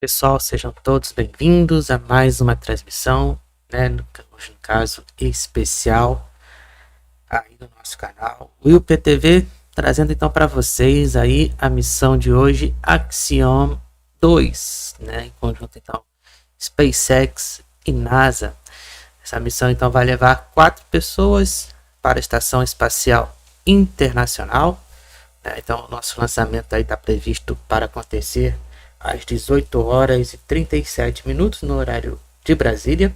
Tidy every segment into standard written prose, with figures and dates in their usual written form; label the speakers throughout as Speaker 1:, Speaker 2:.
Speaker 1: Pessoal, sejam todos bem-vindos a mais uma transmissão, né, hoje no caso especial aí do nosso canal, o IUPTV, trazendo então para vocês aí a missão de hoje, Axiom 2, né, em conjunto então Spacex e NASA. Essa missão então vai levar 4 pessoas para a Estação Espacial Internacional, né, então o nosso lançamento aí está previsto para acontecer às 18 horas e 37 minutos no horário de Brasília.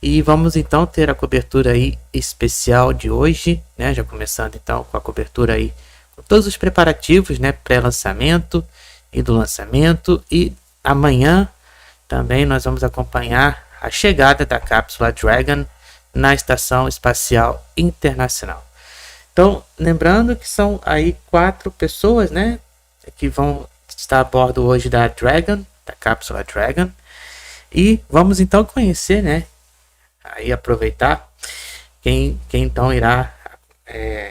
Speaker 1: E vamos então ter a cobertura aí especial de hoje, né? Já começando então com a cobertura aí com todos os preparativos, né? Pré-lançamento e do lançamento. E amanhã também nós vamos acompanhar a chegada da cápsula Dragon na Estação Espacial Internacional. Então, lembrando que são aí 4 pessoas, né? Que vão está a bordo hoje da Dragon, da cápsula Dragon, e vamos então conhecer, né, aí aproveitar quem então irá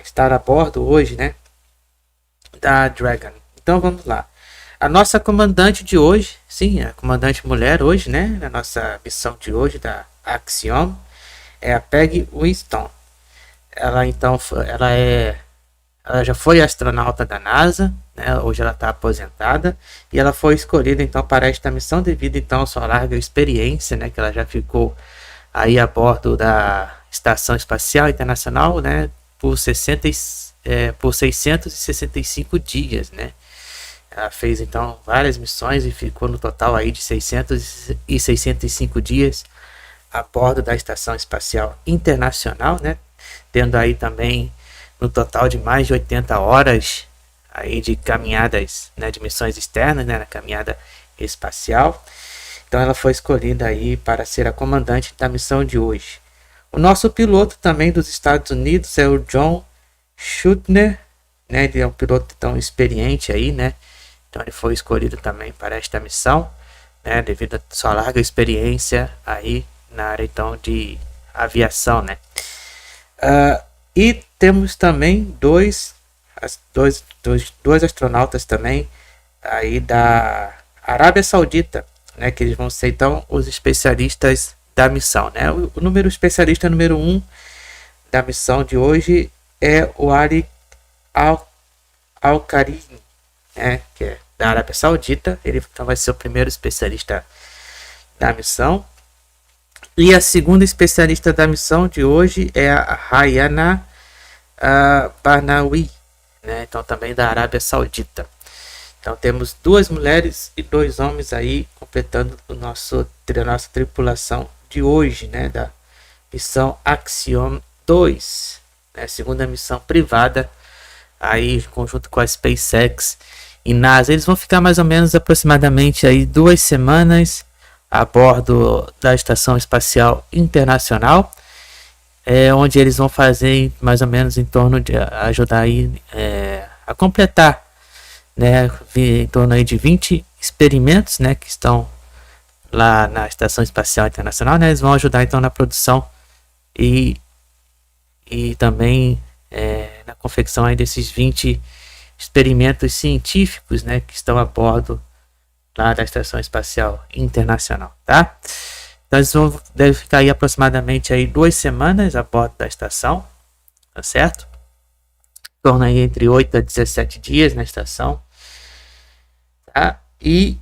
Speaker 1: estar a bordo hoje, né, da Dragon. Então vamos lá. A nossa comandante de hoje, sim, a comandante mulher hoje, né, na nossa missão de hoje da Axiom, é a Peggy Whitson. Ela então, ela já foi astronauta da NASA, né? Hoje ela está aposentada e ela foi escolhida então para esta missão devido então à sua larga experiência, né? Que ela já ficou aí a bordo da Estação Espacial Internacional, né? Por 665 dias, né? Ela fez então várias missões e ficou no total aí de 665 dias a bordo da Estação Espacial Internacional, né? Tendo aí também no total de mais de 80 horas aí de caminhadas, né, de missões externas, né, na caminhada espacial. Então ela foi escolhida aí para ser a comandante da missão de hoje. O nosso piloto também dos Estados Unidos é o John Shoffner, né, ele é um piloto tão experiente aí, né, então ele foi escolhido também para esta missão, né, devido à sua larga experiência aí na área então de aviação, né. E temos também dois astronautas também aí da Arábia Saudita, né, que eles vão ser então os especialistas da missão, né? O número especialista número 1 da missão de hoje é o Alqarni, né, que é da Arábia Saudita. Ele então vai ser o primeiro especialista da missão. E a segunda especialista da missão de hoje é a Rayyanah Barnawi, né? Então também da Arábia Saudita. Então temos 2 mulheres e 2 homens aí completando a nossa tripulação de hoje, né? Da missão Axiom 2, né? Segunda missão privada aí conjunto com a Spacex e NASA. Eles vão ficar mais ou menos aproximadamente aí 2 semanas a bordo da Estação Espacial Internacional, onde eles vão fazer mais ou menos em torno de ajudar aí, a completar, né, em torno aí de 20 experimentos, né, que estão lá na Estação Espacial Internacional, né, eles vão ajudar então na produção e também na confecção aí desses 20 experimentos científicos, né, que estão a bordo lá da Estação Espacial Internacional, tá? Então eles devem ficar aí aproximadamente aí 2 semanas a bordo da estação, tá certo? Torna aí entre 8 a 17 dias na estação, tá? E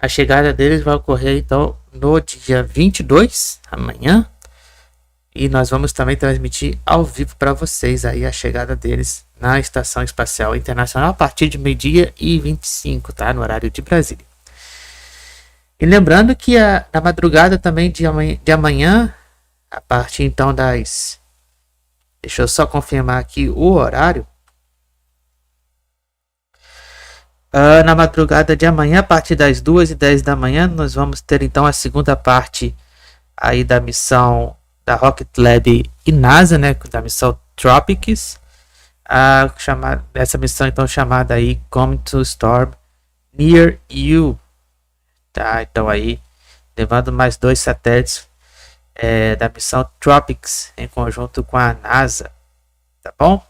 Speaker 1: a chegada deles vai ocorrer então no dia 22, amanhã, e nós vamos também transmitir ao vivo para vocês aí a chegada deles na Estação Espacial Internacional a partir de 12h25, tá? No horário de Brasília. E lembrando que na madrugada também de amanhã, a partir então das... Deixa eu só confirmar aqui o horário. Na madrugada de amanhã, a partir das 2h10 da manhã, nós vamos ter então a segunda parte aí da missão da Rocket Lab e NASA, né, da missão Tropics. Essa missão então chamada aí Come to Storm Near You. Tá, então aí levando mais 2 satélites da missão Tropics em conjunto com a NASA, tá bom?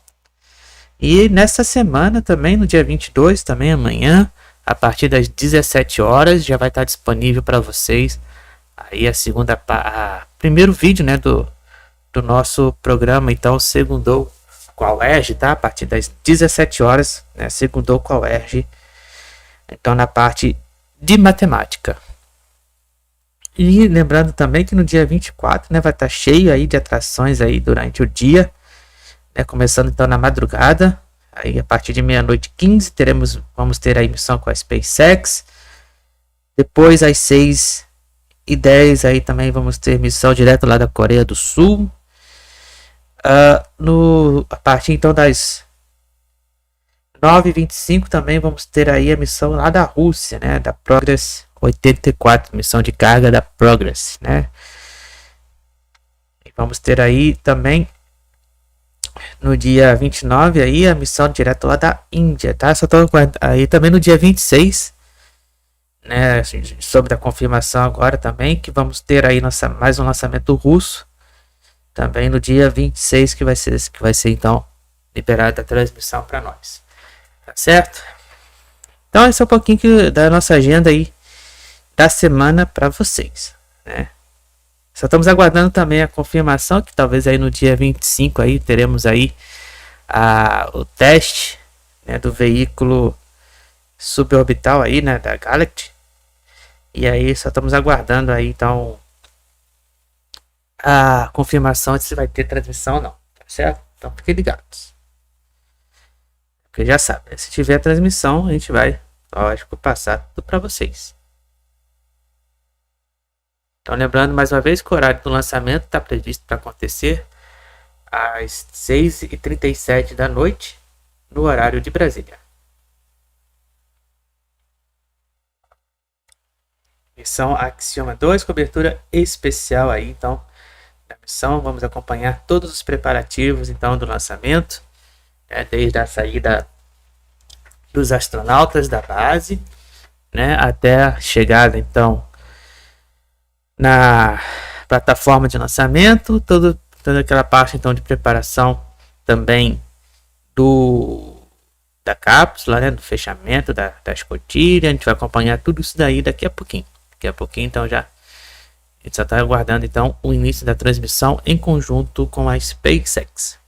Speaker 1: E nessa semana também, no dia 22, também amanhã, a partir das 17 horas já vai estar disponível para vocês aí primeiro vídeo, né, do nosso programa. Então, segundou com a UERJ, tá? A partir das 17 horas, né, segundou com a UERJ, então na parte de matemática. E lembrando também que no dia 24, né, vai estar cheio aí de atrações aí durante o dia, né, começando então na madrugada, aí a partir de 00h15 vamos ter a emissão com a Spacex. Depois às 6h10 aí também vamos ter missão direto lá da Coreia do Sul. A partir então das 9h25 também vamos ter aí a missão lá da Rússia, né, da Progress 84, missão de carga da Progress, né. E vamos ter aí também no dia 29 aí a missão direto lá da Índia, tá? Só tô aí também no dia 26, né, sobre a confirmação agora também que vamos ter aí mais um lançamento russo também no dia 26, que vai ser então liberada a transmissão para nós, tá certo? Então esse é um pouquinho da nossa agenda aí da semana para vocês, né? Só estamos aguardando também a confirmação que talvez aí no dia 25 aí teremos aí o teste, né, do veículo suborbital aí, né, da Galaxy. E aí só estamos aguardando aí então a confirmação de se vai ter transmissão ou não, tá certo? Então fiquem ligados, porque já sabe, né? Se tiver transmissão a gente vai, lógico, passar tudo para vocês. Então lembrando mais uma vez que o horário do lançamento está previsto para acontecer às 6h37 da noite no horário de Brasília. Missão Axiom 2, cobertura especial aí então da missão. Vamos acompanhar todos os preparativos então do lançamento, né, desde a saída dos astronautas da base, né, até a chegada então na plataforma de lançamento, toda aquela parte então de preparação também da cápsula, né, do fechamento da escotilha. A gente vai acompanhar tudo isso daí daqui a pouquinho. Então já a gente só está aguardando então o início da transmissão em conjunto com a SpaceX.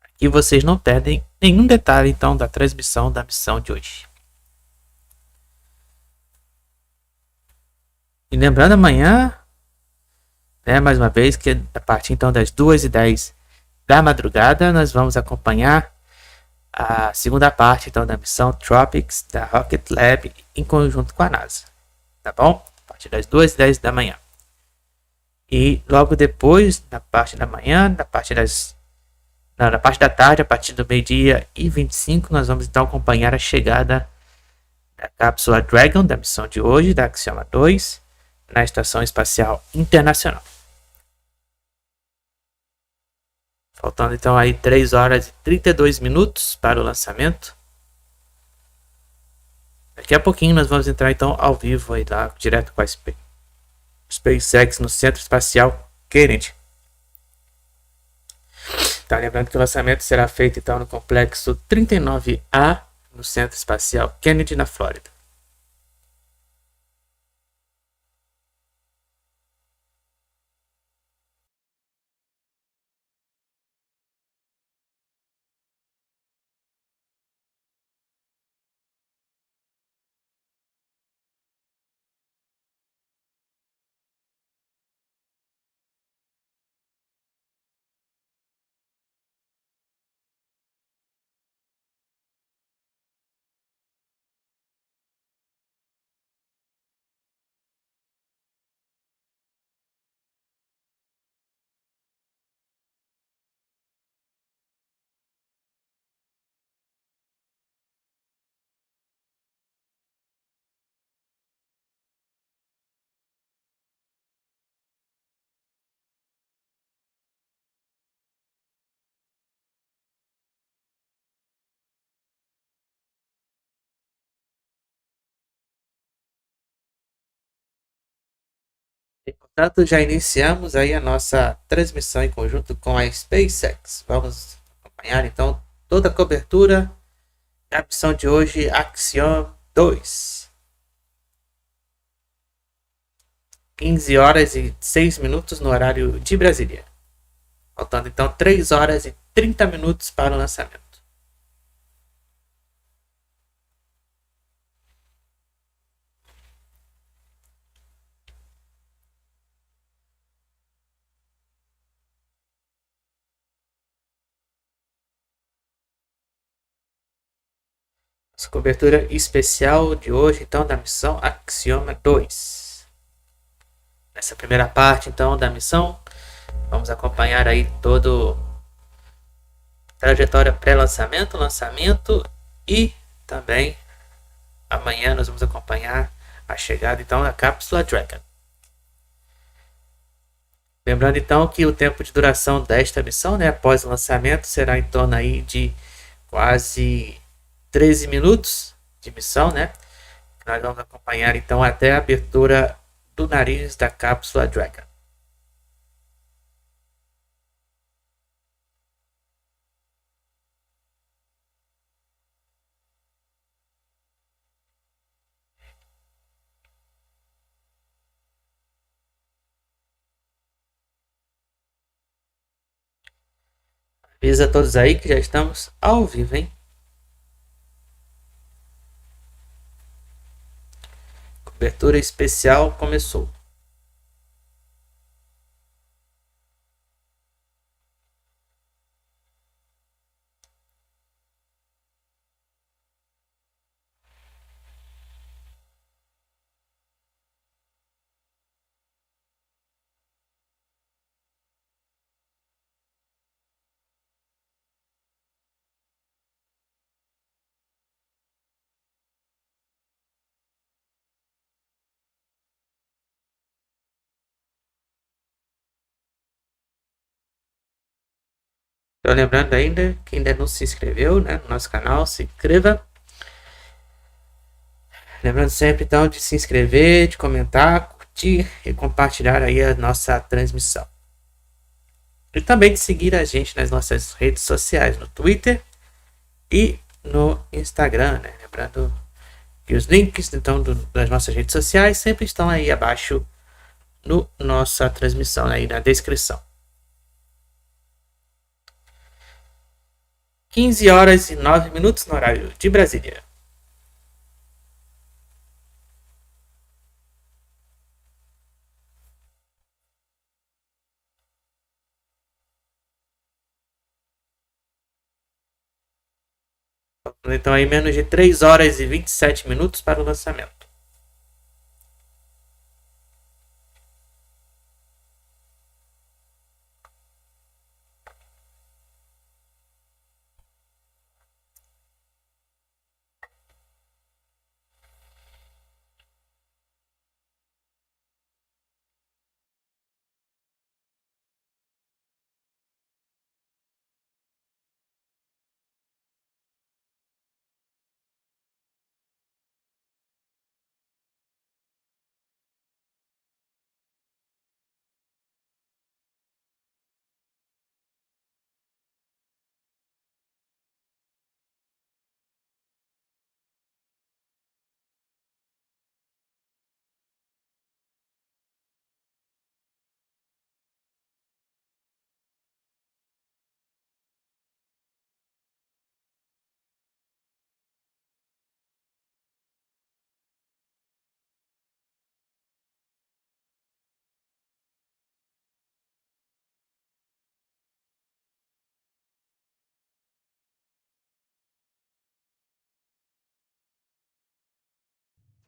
Speaker 1: Aqui vocês não perdem nenhum detalhe então da transmissão da missão de hoje. E lembrando amanhã, né, mais uma vez, que a partir então das 2h10 da madrugada nós vamos acompanhar a segunda parte então da missão Tropics da Rocket Lab em conjunto com a NASA, tá bom? A partir das 2h10 da manhã. E logo depois, na parte da manhã, na parte da tarde, a partir do 12h25, nós vamos então acompanhar a chegada da cápsula Dragon da missão de hoje, da Axiom 2, na Estação Espacial Internacional. Faltando então aí 3h32 para o lançamento. Daqui a pouquinho nós vamos entrar então ao vivo aí lá, direto com a SpaceX no Centro Espacial Kennedy. Tá, lembrando que o lançamento será feito então no complexo 39A no Centro Espacial Kennedy, na Flórida. E, portanto, já iniciamos aí a nossa transmissão em conjunto com a SpaceX. Vamos acompanhar então toda a cobertura da missão de hoje, Axiom 2. 15 horas e 6 minutos no horário de Brasília. Faltando então 3 horas e 30 minutos para o lançamento. Nossa cobertura especial de hoje, então, da missão Axiom 2. Nessa primeira parte, então, da missão, vamos acompanhar aí todo a trajetória pré-lançamento, lançamento e também amanhã nós vamos acompanhar a chegada, então, da cápsula Dragon. Lembrando, então, que o tempo de duração desta missão, né, após o lançamento, será em torno aí de quase 13 minutos de missão, né? Nós vamos acompanhar então até a abertura do nariz da cápsula Dragon. Avisa a todos aí que já estamos ao vivo, hein? Cobertura especial começou. Então, lembrando ainda, quem ainda não se inscreveu, né, no nosso canal, se inscreva. Lembrando sempre então de se inscrever, de comentar, curtir e compartilhar aí a nossa transmissão. E também de seguir a gente nas nossas redes sociais, no Twitter e no Instagram, né? Lembrando que os links então das nossas redes sociais sempre estão aí abaixo no nossa transmissão, aí na descrição. 15 horas e 9 minutos no horário de Brasília. Então aí menos de 3 horas e 27 minutos para o lançamento.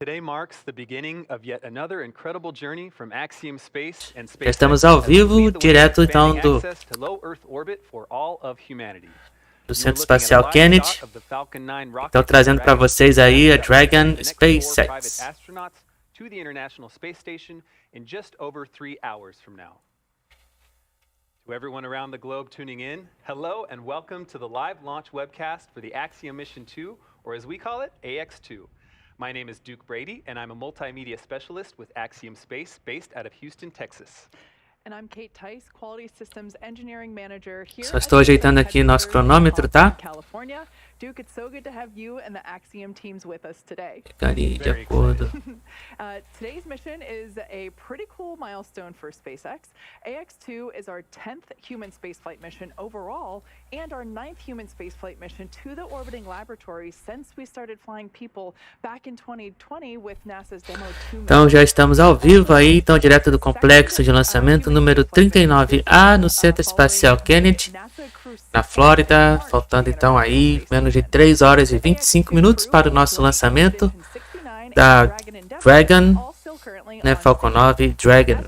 Speaker 1: Já estamos ao vivo, direto então do Centro Espacial Kennedy. Então trazendo para vocês aí a Dragon Spacex.
Speaker 2: To the International Space Station in just over 3 hours from now. To everyone around the globe tuning in, hello and welcome to the live launch webcast for the Axiom Mission 2, or as we call it, AX2. My name is Duke Brady, and I'm a multimedia specialist with Axiom Space based out of Houston, Texas.
Speaker 1: Só estou ajeitando aqui nosso cronômetro, tá?
Speaker 3: Duke, it's so good to have you and the Axiom teams with us today.
Speaker 1: Ficaria de acordo.
Speaker 3: Today's mission is a pretty cool milestone for SpaceX. AX-2 is our 10th human spaceflight mission overall and our 9th human spaceflight mission to the orbiting laboratory since we started flying people back in 2020 with NASA's Demo 2 mission.
Speaker 1: Então já estamos ao vivo aí, então direto do complexo de lançamento número 39A no Centro Espacial Kennedy, na Flórida, faltando então aí menos de 3 horas e 25 minutos para o nosso lançamento da Dragon, né, Falcon 9, Dragon,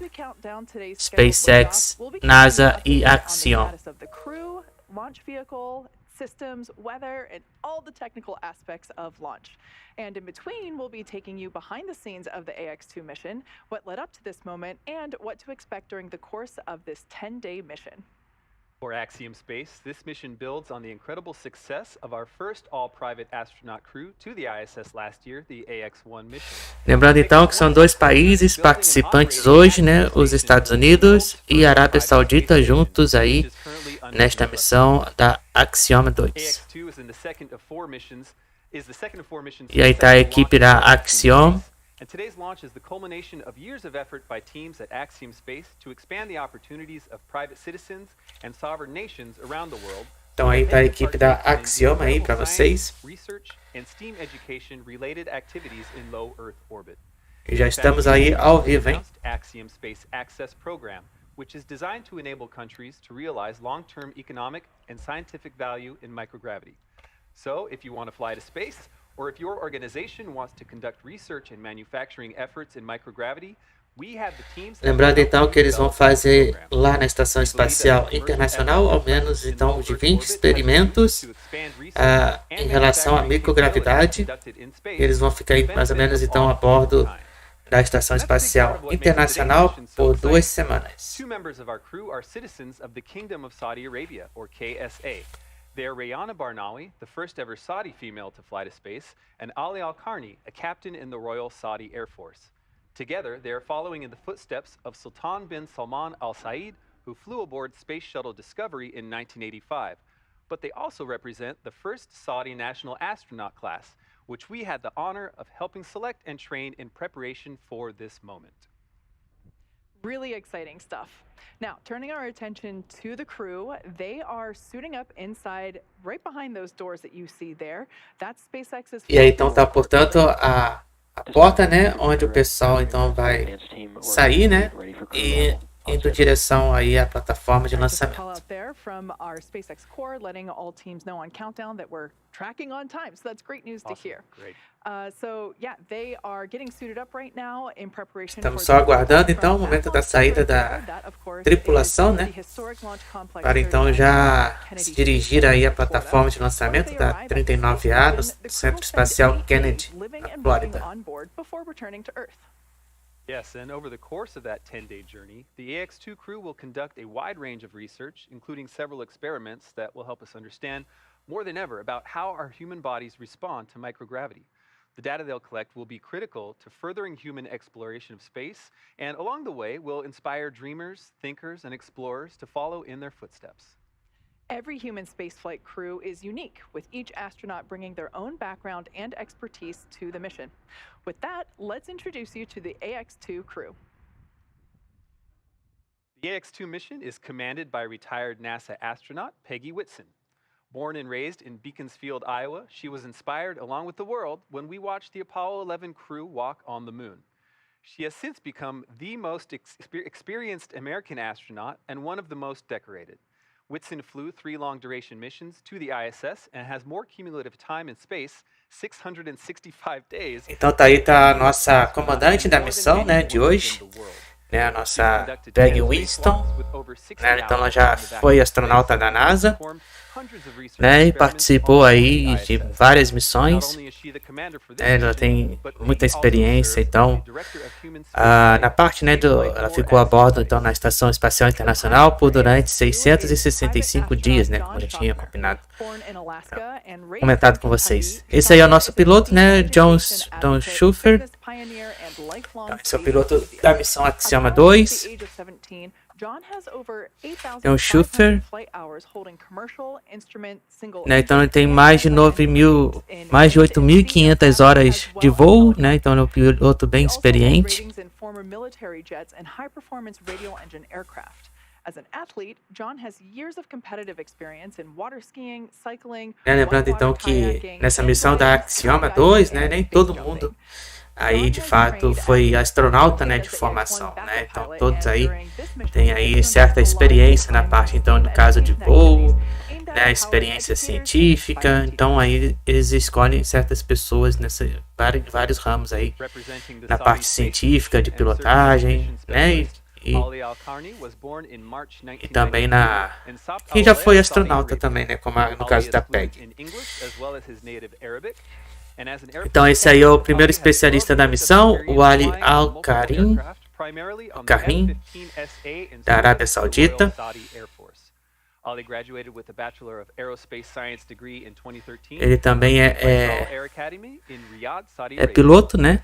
Speaker 1: Spacex, NASA e Axiom.
Speaker 3: Systems, weather, and all the technical aspects of launch. And in between, we'll be taking you behind the scenes of the AX-2 mission, what led up to this moment, and what to expect during the course of this 10-day mission.
Speaker 2: For Axiom Space, this mission builds on the incredible success of our first all-private astronaut crew to the ISS last year, the AX-1 mission.
Speaker 1: Lembrando então que são dois países participantes hoje, né, os Estados Unidos e a Arábia Saudita juntos aí nesta missão da Axiom 2. E aí está a equipe da Axiom.
Speaker 2: And today's launch is the culmination of years of effort by teams at Axiom Space to expand the opportunities of private citizens and sovereign nations around the world.
Speaker 1: Então aí está a equipe da Axiom aí para vocês.
Speaker 2: Research and STEAM education related activities in low Earth orbit.
Speaker 1: E já estamos aí ao vivo, hein?
Speaker 2: Axiom Space Access Program, which is designed to enable countries to realize long-term economic and scientific value in microgravity. So, if you want to fly to space, or if your organization wants to conduct research and manufacturing efforts in microgravity, we have the teams.
Speaker 1: Lembrando então que eles vão fazer lá na Estação Espacial Internacional ao menos então de 20 experimentos em relação à microgravidade. Eles vão ficar aí, mais ou menos então a bordo da Estação Espacial Internacional por 2 semanas.
Speaker 2: Two members of our crew are citizens of the Kingdom of Saudi Arabia, or KSA. They are Rayyanah Barnawi, the first ever Saudi female to fly to space, and Ali Alqarni, a captain in the Royal Saudi Air Force. Together, they are following in the footsteps of Sultan bin Salman Al Saud, who flew aboard Space Shuttle Discovery in 1985. But they also represent the first Saudi national astronaut class, which we had the honor of helping select and train in preparation for this moment.
Speaker 3: Really exciting stuff. Now, turning our attention to the crew, they are suiting up inside, right behind those doors that you see there. That's SpaceX's.
Speaker 1: E aí então tá, portanto, a porta, né, onde o pessoal então vai sair, né, e indo em direção aí à plataforma de lançamento.
Speaker 3: From our SpaceX core, letting all teams know on countdown that we're tracking on time. So that's great news to hear.
Speaker 2: Great.
Speaker 3: So yeah, they are getting suited up right now in preparation.
Speaker 1: Estamos só aguardando então o momento da saída da tripulação, né, para então já se dirigir aí à plataforma de lançamento da 39A no Centro Espacial Kennedy, na Flórida.
Speaker 2: Yes, and over the course of that 10-day journey, the AX-2 crew will conduct a wide range of research, including several experiments that will help us understand more than ever about how our human bodies respond to microgravity. The data they'll collect will be critical to furthering human exploration of space, and along the way will inspire dreamers, thinkers, and explorers to follow in their footsteps.
Speaker 3: Every human spaceflight crew is unique, with each astronaut bringing their own background and expertise to the mission. With that, let's introduce you to the AX-2 crew.
Speaker 2: The AX-2 mission is commanded by retired NASA astronaut Peggy Whitson. Born and raised in Beaconsfield, Iowa, she was inspired along with the world when we watched the Apollo 11 crew walk on the moon. She has since become the most experienced American astronaut and one of the most decorated. Whitson flew 3 long-duration missions to the ISS and has more cumulative time in space, 665 days.
Speaker 1: Então tá aí a nossa comandante da missão, né, de hoje, né, a nossa Peggy Whitson, né, então ela já foi astronauta da NASA, né, e participou aí de várias missões. Ela tem muita experiência, então na parte, né, ela ficou a bordo então na Estação Espacial Internacional por durante 665 dias, né, como eu já tinha comentado com vocês. Esse aí é o nosso piloto, né, John Shoffner. Então, esse é o piloto da missão Axiom 2. Tem um Shoffner, né? Então ele tem mais de 8.500 horas de voo, né? Então ele é um piloto bem experiente. Lembrando então que nessa missão da Axiom 2, né, nem todo mundo aí de fato foi astronauta, né, de formação, né? Então todos aí têm aí certa experiência na parte, então no caso de voo, né, experiência científica. Então aí eles escolhem certas pessoas nessa vários ramos aí na parte científica de pilotagem, né? E também quem já foi astronauta também, né? Como no caso da Peggy. Então esse aí é o primeiro especialista da missão, o Alqarni, da Arábia Saudita. Ele também é piloto, né?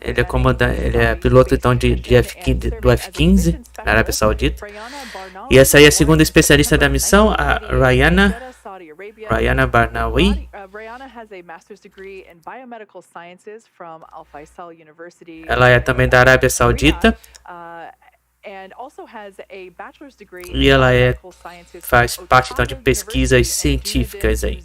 Speaker 1: Ele é piloto então do F-15 na Arábia Saudita. E essa aí é a segunda especialista da missão, a Rayyanah Barnawi. Ela é também da Arábia Saudita. E ela faz parte então de pesquisas científicas aí.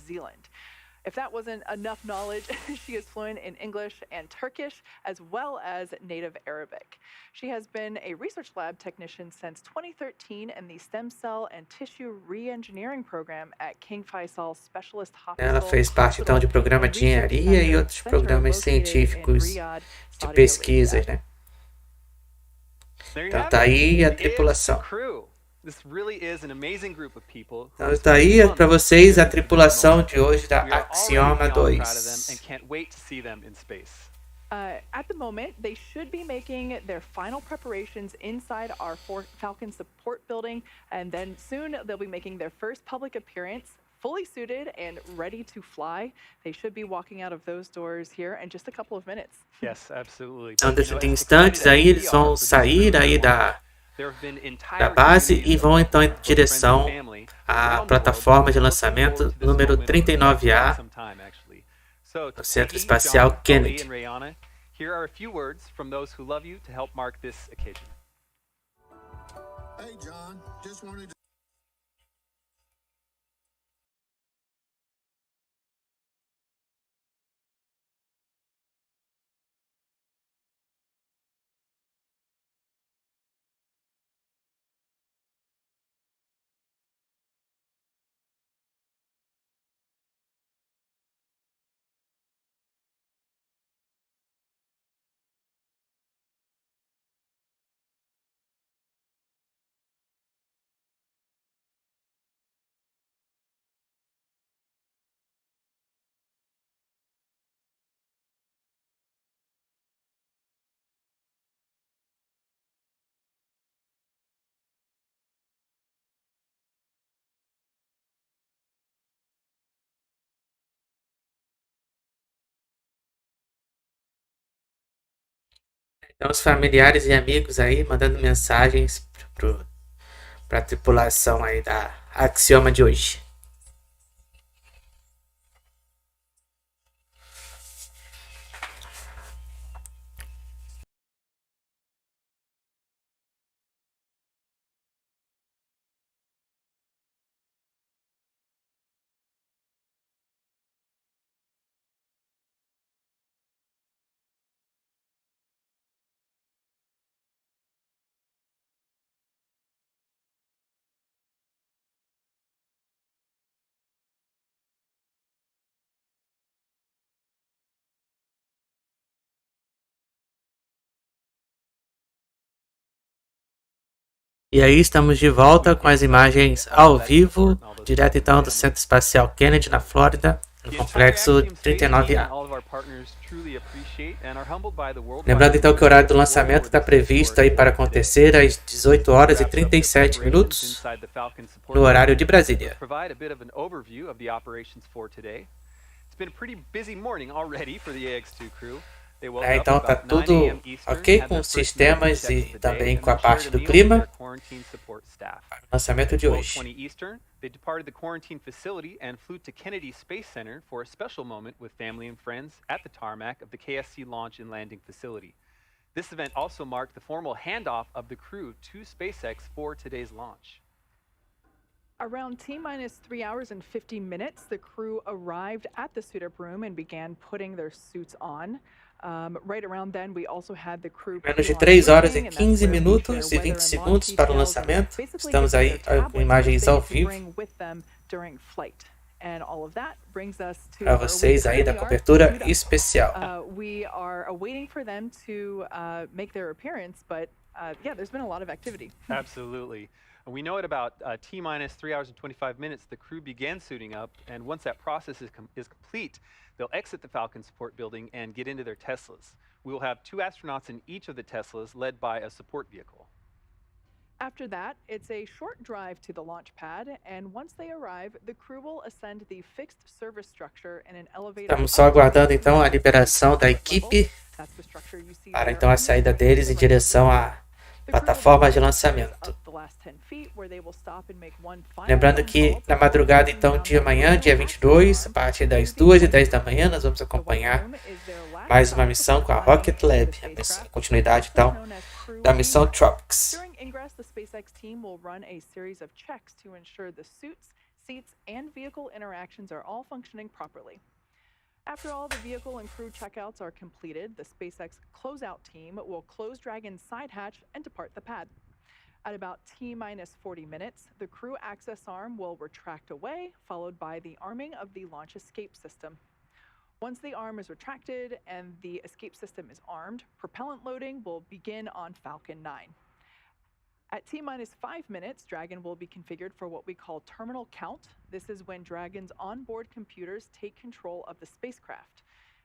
Speaker 3: If that wasn't enough knowledge, she is fluent in English and Turkish, as well as native Arabic. She has been a research lab technician since 2013 in the Stem Cell and Tissue Reengineering Program at King Faisal Specialist Hospital.
Speaker 1: Ela fez parte então de programa de engenharia e outros programas científicos de pesquisas, né? Então tá aí a tripulação. Então está aí para vocês a tripulação de hoje da Axiom 2.
Speaker 3: At the moment, they should be making their final preparations inside our Falcon support building, and then soon they'll be making their first public appearance, fully suited and ready to fly. They should be walking out of those doors here in just a couple of minutes.
Speaker 2: Yes, absolutely.
Speaker 1: Então, dentro de instantes aí eles vão sair aí da base e vão então em direção à plataforma de lançamento número 39A no Centro Espacial Kennedy. Então, os familiares e amigos aí mandando mensagens para a tripulação aí da Axiom de hoje. E aí estamos de volta com as imagens ao vivo, direto então do Centro Espacial Kennedy, na Flórida, no complexo 39A. Lembrando então que o horário do lançamento está previsto aí para acontecer às 18 horas e 37 minutos, no horário de Brasília. Então tá tudo ok com os sistemas e também com a parte do clima.
Speaker 2: quarantine support staff.
Speaker 1: Lançamento de hoje.
Speaker 2: 12:20 Eastern, they departed the quarantine facility and flew to Kennedy Space Center for a special moment with family and friends at the tarmac of the KSC launch and landing facility. This event also marked the formal handoff of the crew to SpaceX for today's launch.
Speaker 3: Around T-minus 3 hours and 50 minutes, the crew arrived at the suit-up room and began putting their suits on. Right around then, we also had the crew.
Speaker 1: Menos de 3 horas e 15 minutos e 20 segundos para o lançamento. Estamos aí com imagens ao vivo para vocês aí da cobertura especial.
Speaker 3: We are awaiting for them to make their appearance, but yeah, there's been a lot of activity.
Speaker 2: Absolutely. We know at about T-minus 3 hours and 25 minutes, the crew began suiting up, and once that process is complete, they'll exit the Falcon support building and get into their Teslas. We will have 2 astronauts in each of the Teslas, led by a support vehicle.
Speaker 3: After that, it's a short drive to the launch pad, and once they arrive, the crew will ascend the fixed service structure in an elevator.
Speaker 1: Estamos só aguardando então a liberação da equipe para então a saída deles em direção à plataforma de lançamento. Lembrando que na madrugada então de amanhã, dia 22, a partir das 2h10 da manhã, nós vamos acompanhar mais uma missão com a Rocket Lab, a continuidade então da missão Tropics.
Speaker 3: During ingress, the SpaceX team will run a series of checks to ensure the suits, seats, and vehicle interactions are all functioning properly. After all the vehicle and crew checkouts are completed, the SpaceX closeout team will close Dragon's side hatch and depart the pad. At about T-minus 40 minutes, the crew access arm will retract away, followed by the arming of the launch escape system. Once the arm is retracted and the escape system is armed, propellant loading will begin on Falcon 9. At T-minus 5 minutes, Dragon will be configured for what we call terminal count. This is when Dragon's onboard computers take control of the spacecraft.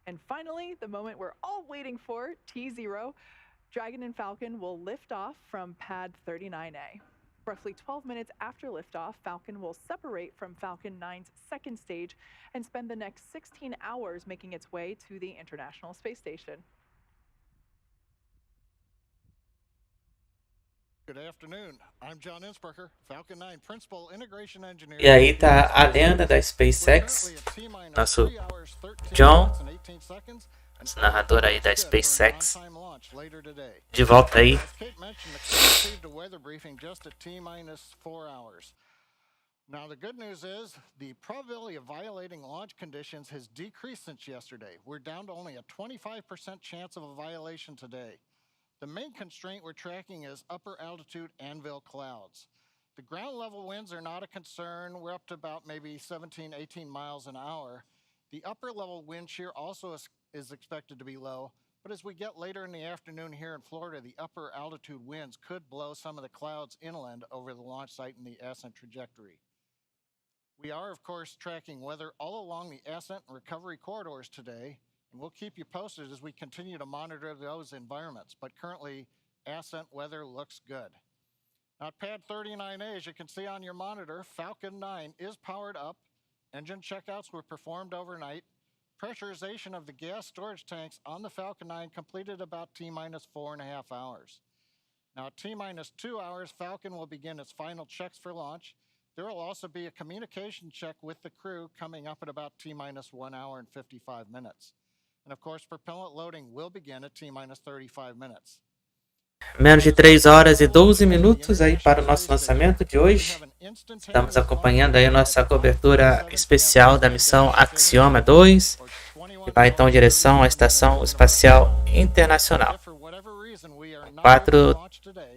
Speaker 3: And finally, the moment we're all waiting for, T0, Dragon and Falcon will lift off from pad 39A. Roughly 12 minutes after liftoff, Falcon will separate from Falcon 9's second stage and spend the next 16 hours making its way to the International Space Station.
Speaker 4: Good afternoon. I'm John Innsbrucker, Falcon 9 Principal Integration Engineer.
Speaker 1: E aí tá a lenda da SpaceX, nosso John, nosso narrador aí da SpaceX, de volta aí.
Speaker 4: Now the good news is the probability of violating launch conditions has decreased since yesterday. We're down to only a 25% chance of a violation today. The main constraint we're tracking is upper altitude anvil clouds. The ground level winds are not a concern. We're up to about maybe 17, 18 miles an hour. The upper level wind shear also is expected to be low, but as we get later in the afternoon here in Florida, the upper altitude winds could blow some of the clouds inland over the launch site in the ascent trajectory. We are, of course, tracking weather all along the ascent and recovery corridors today, and we'll keep you posted as we continue to monitor those environments. But currently, ascent weather looks good. Now, at pad 39A, as you can see on your monitor, Falcon 9 is powered up. Engine checkouts were performed overnight. Pressurization of the gas storage tanks on the Falcon 9 completed about T-minus 4.5 hours. Now, at T-minus 2 hours, Falcon will begin its final checks for launch. There will also be a communication check with the crew coming up at about T-minus 1 hour and 55 minutes. And of course, propellant loading will begin at T-minus 35 minutes.
Speaker 1: Menos de 3 horas e 12 minutos aí para o nosso lançamento de hoje. Estamos acompanhando aí a nossa cobertura especial da missão Axiom 2, que vai então em direção à Estação Espacial Internacional. 4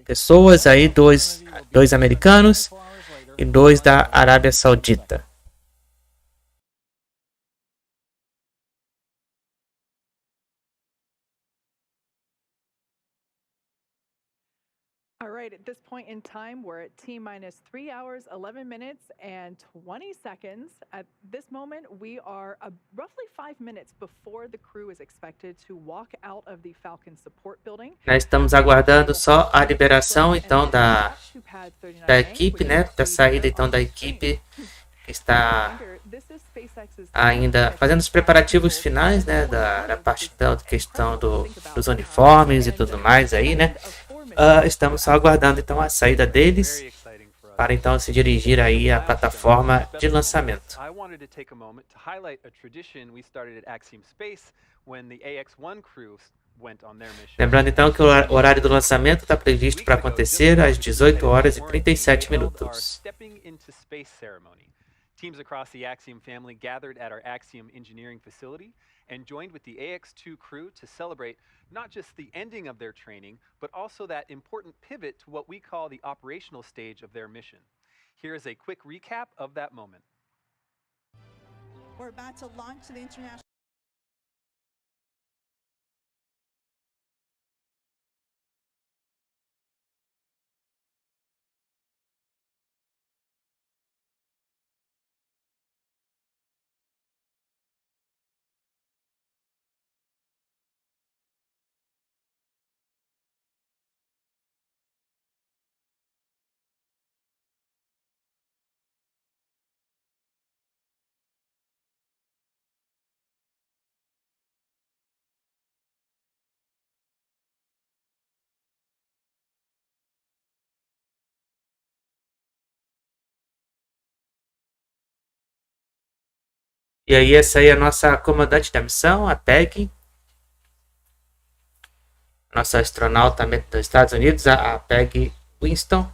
Speaker 1: pessoas aí, dois americanos e 2 da Arábia Saudita.
Speaker 3: All right, at this point in time, we're at T-minus 3 hours, 11 minutes, and 20 seconds. At this moment, we are roughly 5 minutes before the crew is expected to walk out of the Falcon support building.
Speaker 1: Nós estamos aguardando só a liberação, então, da equipe, né? Da saída, então, da equipe. Está ainda fazendo os preparativos finais, né? Da parte da questão dos uniformes e tudo mais aí, né? Estamos só aguardando então a saída deles para então se dirigir aí à plataforma de lançamento. Lembrando então que o horário do lançamento está previsto para acontecer às 18 horas e 37 minutos.
Speaker 2: Teams across the Axiom family gathered at our Axiom engineering facility and joined with the AX-2 crew to celebrate not just the ending of their training, but also that important pivot to what we call the operational stage of their mission. Here is a quick recap of that moment.
Speaker 5: We're about to launch the international
Speaker 1: E aí essa aí é a nossa comandante da missão, a Peggy. Nossa astronauta dos Estados Unidos, a Peggy Whitson.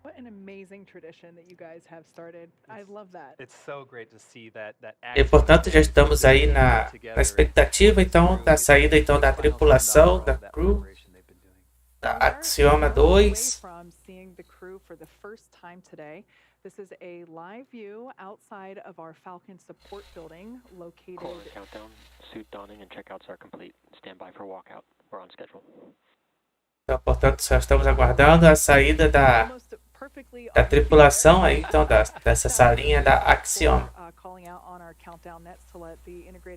Speaker 3: What an amazing tradition that you guys have started. I love that.
Speaker 2: It's so great to see that
Speaker 1: E portanto já estamos aí na expectativa então da saída então da tripulação, da crew, da Axiom 2.
Speaker 3: This is a live view outside of our Falcon support building located.
Speaker 6: Countdown, suit donning and checkouts are complete. Stand by for walkout. We're on schedule.
Speaker 1: Então, portanto, só estamos aguardando a saída da tripulação aí, então, dessa salinha da Axiom.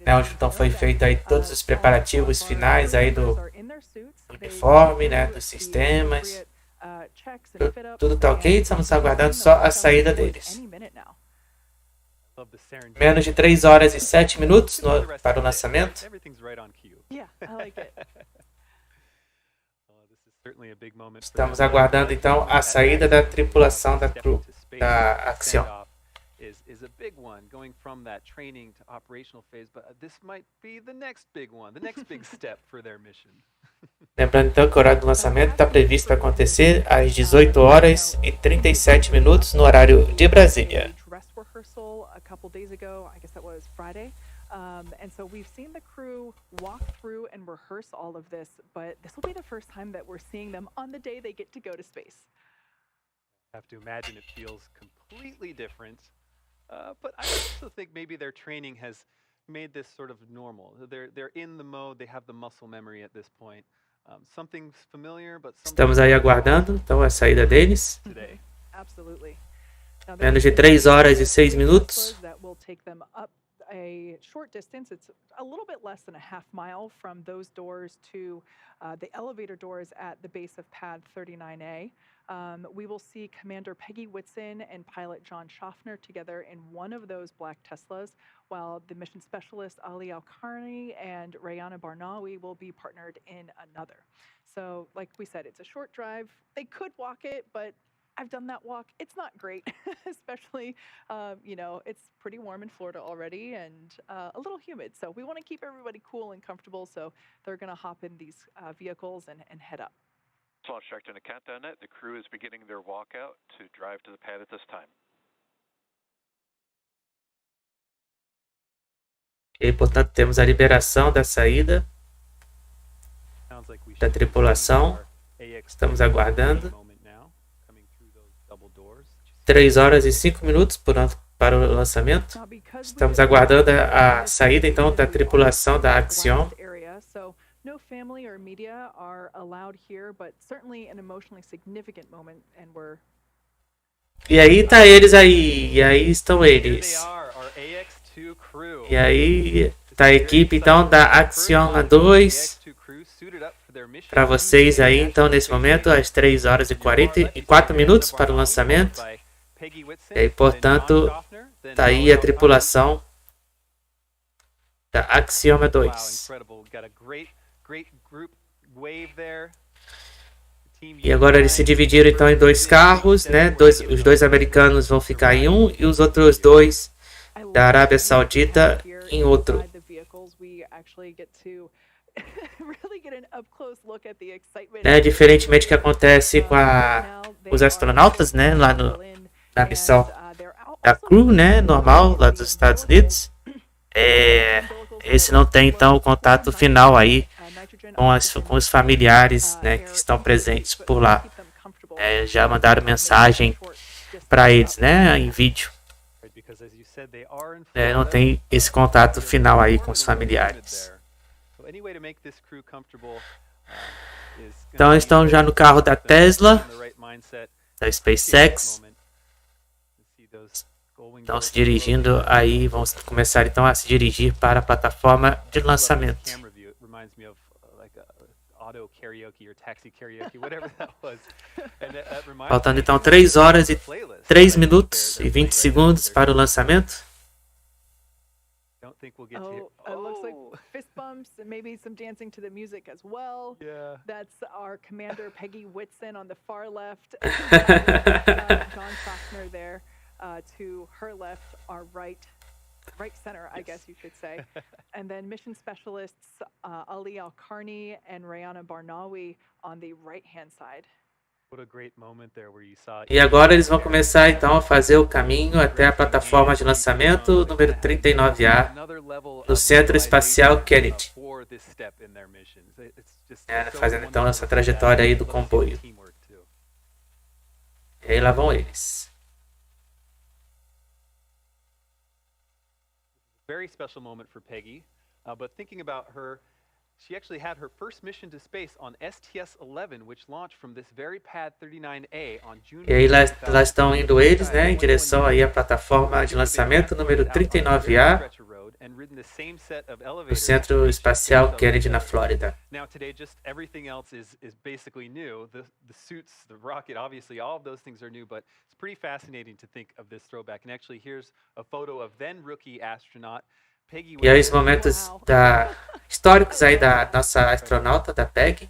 Speaker 1: Onde então foi feito aí todos os preparativos finais aí do uniforme, né, dos sistemas. Tudo tá ok, estamos aguardando só a saída deles. Menos de 3 horas e 7 minutos para o lançamento. Estamos aguardando então a saída da tripulação da crew da Axiom.
Speaker 2: Is a big one going from that training to operational phase, but this might be the next big one, the next big step for their mission.
Speaker 1: Lembrando então que o horário do lançamento está previsto para acontecer às 18 horas e 37 minutos no horário de Brasília.
Speaker 3: And so we've seen the crew walk through and rehearse all of this, but this will be the first time that we're seeing them on the day they get to go to space.
Speaker 2: I have to imagine it feels completely different, but I also think maybe their training has made this sort of normal. They're in the mode, they have the muscle memory at this point. Something's familiar, but
Speaker 1: estamos aí aguardando então a saída deles.
Speaker 3: Absolutely.
Speaker 1: Menos de 3 horas e 6 minutos.
Speaker 3: a short distance. It's a little bit less than a half mile from those doors to the elevator doors at the base of pad 39A. We will see Commander Peggy Whitson and pilot John Shoffner together in one of those black Teslas, while the mission specialist Ali Alqarni and Rayyanah Barnawi will be partnered in another. So, like we said, it's a short drive. They could walk it, but I've done that walk. It's not great, especially, it's pretty warm in Florida already and a little humid. So we want to keep everybody cool and comfortable. So they're going to hop in these vehicles and head up.
Speaker 5: Launch director to countdown. The crew is beginning their walkout to drive to the pad at this time.
Speaker 1: E, portanto, temos a liberação da saída da tripulação. Estamos aguardando. 3 horas e 5 minutos para o lançamento. Estamos aguardando a saída, então, da tripulação da Axiom.
Speaker 3: No family or media are allowed here, but certainly an emotionally significant moment, and we're...
Speaker 1: E aí tá eles aí, e aí estão eles. E aí tá a equipe então da Axiom 2 para vocês aí, então, nesse momento, às 3 horas e 44 minutos para o lançamento. E aí, portanto, tá aí a tripulação da Axiom 2. E agora eles se dividiram então em 2 carros, né? Os 2 americanos vão ficar em um e os outros 2 da Arábia Saudita em outro. Né? Diferentemente do que acontece com os astronautas, né? Lá na missão da crew, né? Normal, lá dos Estados Unidos. Esse não tem então o contato final aí com os familiares, né, que estão presentes por lá. Já mandaram mensagem para eles, né, em vídeo. Não tem esse contato final aí com os familiares. Então estão já no carro da Tesla, da Spacex. Estão se dirigindo aí, vão começar então a se dirigir para a plataforma de lançamento. Faltando então 3 horas e 3 minutos e 20 segundos para o lançamento.
Speaker 3: It looks like fist bumps and maybe some dancing to the music as well. Yeah. That's our Commander Peggy Whitson on the far left. John Shoffner there to her left, our right center, I guess you should say. And then mission specialists Ali Alqarni and Rayyanah Barnawi on the right-hand side.
Speaker 1: E agora eles vão começar então a fazer o caminho até a plataforma de lançamento número 39A no Centro Espacial Kennedy. Fazendo então essa trajetória aí do comboio. E aí lá vão eles.
Speaker 2: Very special moment for Peggy, but thinking about her, she actually had her first mission to space on STS-11, which launched from this very pad 39A on June.
Speaker 1: E aí lá estão indo eles, né, em direção aí à plataforma de lançamento número 39A no Centro Espacial Kennedy na Flórida.
Speaker 2: Now today just everything else is basically new. The suits, the rocket, obviously all of those things are new, but it's pretty fascinating to think of this throwback. And actually here's a photo of then rookie astronaut Peggy Whitson.
Speaker 1: E aí os momentos históricos aí da nossa astronauta, da Peggy,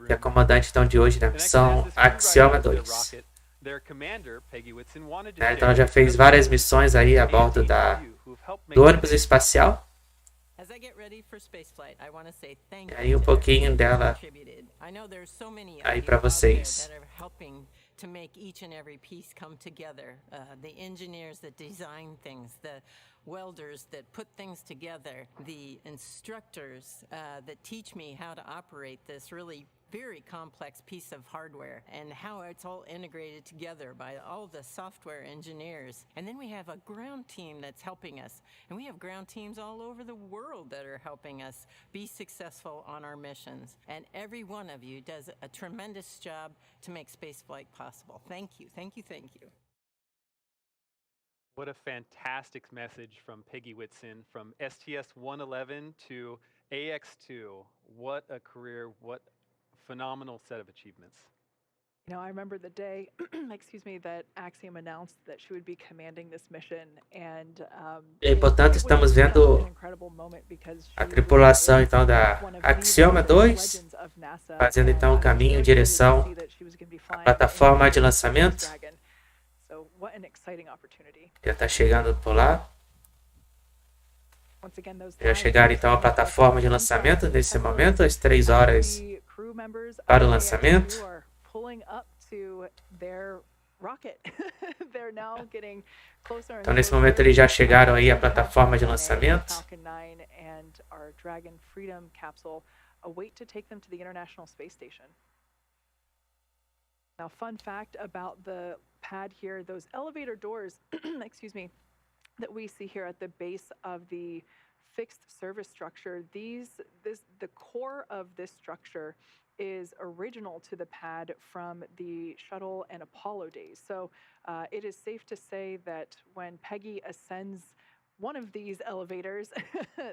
Speaker 1: que é a comandante então de hoje da missão Axiom 2. Então já fez várias missões aí a bordo do ônibus espacial. E aí um pouquinho dela aí para vocês.
Speaker 7: To make each and every piece come together. The engineers that design things, the welders that put things together, the instructors that teach me how to operate this really very complex piece of hardware and how it's all integrated together by all the software engineers. And then we have a ground team that's helping us. And we have ground teams all over the world that are helping us be successful on our missions. And every one of you does a tremendous job to make spaceflight possible. Thank you, thank you, thank you.
Speaker 2: What a fantastic message from Peggy Whitson, from STS-111 to AX-2. What a career, what phenomenal set of achievements.
Speaker 3: You know, I remember the day, excuse me, that Axiom announced that she would be commanding this mission, and
Speaker 1: E, portanto, estamos vendo a tripulação então da Axiom 2 fazendo então o caminho em direção à plataforma de lançamento. Já está chegando por lá. Já chegaram então à plataforma de lançamento nesse momento, às 3 horas para o lançamento. Então, nesse momento, eles já chegaram aí à plataforma de lançamento.
Speaker 3: Now, fun fact about the pad here, those elevator doors, excuse me, that we see here at the base of the fixed service structure, the core of this structure is original to the pad from the shuttle and Apollo days. So it is safe to say that when Peggy ascends one of these elevators,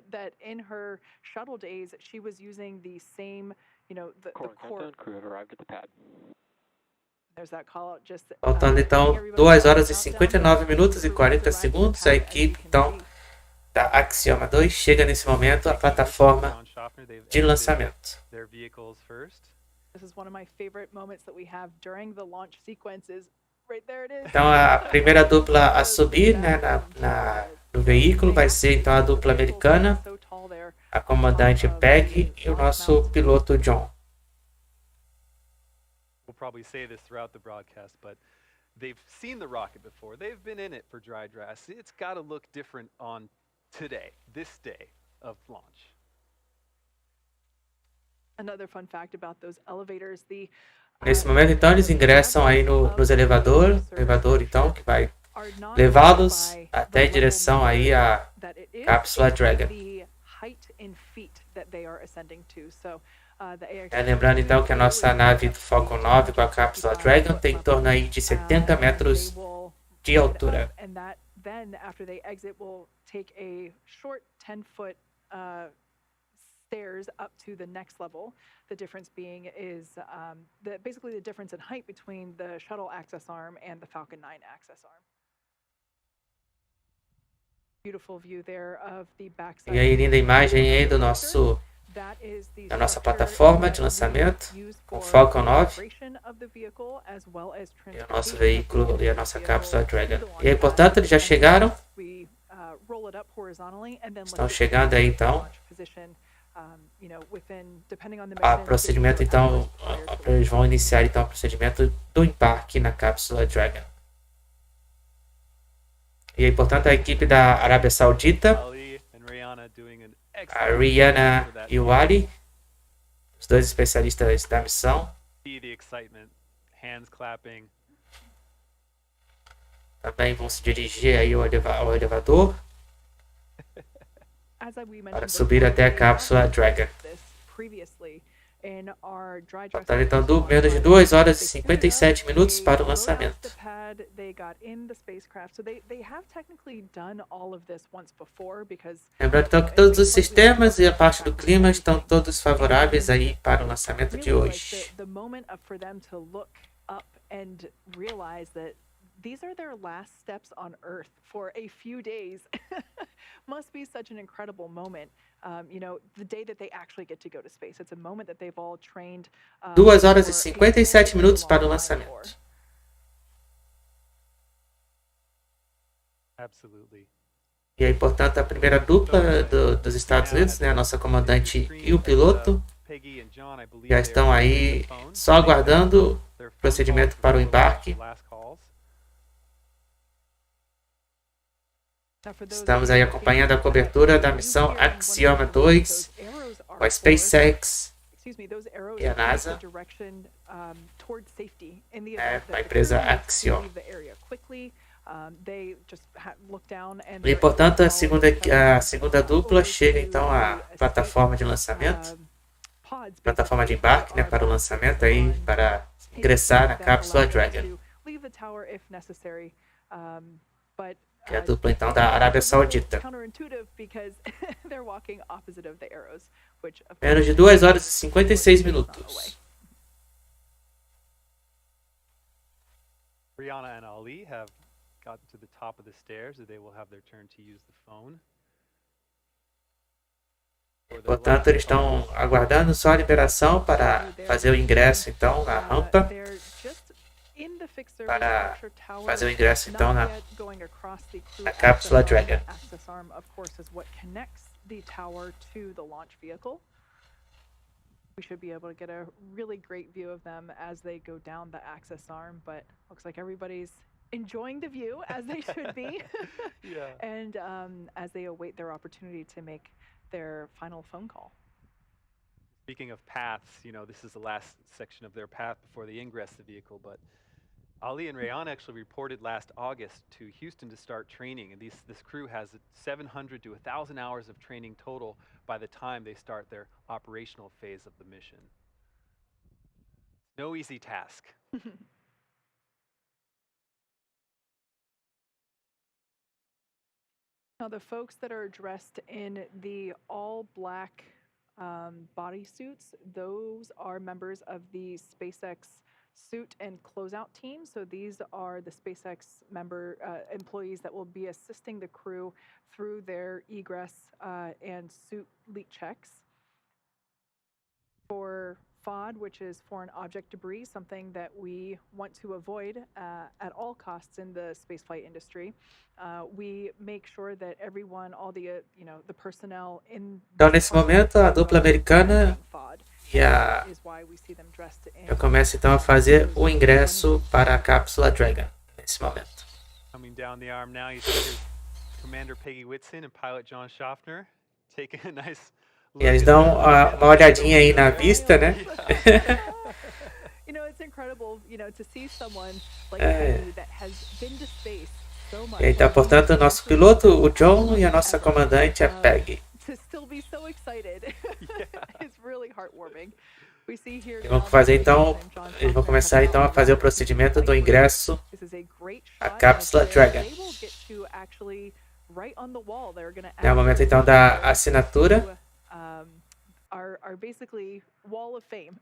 Speaker 3: that in her shuttle days, she was using the same, you know, the core.
Speaker 6: Crew have arrived at the pad.
Speaker 3: There's that call out just,
Speaker 1: Faltando então 2 horas e 59 minutos e 40 segundos, a equipe então da Axiom 2 chega nesse momento à plataforma de lançamento. Então a primeira dupla a subir, né, no veículo vai ser então a dupla americana, a comandante Peggy e o nosso piloto John.
Speaker 2: We'll probably say this throughout the broadcast, but they've seen the rocket before. They've been in it for dry drafts. It's got to look different on today, this day of launch.
Speaker 3: Another fun fact about those elevators,
Speaker 1: Nesse momento, então, eles ingressam aí nos elevador então, que vai levá-los até em direção aí à cápsula Dragon. Lembrando então que a nossa nave do Falcon 9 com a cápsula Dragon tem em torno aí de 70 metros de altura.
Speaker 3: Then after they exit, we'll take a short 10-foot stairs up to the next level. The difference being is basically the difference in height between the shuttle access arm and the Falcon 9 access arm. Beautiful view there of the backside.
Speaker 1: E aí, linda imagem aí da nossa plataforma de lançamento com o Falcon 9 e o nosso veículo e a nossa cápsula Dragon. E aí, portanto, eles já chegaram. Estão chegando aí, então. A procedimento, então, eles vão iniciar então o procedimento do embarque na cápsula Dragon. E aí, portanto, a equipe da Arábia Saudita, a Rayyanah e o Ali, os dois especialistas da missão. Também vão se dirigir aí ao elevador para subir até a cápsula Dragon. Portanto, então, menos de 2 horas e 57 minutos para o lançamento. Lembrando então que todos os sistemas e a parte do clima estão todos favoráveis aí para o lançamento de hoje.
Speaker 3: These are their last steps on Earth for a few days. Must be such an incredible moment. You know, the day that they actually get to go to space. It's a moment that they've all trained.
Speaker 1: 2 horas e 57 minutos para o lançamento.
Speaker 2: Absolutely.
Speaker 1: E aí, portanto, a primeira dupla dos Estados Unidos, né, a nossa comandante e o piloto, já estão aí só aguardando o procedimento para o embarque. Estamos aí acompanhando a cobertura da missão Axiom 2 com a Spacex e a NASA, a empresa Axiom. E, portanto, a segunda dupla chega então à plataforma de lançamento, plataforma de embarque, né, para o lançamento aí, para ingressar na cápsula Dragon. que é a dupla então da Arábia Saudita.
Speaker 3: Counterintuitive because they're walking opposite of the arrows, which of
Speaker 1: Menos de
Speaker 3: course
Speaker 1: 2 horas e 56
Speaker 3: is not the way.
Speaker 1: minutos.
Speaker 2: Rayyanah and Ali have gotten to the top of the stairs, and they will have their turn to use the phone.
Speaker 1: Portanto, eles estão aguardando só a liberação para fazer o ingresso então na rampa,
Speaker 3: They're just in the fixed service
Speaker 1: para
Speaker 3: structure tower,
Speaker 1: fazer o ingresso então
Speaker 3: not
Speaker 1: na
Speaker 3: yet going across the crew
Speaker 1: na cápsula
Speaker 3: access arm.
Speaker 1: Dragon.
Speaker 3: Access arm, of course, is what connects the tower to the launch vehicle. We should be able to get a really great view of them as they go down the access arm, but looks like everybody's enjoying the view, as they should be.
Speaker 2: Yeah.
Speaker 3: And as they await their opportunity to make their final phone call.
Speaker 2: Speaking of paths, you know, this is the last section of their path before they ingress the vehicle, but Ali and Rayyanah actually reported last August to Houston to start training, and this crew has 700 to 1,000 hours of training total by the time they start their operational phase of the mission. No easy task.
Speaker 3: Now, the folks that are dressed in the all-black bodysuits, those are members of the SpaceX suit and closeout team. So these are the SpaceX employees that will be assisting the crew through their egress and suit leak checks. For FOD, which is foreign object debris, something that we want to avoid at all costs in the spaceflight industry. We make sure that everyone, all the the personnel in.
Speaker 1: Então, nesse momento, a dupla americana
Speaker 3: FOD
Speaker 1: e a
Speaker 3: is why we see them dressed in.
Speaker 1: já começa então a fazer o ingresso para a cápsula Dragon nesse momento.
Speaker 2: Coming down the arm now, you see here's Commander Peggy Whitson and pilot John Shoffner taking a nice.
Speaker 1: E eles dão uma olhadinha aí na vista, né?
Speaker 3: You know, it's incredible, to see someone like Peggy that has been to space so much.
Speaker 1: E aí está, portanto, o nosso piloto, o John, e a nossa comandante, a Peggy.
Speaker 3: To still be so excited. It's really heartwarming. We see here
Speaker 1: Eles vão fazer então, eles vão começar então a fazer o procedimento do ingresso à cápsula Dragon. É o momento então da assinatura.
Speaker 3: Our basically wall of fame.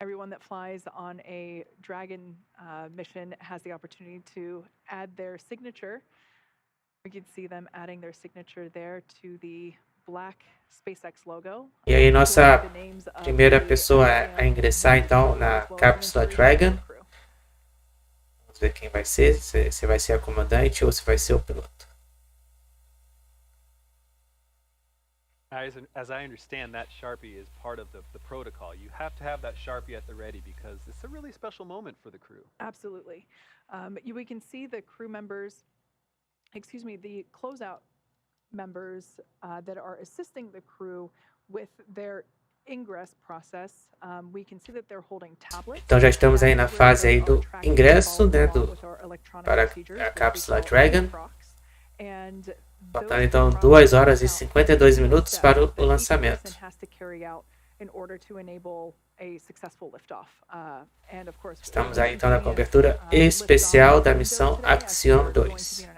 Speaker 3: Everyone that flies on a Dragon mission has the opportunity to add their signature. We can see them adding their signature there to the black SpaceX logo.
Speaker 1: E aí nossa primeira pessoa a ingressar então na cápsula Dragon. Vamos ver quem vai ser, se vai ser a comandante ou se vai ser o piloto.
Speaker 2: As I understand, that Sharpie is part of the protocol. You have to have that Sharpie at the ready because it's a really special moment for the crew.
Speaker 3: Absolutely. We can see the crew members, the closeout members that are assisting the crew with their ingress process. We can see that they're holding tablets.
Speaker 1: Então já estamos aí na fase aí do ingresso, né, para a cápsula Dragon. Faltando então 2 horas e 52 minutos para o lançamento. Estamos aí então na cobertura especial da missão Axiom 2.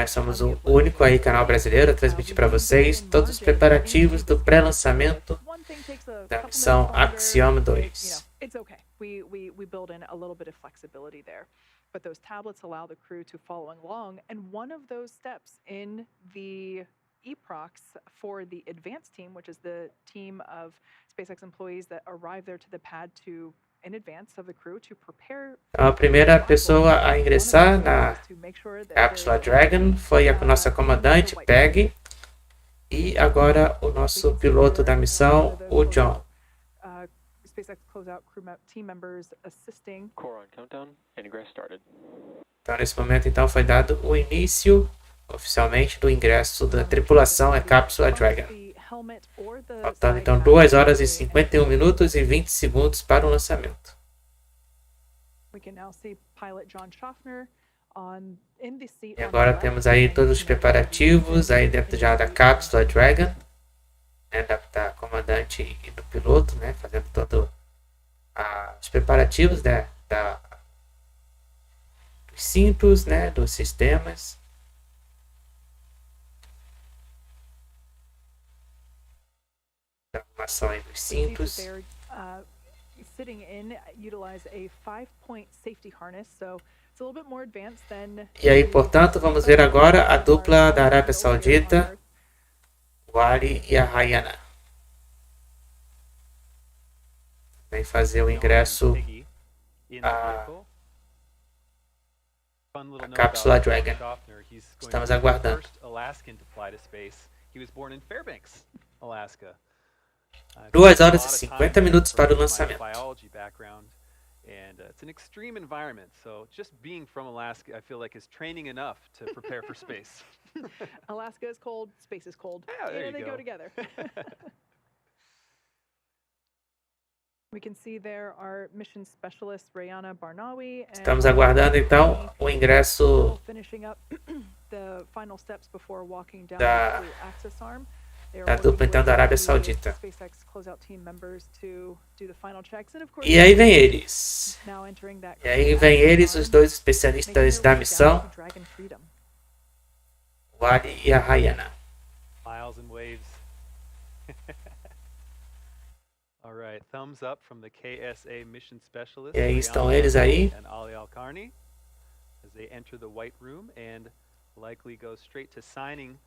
Speaker 1: Somos o único aí canal brasileiro a transmitir para vocês todos os preparativos do pré-lançamento da missão Axiom 2.
Speaker 3: But those tablets allow the crew to follow along. And one of those steps in the EPROCs for the advanced team, which is the team of SpaceX employees that arrive there to the pad in advance of the crew to prepare.
Speaker 1: A primeira pessoa a ingressar na cápsula Dragon foi a nossa comandante, Peggy, e agora o nosso piloto da missão, o John.
Speaker 3: SpaceX closeout crew team members assisting.
Speaker 6: Core on countdown, ingress started.
Speaker 1: Então, nesse momento, então, foi dado o início, oficialmente, do ingresso da tripulação à cápsula Dragon. Faltando, então, 2 horas e 51 minutos e 20 segundos para o lançamento. E agora temos aí todos os preparativos aí dentro já da cápsula Dragon. Da comandante e do piloto, né, fazendo toda os preparativos, né, dos cintos, né, dos sistemas. Da arrumação aí dos cintos.
Speaker 3: Sitting in utilize a 5-point safety harness, so it's a little bit more advanced than.
Speaker 1: E aí, portanto, vamos ver agora a dupla da Arábia Saudita, o Ali e a Rayyanah. Vem fazer o ingresso a cápsula Dragon. Estamos aguardando. 2 horas e 50 minutos para o lançamento.
Speaker 2: And it's an extreme environment, so just being from Alaska, I feel like is training enough to prepare for space.
Speaker 3: Alaska is cold, space is cold.
Speaker 2: Yeah, there you
Speaker 3: they
Speaker 2: go.
Speaker 3: Go together. We can see there our mission specialist Rayyanah Barnawi.
Speaker 1: Estamos aguardando então o ingresso
Speaker 3: finishing up the final steps before walking down
Speaker 1: da
Speaker 3: the access arm.
Speaker 1: Da dupla então da Arábia Saudita. E aí vem eles. E aí vem eles, os dois especialistas da missão, o Ali e a Rayyanah.
Speaker 2: Miles and waves. All right, thumbs up from the KSA mission specialist.
Speaker 1: E aí estão eles aí.
Speaker 2: And Alqarni as they enter the white room and likely go straight to signing.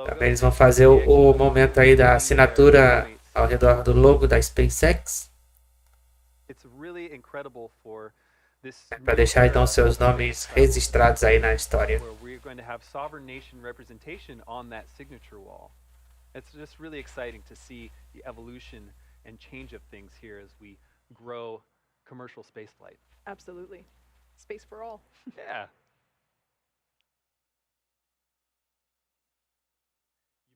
Speaker 1: Também eles vão fazer o momento aí da assinatura ao redor do logo da Spacex. Para deixar então seus nomes registrados aí na história.
Speaker 2: It's just really exciting to see the evolution and change of things here as we grow commercial spaceflight.
Speaker 3: Absolutely. Space for all.
Speaker 2: Yeah.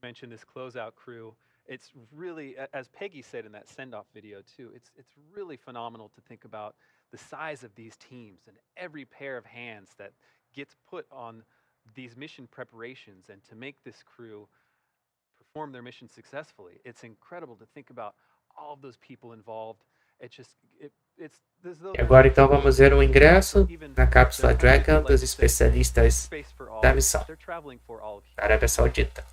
Speaker 2: Mentioned this closeout crew. It's really, as Peggy said in that send-off video too, it's really phenomenal to think about the size of these teams and every pair of hands that gets put on these mission preparations and to make this crew perform their mission successfully. It's incredible to think about all of those people involved.
Speaker 1: E agora então vamos ver o ingresso na cápsula Dragon dos especialistas da missão da Arábia Saudita.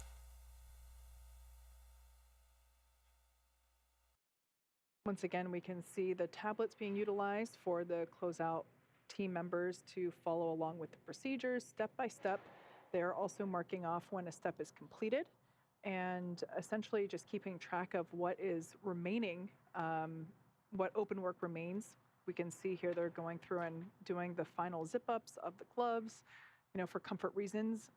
Speaker 3: Once again, we can see the tablets being utilized for the closeout team members to follow along with the procedures step by step. They are also marking off when a step is completed and essentially just keeping track of what is remaining, what open work remains. We can see here they're going through and doing the final zip-ups of the gloves. You know, for comfort reasons,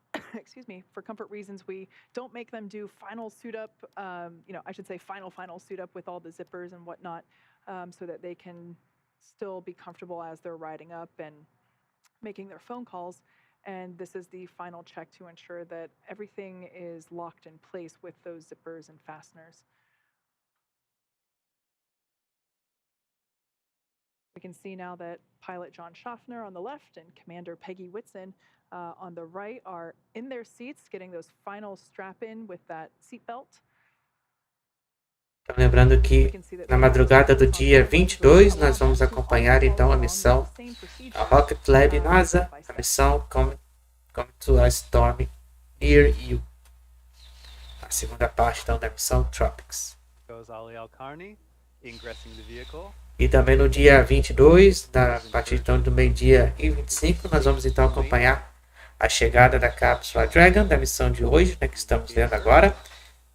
Speaker 3: for comfort reasons, we don't make them do final suit up, I should say final suit up with all the zippers and whatnot, so that they can still be comfortable as they're riding up and making their phone calls. And this is the final check to ensure that everything is locked in place with those zippers and fasteners. We can see now that pilot John Shoffner on the left and Commander Peggy Whitson on the right are in their seats, getting those final strap in with that seatbelt.
Speaker 1: Lembrando que na madrugada do dia 22 nós vamos acompanhar então a missão a Rocket Lab NASA, a missão Come to a Storm Near You. A segunda parte então da missão Tropics. E também no dia 22, a partir então do meio-dia e 25, nós vamos então acompanhar a chegada da cápsula Dragon, da missão de hoje, né, que estamos vendo agora,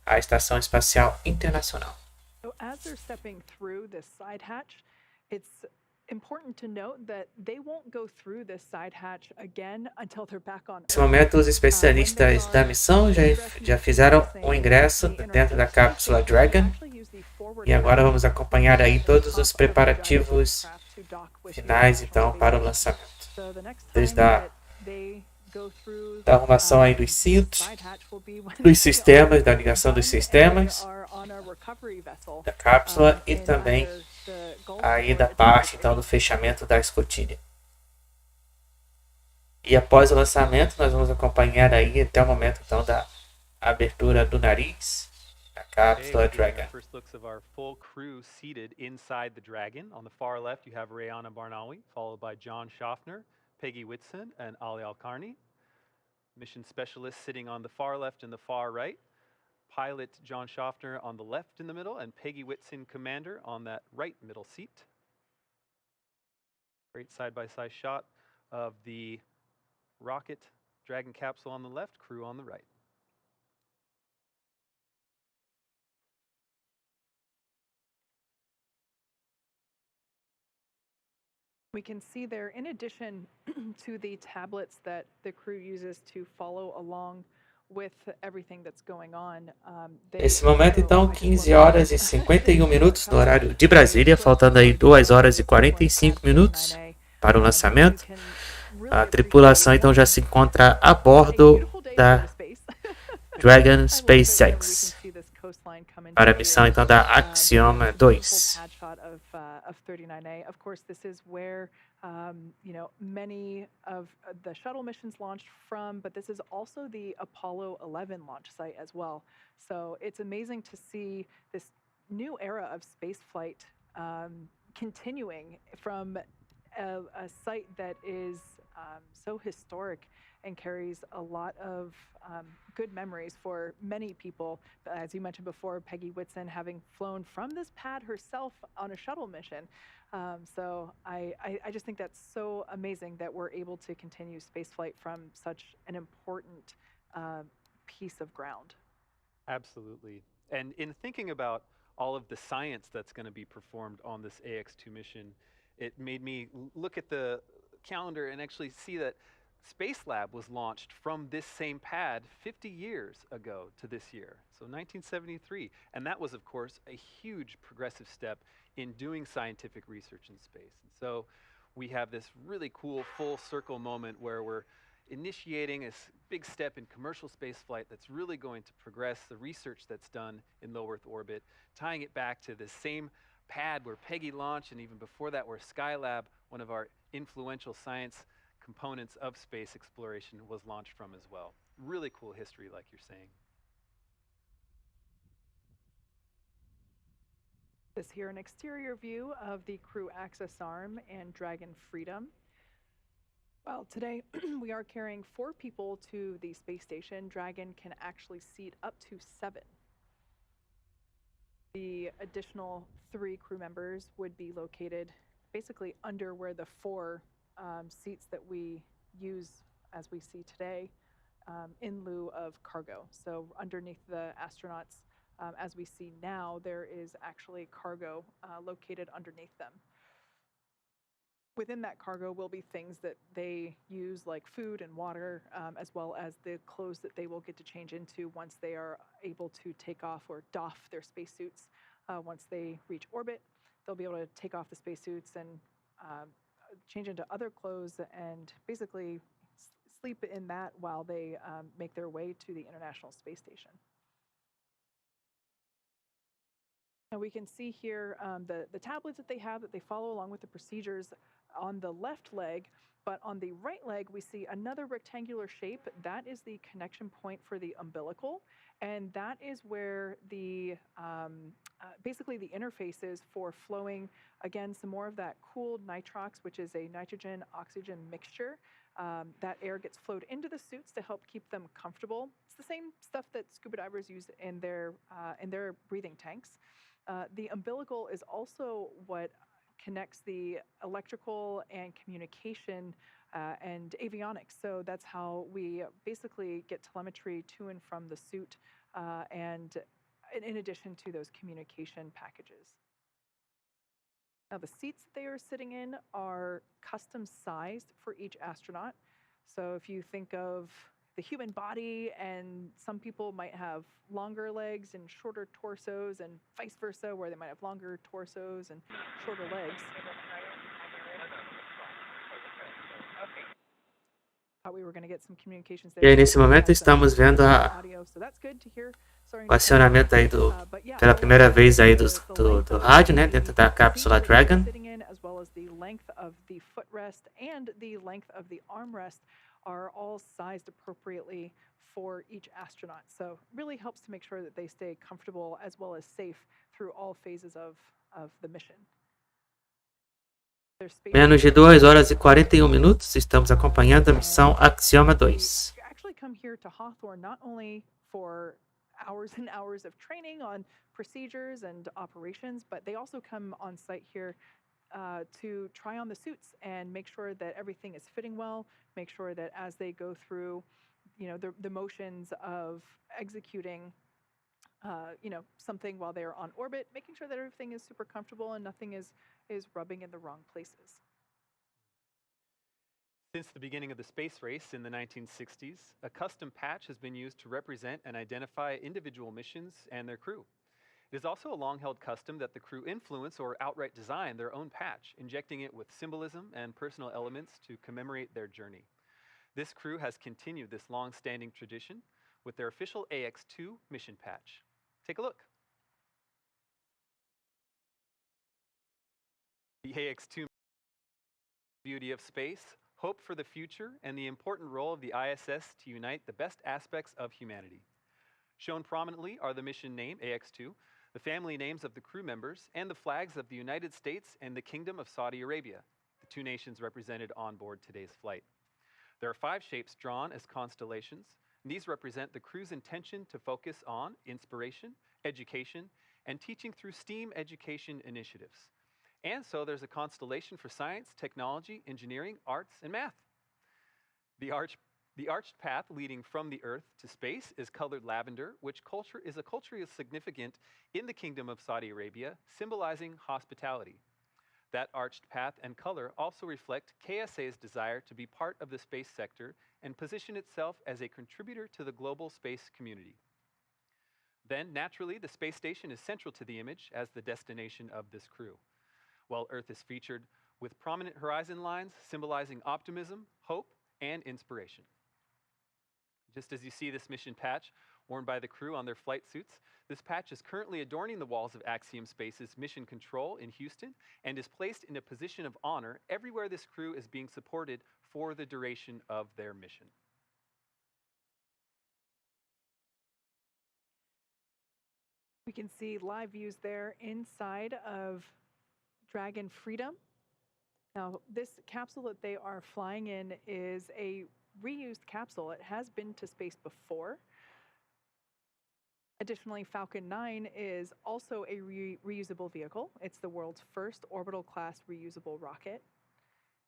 Speaker 1: à Estação Espacial Internacional.
Speaker 3: So as they're stepping through this side hatch, it's important to note that they won't go through this side hatch again until they're back on Earth.
Speaker 1: Nesse momento, os especialistas da missão já fizeram o ingresso dentro da cápsula Dragon. E agora vamos acompanhar aí todos os preparativos finais, então, para o lançamento. Desde a arrumação aí dos cintos, dos sistemas, da ligação dos sistemas, da cápsula e também aí da parte, então, do fechamento da escotilha. E após o lançamento, nós vamos acompanhar aí até o momento, então, da abertura do nariz, da cápsula
Speaker 2: Today, we're getting
Speaker 1: Dragon.
Speaker 2: our first looks of our full crew seated inside the Dragon. On the far left, you have Rayyanah Barnawi, followed by John Shoffner, Peggy Whitson, and Ali Alqarni. Mission specialist sitting on the far left and the far right. Pilot John Shoffner on the left in the middle, and Peggy Whitson, commander, on that right middle seat. Great side-by-side shot of the rocket Dragon capsule on the left, crew on the right.
Speaker 3: We can see there, in addition to the tablets that the crew uses to follow along with everything that's going on,
Speaker 1: Nesse momento, então, 15 horas e 51 minutos no horário de Brasília, faltando aí 2 horas e 45 minutos para o lançamento. A tripulação, então, já se encontra a bordo da Dragon Spacex para a missão, então, da Axiom 2.
Speaker 3: Of 39A. Of course, this is where many of the shuttle missions launched from, but this is also the Apollo 11 launch site as well. So it's amazing to see this new era of spaceflight continuing from a site that is so historic and carries a lot of good memories for many people. As you mentioned before, Peggy Whitson having flown from this pad herself on a shuttle mission. So I just think that's so amazing that we're able to continue spaceflight from such an important piece of ground.
Speaker 2: Absolutely. And in thinking about all of the science that's going to be performed on this AX2 mission, it made me look at the calendar and actually see that Space Lab was launched from this same pad 50 years ago to this year, so 1973. And that was, of course, a huge progressive step in doing scientific research in space. And so we have this really cool full circle moment where we're initiating a big step in commercial spaceflight that's really going to progress the research that's done in low Earth orbit, tying it back to the same pad where Peggy launched, and even before that, where Skylab, one of our influential science components of space exploration, was launched from as well. Really cool history, like you're saying.
Speaker 3: This here an exterior view of the crew access arm and Dragon Freedom. Well, today we are carrying 4 people to the space station. Dragon can actually seat up to 7. The additional 3 crew members would be located basically under where the 4 seats that we use as we see today in lieu of cargo. So underneath the astronauts, as we see now, there is actually cargo located underneath them. Within that cargo will be things that they use like food and water, as well as the clothes that they will get to change into once they are able to take off or doff their spacesuits. Once they reach orbit, they'll be able to take off the spacesuits and change into other clothes and basically sleep in that while they make their way to the International Space Station. And we can see here the tablets that they follow along with the procedures on the left leg, but on the right leg we see another rectangular shape. That is the connection point for the umbilical, and that is where the basically the interface is for flowing, again, some more of that cooled nitrox, which is a nitrogen-oxygen mixture. That air gets flowed into the suits to help keep them comfortable. It's the same stuff that scuba divers use in their breathing tanks. The umbilical is also what connects the electrical and communication and avionics. So that's how we basically get telemetry to and from the suit, and in addition to those communication packages. Now, the seats they are sitting in are custom sized for each astronaut. So if you think of the human body, and some people might have longer legs and shorter torsos, and vice versa, where they might have longer torsos and shorter legs. Thought we were going to get some communications there.
Speaker 1: E aí, nesse momento, estamos vendo o acionamento aí pela primeira vez aí do rádio, né, dentro da cápsula Dragon.
Speaker 3: As well as the length of the footrest and the length of the armrest are all sized appropriately for each astronaut. So really helps to make sure that they stay comfortable as well as safe through all phases of the mission.
Speaker 1: Menos de 2 horas e 41 minutos, estamos acompanhando a missão Axiom 2.
Speaker 3: Actually come here to Hawthorne not only for hours and hours of training on procedures and operations, but they also come on site here to try on the suits and make sure that everything is fitting well, make sure that as they go through, the motions of executing, something while they're on orbit, making sure that everything is super comfortable and nothing is rubbing in the wrong places.
Speaker 2: Since the beginning of the space race in the 1960s, a custom patch has been used to represent and identify individual missions and their crew. It is also a long-held custom that the crew influence or outright design their own patch, injecting it with symbolism and personal elements to commemorate their journey. This crew has continued this long-standing tradition with their official AX2 mission patch. Take a look. The AX2 beauty of space, hope for the future, and the important role of the ISS to unite the best aspects of humanity. Shown prominently are the mission name, AX2, the family names of the crew members, and the flags of the United States and the Kingdom of Saudi Arabia, the two nations represented on board today's flight. There are 5 shapes drawn as constellations, and these represent the crew's intention to focus on inspiration, education, and teaching through STEAM education initiatives. And so there's a constellation for science, technology, engineering, arts, and math. The arched path leading from the Earth to space is colored lavender, which is a culture significant in the Kingdom of Saudi Arabia, symbolizing hospitality. That arched path and color also reflect KSA's desire to be part of the space sector and position itself as a contributor to the global space community. Then, naturally, the space station is central to the image as the destination of this crew, while Earth is featured with prominent horizon lines symbolizing optimism, hope, and inspiration. Just as you see this mission patch worn by the crew on their flight suits, this patch is currently adorning the walls of Axiom Space's Mission Control in Houston and is placed in a position of honor everywhere this crew is being supported for the duration of their mission.
Speaker 3: We can see live views there inside of Dragon Freedom. Now, this capsule that they are flying in is a reused capsule. It has been to space before. Additionally, Falcon 9 is also a reusable vehicle. It's the world's first orbital class reusable rocket.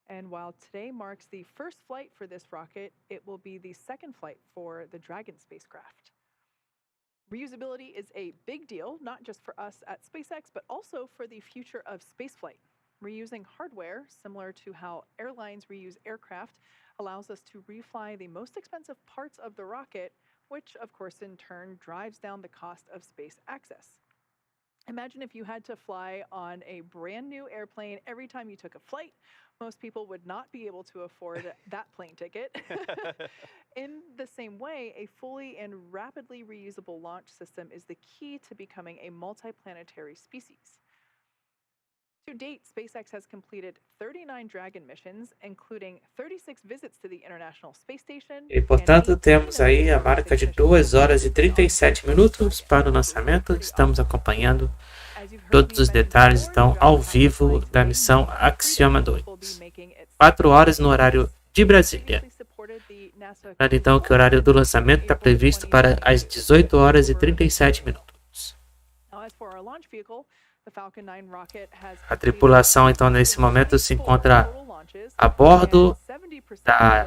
Speaker 3: And while today marks the first flight for this rocket, it will be the second flight for the Dragon spacecraft. Reusability is a big deal, not just for us at SpaceX, but also for the future of spaceflight. Reusing hardware, similar to how airlines reuse aircraft, allows us to refly the most expensive parts of the rocket, which of course in turn drives down the cost of space access. Imagine if you had to fly on a brand new airplane every time you took a flight. Most people would not be able to afford that plane ticket. In the same way, a fully and rapidly reusable launch system is the key to becoming a multiplanetary species. To date, SpaceX has completed 39 Dragon missions, including 36 visits to the International Space Station.
Speaker 1: E, portanto, temos aí a marca de 2 horas e 37 minutos para o lançamento. Estamos acompanhando todos os detalhes, então, ao vivo da missão Axiom 2. 4 horas no horário de Brasília. Lembrando, então, que o horário do lançamento está previsto para as 18 horas e 37 minutos. A tripulação, então, nesse momento se encontra a bordo da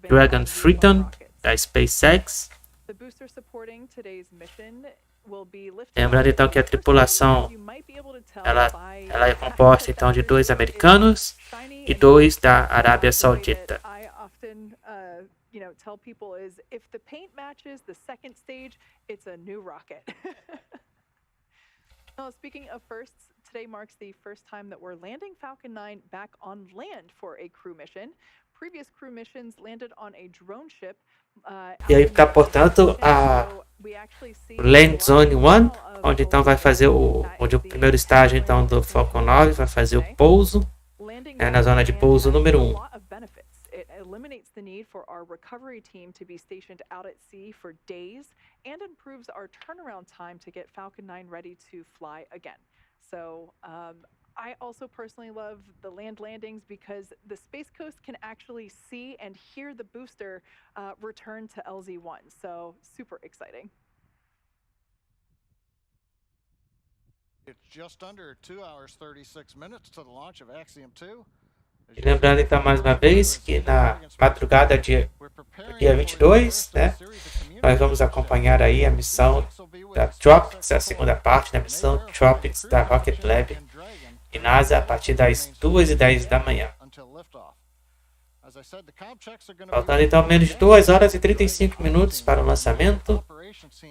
Speaker 1: Dragon Freedom, da SpaceX. Lembrando, então, que a tripulação ela é composta, então, de 2 americanos e 2 da Arábia Saudita.
Speaker 3: Tell people is if the paint matches the second stage, it's a new rocket. Well, speaking of firsts, today marks the first time that we're landing Falcon 9 back on land for a crew mission. Previous crew missions landed on a drone ship.
Speaker 1: E aí está, portanto, a Land Zone 1, onde então vai fazer onde o primeiro estágio então do Falcon 9 vai fazer o pouso, na zona de pouso número 1.
Speaker 3: the need for our recovery team to be stationed out at sea for days and improves our turnaround time to get Falcon 9 ready to fly again. So I also personally love the land landings because the Space Coast can actually see and hear the booster return to LZ-1. So super exciting.
Speaker 4: It's just under 2 hours 36 minutes to the launch of Axiom 2.
Speaker 1: E lembrando então mais uma vez que na madrugada dia 22, né, nós vamos acompanhar aí a missão da Tropics, a segunda parte da missão Tropics da Rocket Lab e NASA a partir das 2h10 da manhã. Faltando então menos de 2 horas e 35 minutos para o lançamento.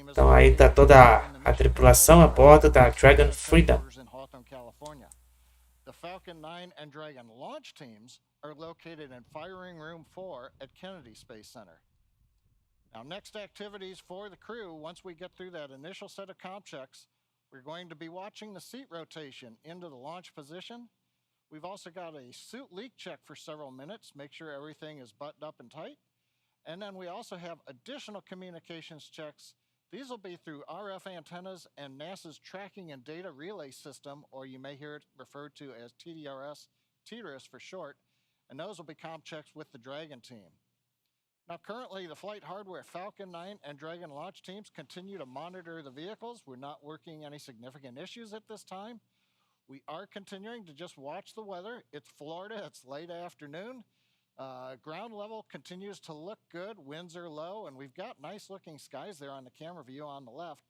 Speaker 1: Então aí está toda a tripulação a bordo da Dragon Freedom.
Speaker 4: The Falcon 9 and Dragon launch teams are located in Firing Room 4 at Kennedy Space Center. Now, next activities for the crew, once we get through that initial set of comp checks, we're going to be watching the seat rotation into the launch position. We've also got a suit leak check for several minutes, make sure everything is buttoned up and tight. And then we also have additional communications checks. These will be through RF antennas and NASA's Tracking and Data Relay System, or you may hear it referred to as TDRS for short, and those will be comp checks with the Dragon team. Now, currently, the flight hardware Falcon 9 and Dragon launch teams continue to monitor the vehicles. We're not working any significant issues at this time. We are continuing to just watch the weather. It's Florida, it's late afternoon. Ground level continues to look good. Winds are low, and we've got nice looking skies there on the camera view on the left.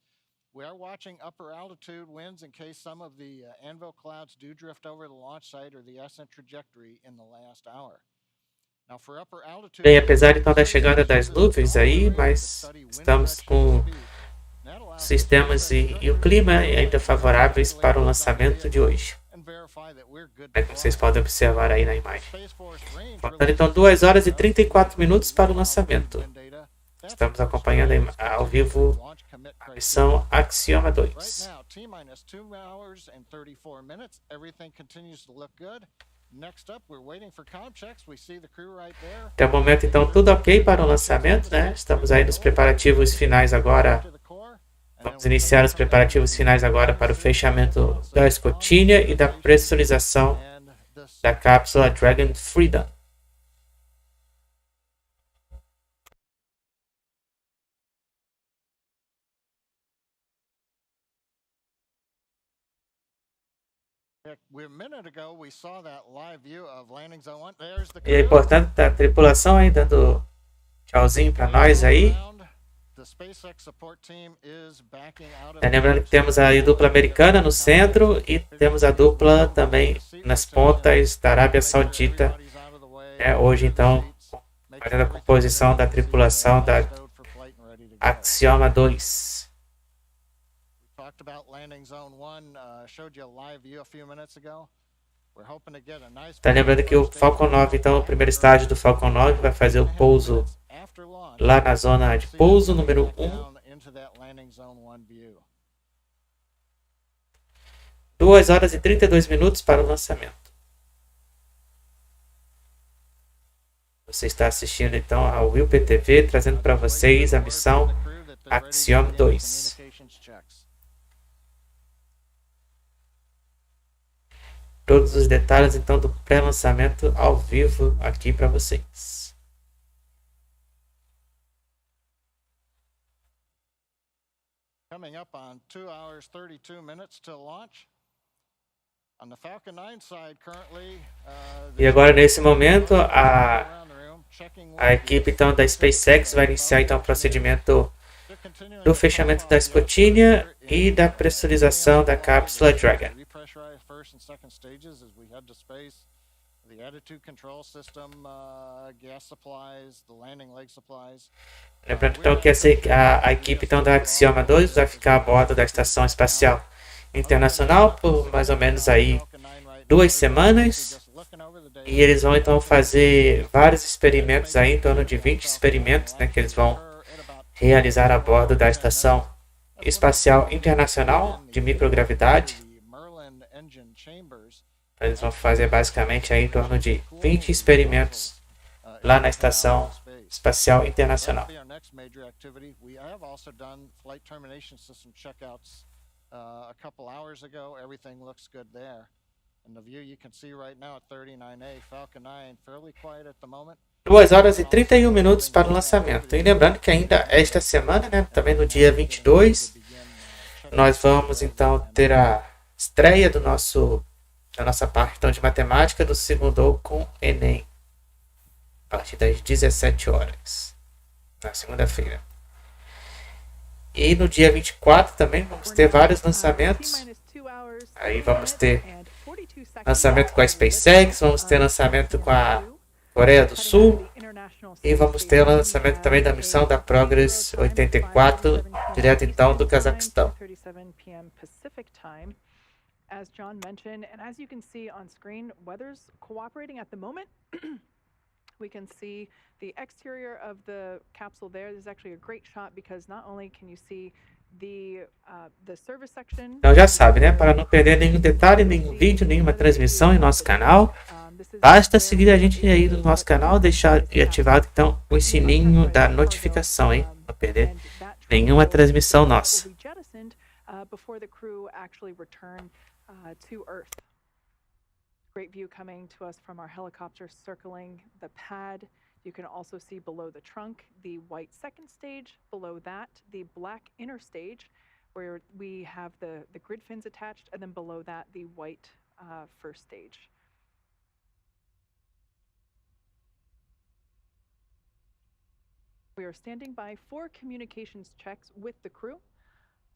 Speaker 4: We are watching upper altitude winds in case some of the anvil clouds do drift over the launch site or the ascent trajectory in the last hour. Now, for upper altitude,
Speaker 1: Bem, apesar então da chegada das nuvens aí, mas estamos com sistemas e o clima ainda favoráveis para o lançamento de hoje. Como vocês podem observar aí na imagem. Faltando então 2 horas e 34 minutos para o lançamento. Estamos acompanhando ao vivo a missão Axiom 2. Até o momento então tudo ok para o lançamento, né? Estamos aí nos preparativos finais agora. Vamos iniciar os preparativos finais agora para o fechamento da escotilha e da pressurização da cápsula Dragon Freedom. E é importante a tripulação aí dando tchauzinho para nós aí. Lembrando que temos a dupla americana no centro e temos a dupla também nas pontas da Arábia Saudita. Hoje, então, fazendo a composição da tripulação da Axiom 2. Tá lembrando que o Falcon 9, então, o primeiro estágio do Falcon 9 vai fazer o pouso lá na zona de pouso número 1. 2 horas e 32 minutos para o lançamento. Você está assistindo então ao Will PTV, trazendo para vocês a missão Axiom 2. Todos os detalhes então do pré-lançamento ao vivo aqui para vocês.
Speaker 4: Coming up on 2 hours 32 minutes to launch. On the Falcon 9 side currently,
Speaker 1: e agora nesse momento a equipe então da Spacex vai iniciar então o procedimento do fechamento da escotilha e da pressurização da cápsula Dragon. Lembrando então que a equipe então da Axiom 2 vai ficar a bordo da Estação Espacial Internacional por mais ou menos aí 2 semanas. E eles vão então fazer vários experimentos aí, em torno de 20 experimentos, né, que eles vão realizar a bordo da Estação Espacial Internacional de microgravidade. Eles vão fazer basicamente aí em torno de 20 experimentos lá na Estação Espacial Internacional.
Speaker 4: That'll be our next major activity. We have also done flight termination system checkouts a couple hours ago. Everything looks good there. And the view you can see right now at 39A, Falcon 9, fairly quiet at the moment.
Speaker 1: 2 horas e 31 minutos para o lançamento. E lembrando que ainda esta semana, né, também no dia 22, nós vamos então ter a estreia da nossa parte então, de matemática do segundo com Enem, a partir das 17 horas, na segunda-feira. E no dia 24 também vamos ter vários lançamentos. Aí vamos ter lançamento com a Spacex, vamos ter lançamento com a Coreia do Sul e vamos ter lançamento também da missão da Progress 84, direto então do Cazaquistão.
Speaker 3: As John mentioned, and as you can see on screen, weather's cooperating at the moment. We can see the exterior of the capsule there. This is actually a great shot because not only can you see the service section.
Speaker 1: Então já sabe, né? Para não perder nenhum detalhe, nenhum vídeo, nenhuma transmissão em nosso canal, basta seguir a gente aí no nosso canal, deixar ativado então o sininho da notificação, hein? Não perder nenhuma transmissão nossa.
Speaker 3: Before the crew actually return to Earth. Great view coming to us from our helicopter circling the pad. You can also see below the trunk the white second stage, below that the black inner stage where we have the grid fins attached, and then below that the white first stage. We are standing by for communications checks with the crew.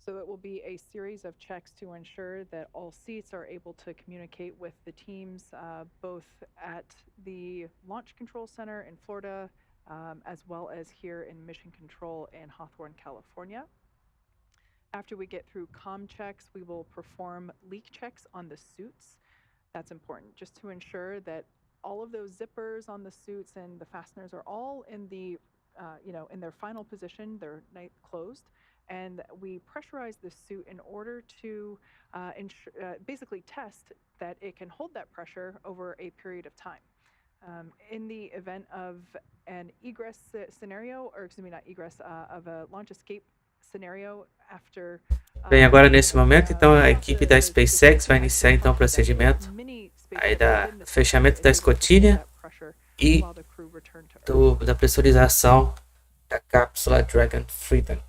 Speaker 3: So it will be a series of checks to ensure that all seats are able to communicate with the teams, both at the Launch Control Center in Florida, as well as here in Mission Control in Hawthorne, California. After we get through comm checks, we will perform leak checks on the suits. That's important, just to ensure that all of those zippers on the suits and the fasteners are all in the, in their final position, they're closed. And we pressurize the suit in order to basically test that it can hold that pressure over a period of time. In the event of an egress scenario, or excuse me, not egress, of a launch escape scenario after.
Speaker 1: Bem, agora nesse momento, então a equipe da SpaceX vai iniciar então o procedimento aí do fechamento da escotilha e da pressurização da cápsula Dragon Freedom.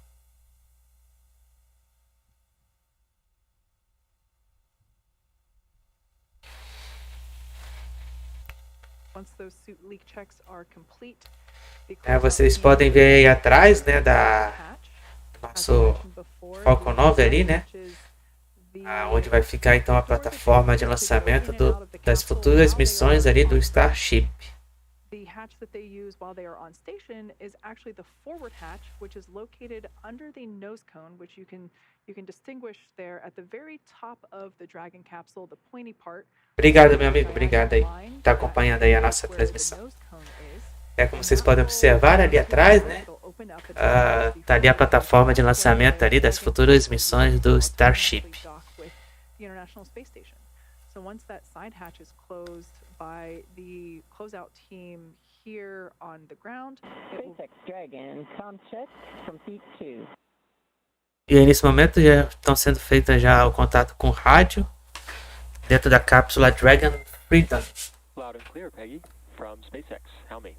Speaker 1: Vocês podem ver aí atrás, né, do nosso Falcon 9 ali, né, onde vai ficar então a plataforma de lançamento das futuras missões ali do Starship.
Speaker 3: The hatch that they use while they are on station is actually the forward hatch, which is located under the nose cone, which you can distinguish there at the very top of the Dragon capsule, the pointy part.
Speaker 1: Obrigado, meu amigo, obrigado aí. Tá acompanhando aí a nossa transmissão. Como vocês podem observar ali atrás, né? Tá ali a plataforma de lançamento ali das futuras missões do Starship.
Speaker 3: So once that side hatch is closed by the closeout team here on the ground,
Speaker 8: Spacex Dragon, com check from seat 2.
Speaker 1: E aí nesse momento já estão sendo feitas já o contato com rádio dentro da cápsula Dragon Freedom.
Speaker 6: Loud and clear, Peggy, from SpaceX. How me?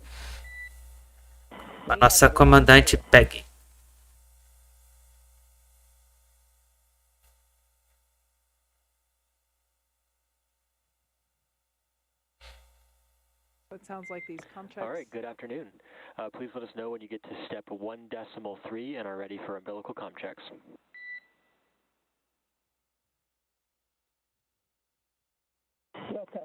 Speaker 1: A nossa comandante Peggy.
Speaker 3: It sounds like these comm checks.
Speaker 6: All right, good afternoon. Please let us know when you get to step 1.3 and are ready for umbilical comm checks.
Speaker 8: Okay.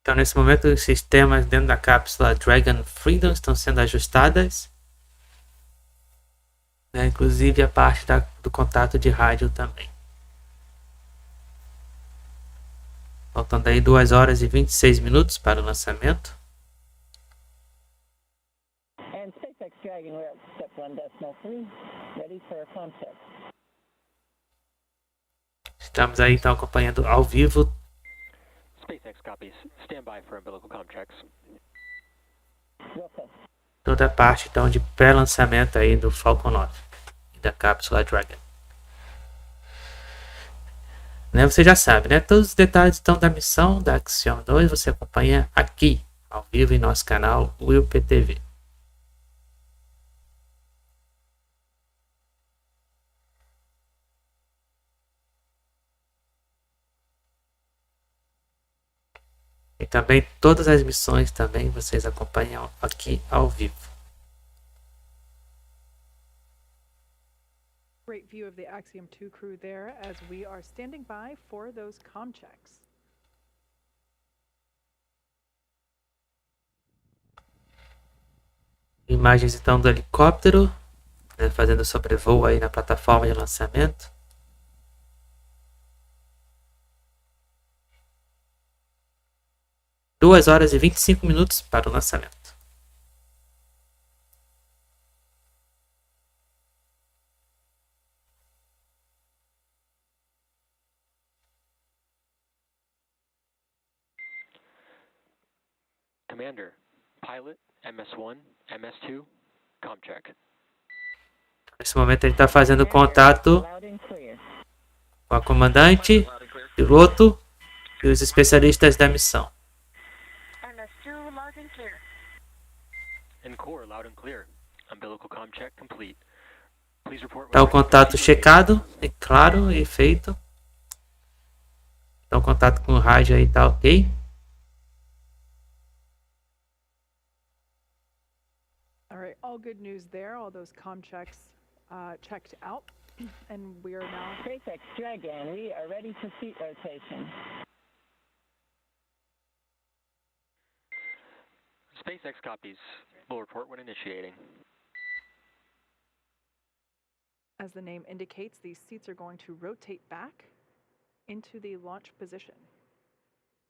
Speaker 1: Então, nesse momento, os sistemas dentro da cápsula Dragon Freedom estão sendo ajustadas, né? Inclusive a parte do contato de rádio também. Faltando aí 2 horas e 26 minutos para o lançamento.
Speaker 8: And SpaceX Dragon, we're at step 1.3, ready for a comm check.
Speaker 1: Estamos aí então acompanhando ao vivo
Speaker 6: Spacex copies. Stand by for umbilical comm checks.
Speaker 1: toda a parte então de pré-lançamento aí do Falcon 9 e da cápsula Dragon. Né, você já sabe, né? Todos os detalhes então da missão da Axiom 2 você acompanha aqui, ao vivo em nosso canal Will PTV. E também todas as missões também vocês acompanham aqui ao vivo.
Speaker 3: Great view of the Axiom 2 crew there as we are standing by for those comm checks.
Speaker 1: Imagens então do helicóptero, né, fazendo sobrevoo aí na plataforma de lançamento. Duas horas e 25 minutos para o lançamento.
Speaker 6: Commander, pilot, MS-1, MS-2, comm check.
Speaker 1: Nesse momento ele está fazendo contato
Speaker 8: Loud and clear.
Speaker 1: com a comandante, piloto e os especialistas da missão.
Speaker 8: MS-2, loud and clear.
Speaker 6: And core, loud and clear. Umbilical comm check complete. Please report.
Speaker 1: Está o contato checado, é claro, e feito. Então o contato com o rádio aí tá ok.
Speaker 3: All right, all good news there. All those comm checks checked out, and we are now.
Speaker 8: SpaceX Dragon, we are ready for seat rotation.
Speaker 6: SpaceX copies. Will report when initiating.
Speaker 3: As the name indicates, these seats are going to rotate back into the launch position.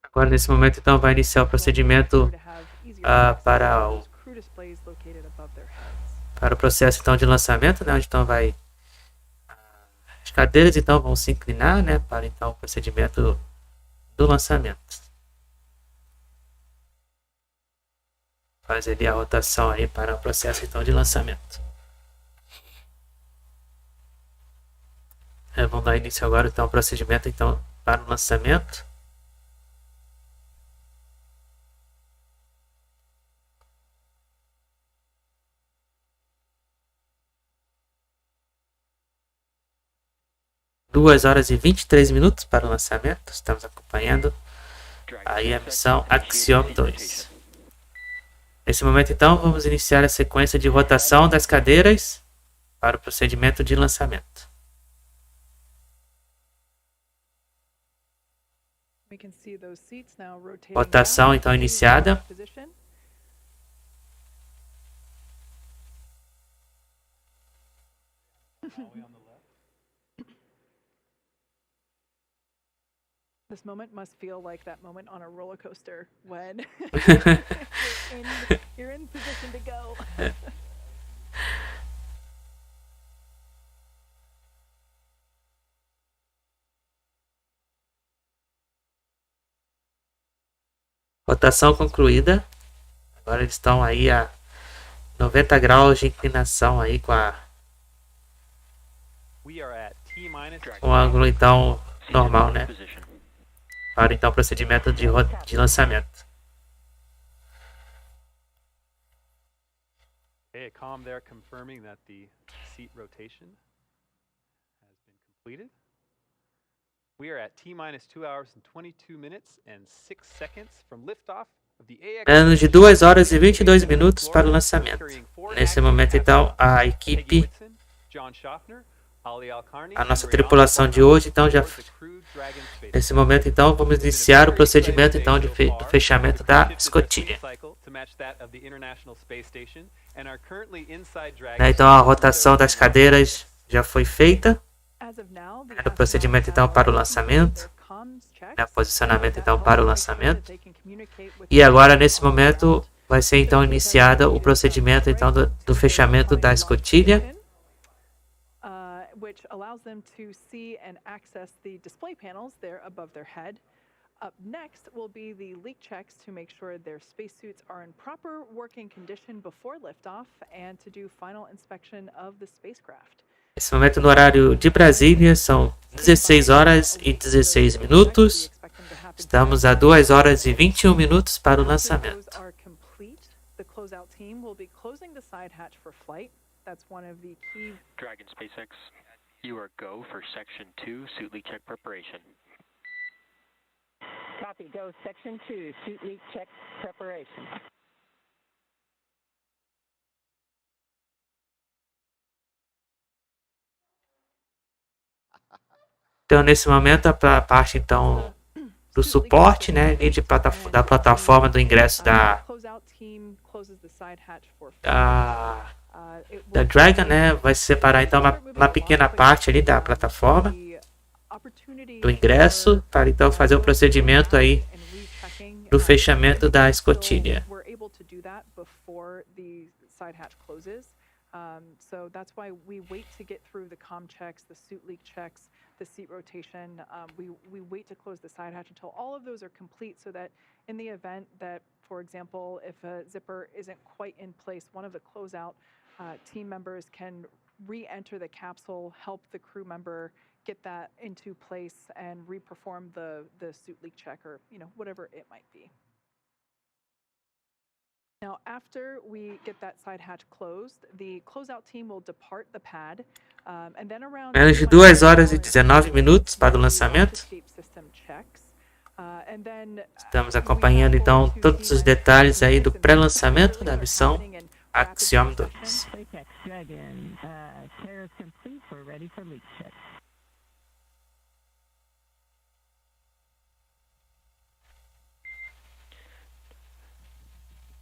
Speaker 1: Agora nesse momento então vai iniciar o procedimento para o processo então de lançamento, né, onde então vai as cadeiras então vão se inclinar, né, para então o procedimento do lançamento. Faz ali a rotação aí para o processo então de lançamento. Vamos dar início agora então ao procedimento então para o lançamento. Duas horas e 23 minutos para o lançamento. Estamos acompanhando aí a missão Axiom 2. Nesse momento então vamos iniciar a sequência de rotação das cadeiras para o procedimento de lançamento. Rotação então iniciada.
Speaker 3: This moment must feel like that moment on a roller coaster when you're in position to go.
Speaker 1: Rotação concluída. Agora eles estão aí a 90 graus de inclinação aí com o ângulo então normal, né? Para então o procedimento de lançamento.
Speaker 2: Okay, a comm there confirming that the seat rotation has been completed. We are at T-minus 2 hours and 22 minutes and 6 seconds from liftoff of the AX.
Speaker 1: Menos de 2 horas e 22 minutos para o lançamento. Nesse momento então a equipe,
Speaker 2: Peggy Whitson, John Shoffner, Alqarni,
Speaker 1: a nossa tripulação de hoje então já nesse momento então vamos iniciar o procedimento então do fechamento da escotilha. Então a rotação das cadeiras já foi feita. O procedimento então para o lançamento, né, posicionamento então para o lançamento. E agora nesse momento vai ser então iniciado o procedimento então do fechamento da escotilha.
Speaker 3: which allows them to see and access the display panels there above their head. Up next will be the leak checks to make sure their spacesuits are in proper working condition before liftoff and to do final inspection of the spacecraft.
Speaker 1: Nesse momento, no horário de Brasília, são 16 horas e 16 minutos. Estamos a 2 horas e 21 minutos para o lançamento.
Speaker 3: The closeout team will be closing the side hatch for flight. That's one of the key.
Speaker 6: Dragon SpaceX, you are go for Section 2 suit leak check preparation.
Speaker 8: Copy, go Section 2, suit leak check preparation.
Speaker 1: Então, nesse momento, a parte então do suporte, né, e da plataforma do ingresso da Dragon, né, vai se separar então uma pequena parte ali da plataforma do ingresso para então fazer o procedimento aí do fechamento da escotilha.
Speaker 3: So that's why we wait to get through the comm checks, the suit leak checks, the seat rotation. We wait to close the side hatch until all of those are complete so that in the event that, for example, if a zipper isn't quite in place, one of the closeout team members can re-enter the capsule, help the crew member get that into place and re-perform the suit leak check or, whatever it might be. Now, after we get that side hatch closed, the closeout team will depart the pad, and then around
Speaker 1: menos de 2 horas e 19 minutos para o lançamento. Estamos acompanhando então todos os detalhes aí do pré-lançamento da missão Axiom 2.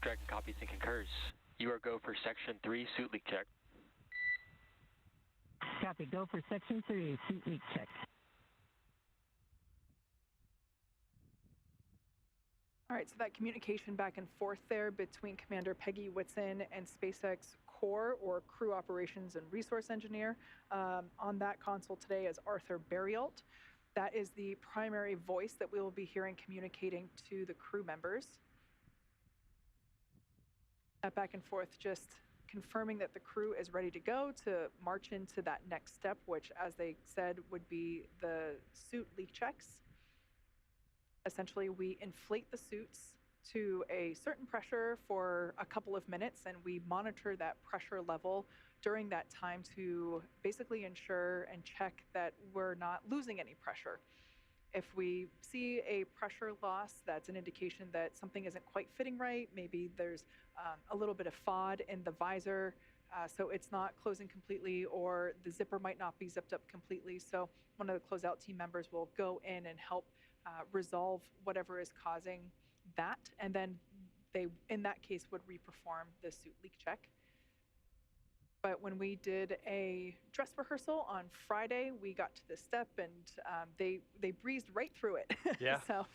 Speaker 6: Dragon copies and concurs. You are go for Section 3 suit leak check.
Speaker 8: Copy, go for Section 3 suit leak check.
Speaker 3: All right, so that communication back and forth there between Commander Peggy Whitson and SpaceX Core, or Crew Operations and Resource Engineer. On that console today is Arthur Berrialt. That is the primary voice that we will be hearing communicating to the crew members. That back and forth just confirming that the crew is ready to go to march into that next step, which, as they said, would be the suit leak checks. Essentially, we inflate the suits to a certain pressure for a couple of minutes, and we monitor that pressure level during that time to basically ensure and check that we're not losing any pressure. If we see a pressure loss, that's an indication that something isn't quite fitting right. Maybe there's a little bit of FOD in the visor, so it's not closing completely, or the zipper might not be zipped up completely. So one of the closeout team members will go in and help resolve whatever is causing that, and then they, in that case, would re-perform the suit leak check. But when we did a dress rehearsal on Friday, we got to this step, and they breezed right through it.
Speaker 2: Yeah.
Speaker 3: So.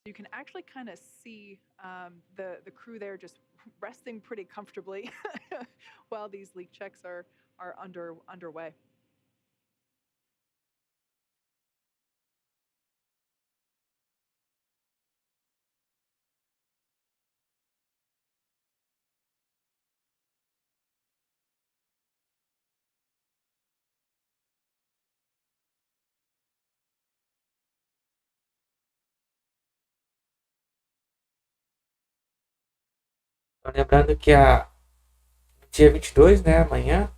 Speaker 3: You can actually kind of see the crew there just resting pretty comfortably while these leak checks are underway.
Speaker 1: Lembrando que dia 22, né, amanhã,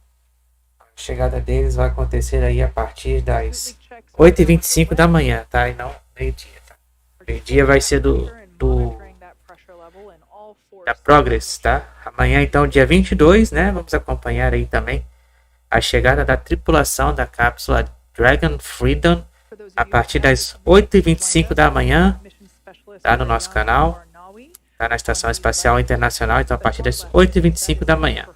Speaker 1: a chegada deles vai acontecer aí a partir das 8h25 da manhã, tá? E não meio-dia, tá? Meio-dia vai ser da Progress, tá? Amanhã, então, dia 22, né, vamos acompanhar aí também a chegada da tripulação da cápsula Dragon Freedom a partir das 8h25 da manhã, tá? No nosso canal. Tá na Estação Espacial Internacional, então a partir das 8h25 da manhã.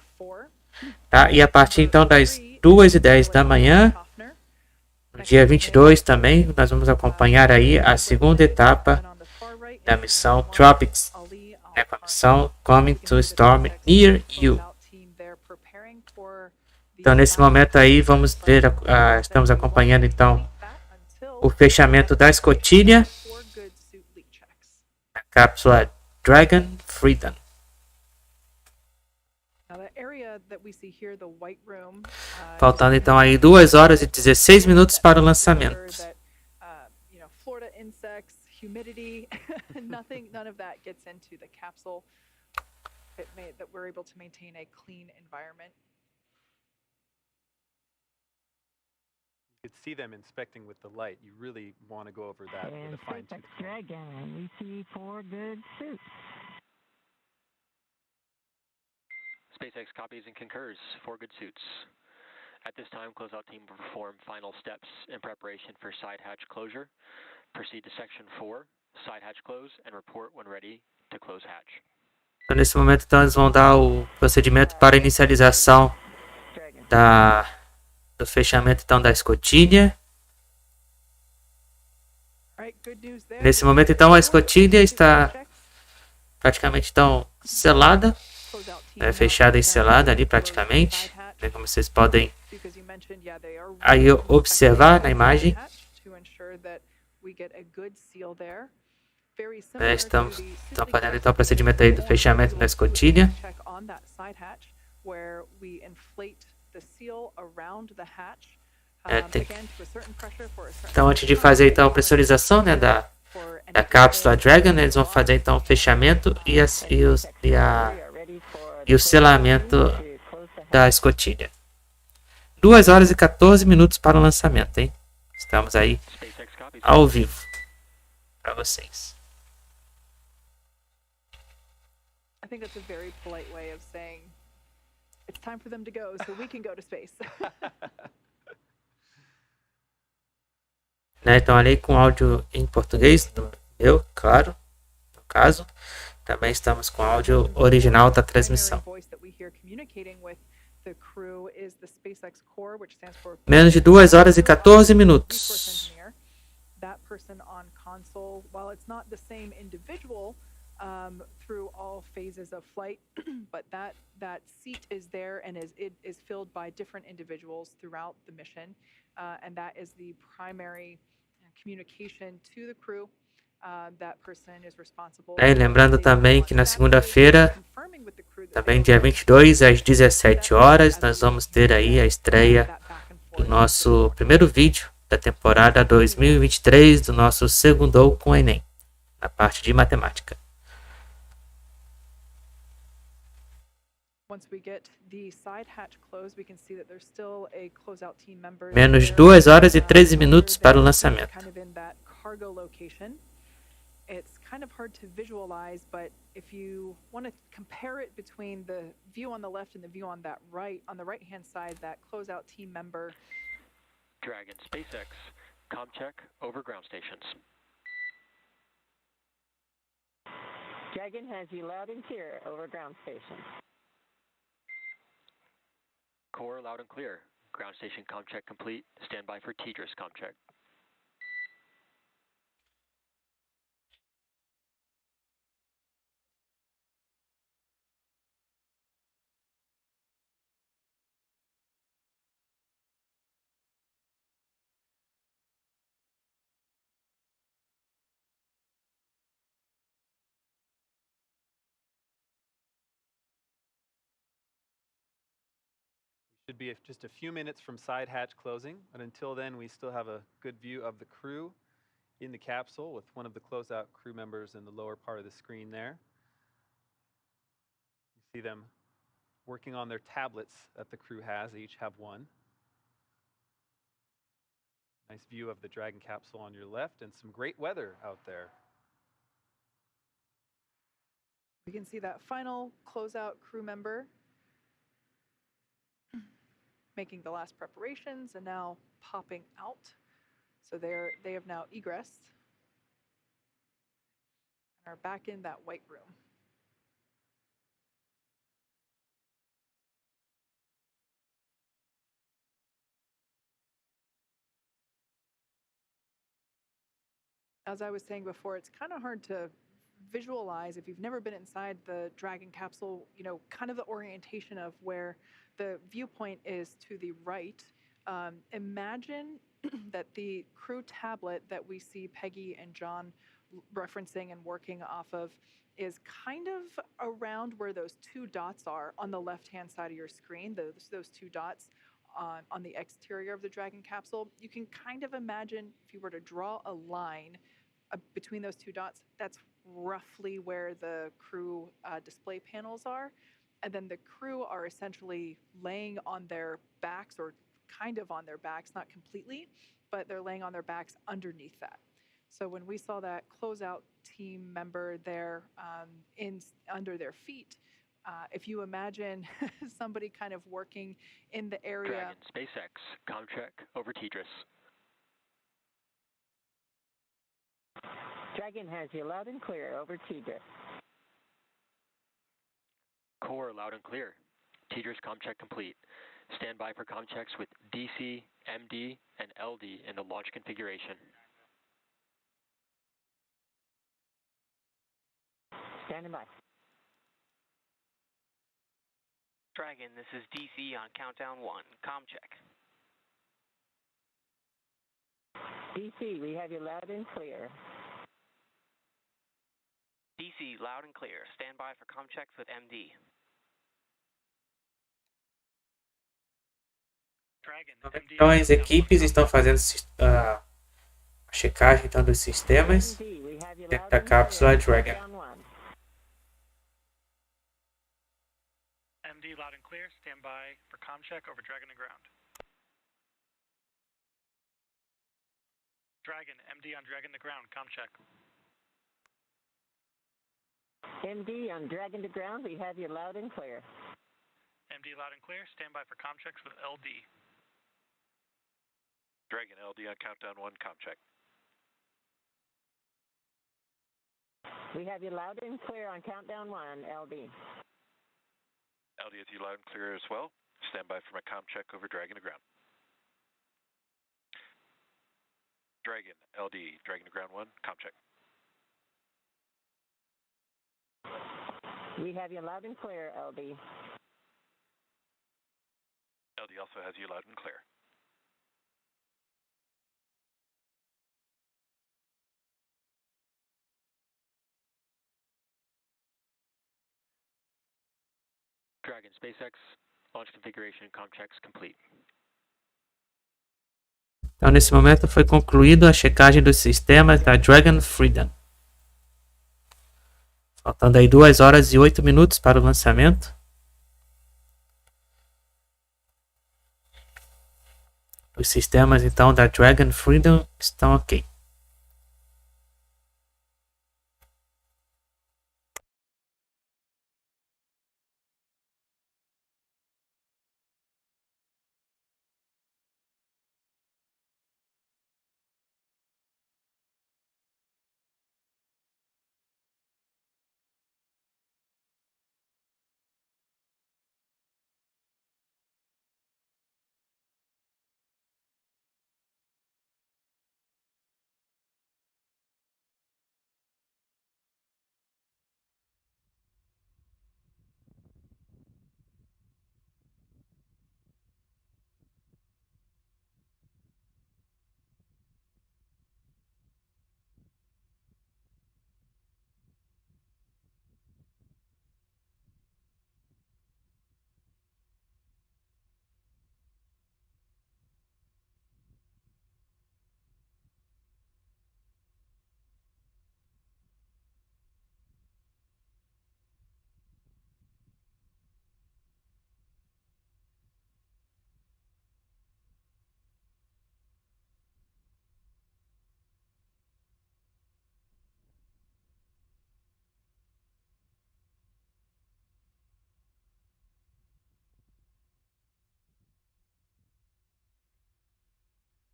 Speaker 1: Tá? E a partir então das 2h10 da manhã, no dia 22 também, nós vamos acompanhar aí a segunda etapa da missão Tropics né, com a missão Coming to Storm Near You. Então, nesse momento aí, vamos ver, estamos acompanhando então o fechamento da escotilha da cápsula Dragon Freedom. Faltando então aí 2 horas e 16 minutos para o lançamento.
Speaker 3: Florida insects, humidity, none of that gets into the capsule. That we're able to maintain a clean environment.
Speaker 2: You could see them inspecting with the light. You really want to go over that with a fine-tooth comb.
Speaker 8: Dragon, we see 4 good suits.
Speaker 6: SpaceX copies and concurs. 4 good suits. At this time, closeout team will perform final steps in preparation for side hatch closure. Proceed to section 4, side hatch close, and report when ready to close hatch.
Speaker 1: Então, nesse momento, então, eles vão dar o procedimento para inicialização do fechamento então, da escotilha. Nesse momento, então, a escotilha está praticamente então, selada, fechada e selada ali praticamente, né, como vocês podem aí observar na imagem. Estão fazendo então o procedimento aí do fechamento da escotilha. Então, antes de fazer então a pressurização, né, da cápsula Dragon, eles vão fazer então o fechamento e o selamento da escotilha. 2 horas e 14 minutos para o lançamento, hein? Estamos aí ao vivo para vocês.
Speaker 3: I think that's a very polite way of saying it's time for them to go so we can go to space.
Speaker 1: Né, então ali com áudio em português, eu, claro, no caso. Também estamos com áudio original da transmissão. Menos de 2 horas e 14 minutos.
Speaker 3: Through all phases of flight, but that seat is there and is filled by different individuals throughout the mission, and that is the primary communication to the crew. That person is responsible.
Speaker 1: Lembrando também que na segunda-feira, também dia 22 às 17 horas, nós vamos ter aí a estreia do nosso primeiro vídeo da temporada 2023 do nosso Segundo com Enem, na parte de matemática. Menos de 2 horas e 13 minutos para o lançamento.
Speaker 3: It's kind of hard to visualize, but if you want to compare it between the view on the left and the view on that right, on the right-hand side, that closeout team member.
Speaker 6: Dragon SpaceX, comm check over ground stations.
Speaker 8: Dragon has you loud and clear over ground stations.
Speaker 6: Core loud and clear. Ground station comm check complete. Stand by for TDRS comm check.
Speaker 2: Should be just a few minutes from side hatch closing, but until then we still have a good view of the crew in the capsule with one of the closeout crew members in the lower part of the screen there. You see them working on their tablets that the crew has. They each have one. Nice view of the Dragon capsule on your left and some great weather out there.
Speaker 3: We can see that final closeout crew member making the last preparations and now popping out. So they have now egressed and are back in that white room. As I was saying before, it's kind of hard to visualize, if you've never been inside the Dragon capsule, you know, kind of the orientation of where the viewpoint is to the right. Imagine that the crew tablet that we see Peggy and John referencing and working off of is kind of around where those two dots are on the left-hand side of your screen, those two dots on the exterior of the Dragon capsule. You can kind of imagine if you were to draw a line between those two dots, that's roughly where the crew display panels are. And then the crew are essentially laying on their backs, or kind of on their backs, not completely, but they're laying on their backs underneath that. So when we saw that closeout team member there under their feet, if you imagine somebody kind of working in the area.
Speaker 6: Dragon, SpaceX, comm check, over Tidris.
Speaker 8: Dragon has you loud and clear. Over Tidris.
Speaker 6: Core, loud and clear. Tidris comm check complete. Stand by for comm checks with DC, MD, and LD in the launch configuration.
Speaker 8: Standing by.
Speaker 9: Dragon, this is DC on countdown 1. Comm check.
Speaker 8: DC, we have you loud and clear.
Speaker 9: DC, loud and clear. Stand by for comm checks with MD.
Speaker 1: Então as equipes estão fazendo a checagem então, dos sistemas dentro da cápsula Dragon.
Speaker 10: MD loud and clear. Stand by for comm check over Dragon to ground. Dragon, MD on Dragon to ground. Comm check.
Speaker 8: MD on Dragon to ground. We have you loud and clear.
Speaker 10: MD loud and clear. Stand by for comm checks with LD.
Speaker 5: Dragon, LD on countdown 1, comm check.
Speaker 8: We have you loud and clear on countdown 1, LD.
Speaker 5: LD is you loud and clear as well. Stand by for my comm check over Dragon to ground. Dragon, LD, Dragon to ground 1, comm check.
Speaker 8: We have you loud and clear, LD.
Speaker 5: LD also has you loud and clear.
Speaker 6: Dragon, SpaceX, launch configuration, comm checks complete.
Speaker 1: Então, nesse momento foi concluído a checagem dos sistemas da Dragon Freedom. Faltando aí 2 horas e 8 minutos para o lançamento. Os sistemas então da Dragon Freedom estão ok.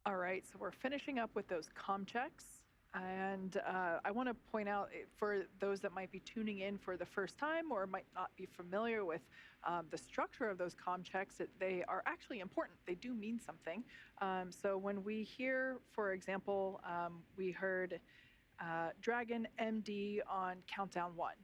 Speaker 3: All right, so we're finishing up with those comm checks. And I want to point out, for those that might be tuning in for the first time or might not be familiar with the structure of those comm checks, that they are actually important. They do mean something. So when we hear, for example, we heard Dragon MD on countdown 1.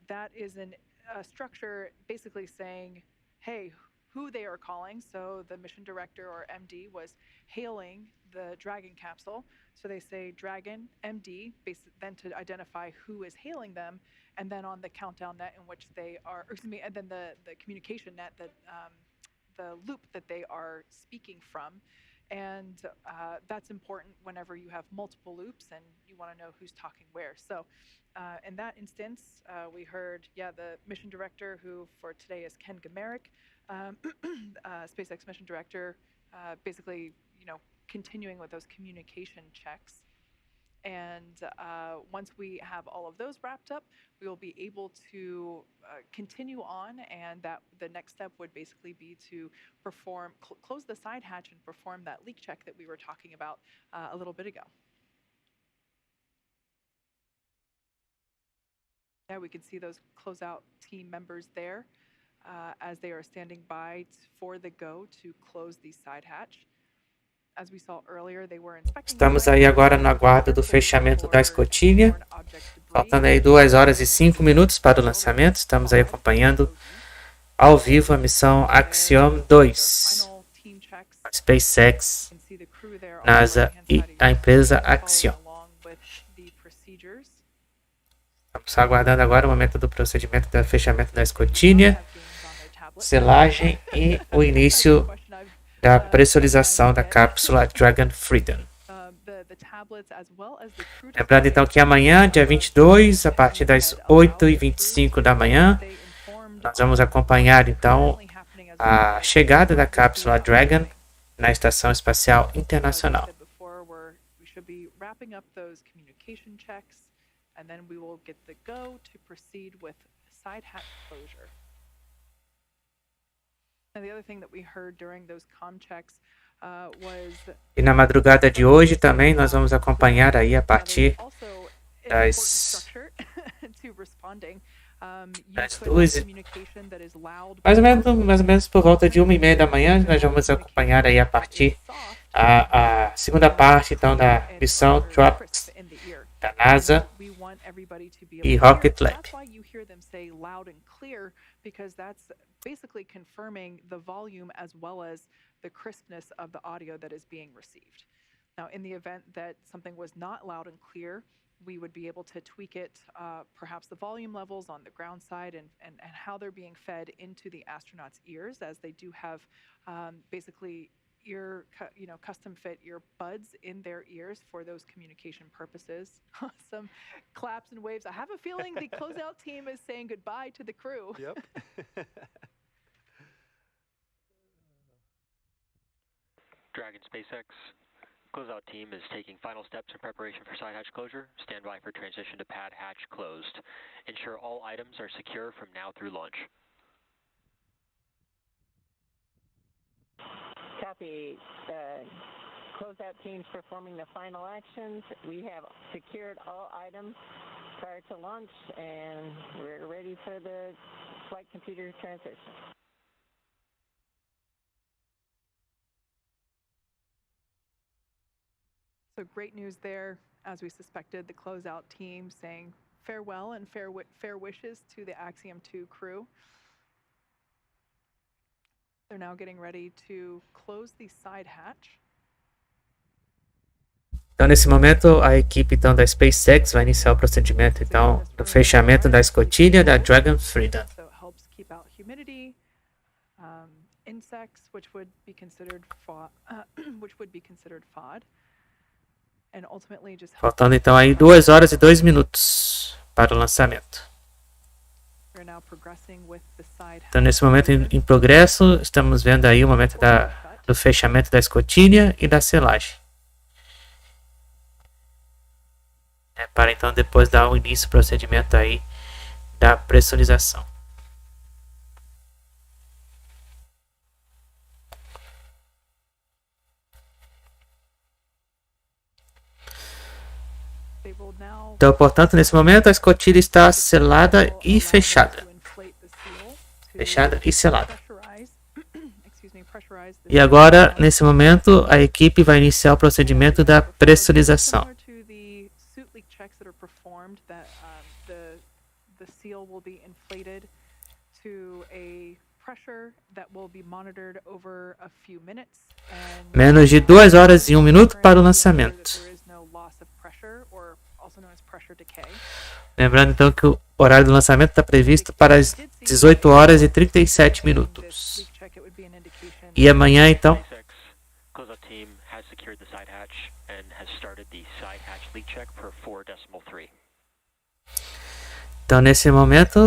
Speaker 3: That is a structure basically saying, hey, who they are calling. So the mission director or MD was hailing the Dragon capsule. So they say Dragon MD, then to identify who is hailing them, and then on the countdown net in which they are, and then the communication net that the loop that they are speaking from. And that's important whenever you have multiple loops and you want to know who's talking where. So in that instance, we heard, the mission director, who for today is Ken Gamerick, SpaceX mission director, basically, continuing with those communication checks. And once we have all of those wrapped up, we will be able to continue on, and that the next step would basically be to perform, close the side hatch and perform that leak check that we were talking about a little bit ago. Yeah, we can see those closeout team members there as they are standing by for the go to close the side hatch. As we saw earlier, they were inspecting.
Speaker 1: Estamos aí agora no aguardo do fechamento da escotilha. Faltando aí 2 horas e 5 minutos para o lançamento. Estamos aí acompanhando ao vivo a missão Axiom 2. A SpaceX, NASA e a empresa Axiom. Estamos aguardando agora o momento do procedimento do fechamento da escotilha, selagem e o início da pressurização da cápsula Dragon Freedom. Lembrando então que amanhã, dia 22, a partir das 8h25 da manhã, nós vamos acompanhar então a chegada da cápsula Dragon na Estação Espacial Internacional. E na madrugada de hoje também nós vamos acompanhar aí a partir das 2, mais ou menos por volta de 1h30 da manhã, nós vamos acompanhar aí a partir a segunda parte então da missão TROPICS da NASA e Rocket Lab.
Speaker 3: Because that's basically confirming the volume as well as the crispness of the audio that is being received. Now, in the event that something was not loud and clear, we would be able to tweak it, perhaps the volume levels on the ground side and how they're being fed into the astronauts' ears, as they do have basically custom fit earbuds in their ears for those communication purposes. Some claps and waves. I have a feeling the closeout team is saying goodbye to the crew.
Speaker 2: Yep.
Speaker 6: Dragon SpaceX. Closeout team is taking final steps in preparation for side hatch closure. Stand by for transition to pad hatch closed. Ensure all items are secure from now through launch.
Speaker 8: Copy. Closeout teams performing the final actions. We have secured all items prior to launch, and we're ready for the flight computer transition.
Speaker 3: So great news there, as we suspected, the closeout team saying farewell and fair wishes to the Axiom 2 crew. They're now getting ready to close the side hatch.
Speaker 1: Então, nesse momento, a equipe então, da SpaceX vai iniciar o procedimento então, do fechamento da escotilha da Dragon Freedom.
Speaker 3: So it helps keep out humidity, insects, which would be considered FOD. And ultimately just
Speaker 1: Faltando então aí 2 horas e 2 minutos para o lançamento. Então, nesse momento em progresso, estamos vendo aí o momento do fechamento da escotilha e da selagem. Para então depois dar o início ao procedimento aí da pressurização. Então, portanto, nesse momento a escotilha está selada e fechada. Fechada e selada. E agora, nesse momento, a equipe vai iniciar o procedimento da pressurização.
Speaker 3: seal will be inflated to a pressure that will be monitored over a few minutes.
Speaker 1: Menos de 2 horas e 1 minuto para o lançamento. Lembrando então que o horário do lançamento está previsto para as 18 horas e 37 minutos. E amanhã então Então nesse momento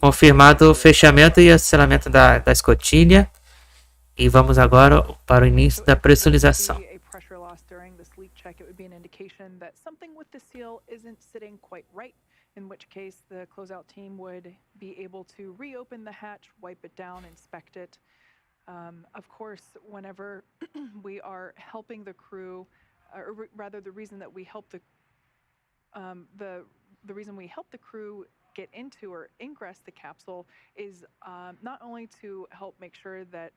Speaker 1: confirmado o fechamento e acelamento da escotilha. E vamos agora para o início da pressurização.
Speaker 3: In which case the closeout team would be able to reopen the hatch, wipe it down, inspect it. Of course, whenever we are helping the crew, or rather the reason that we help the reason we help the crew get into or ingress the capsule is not only to help make sure that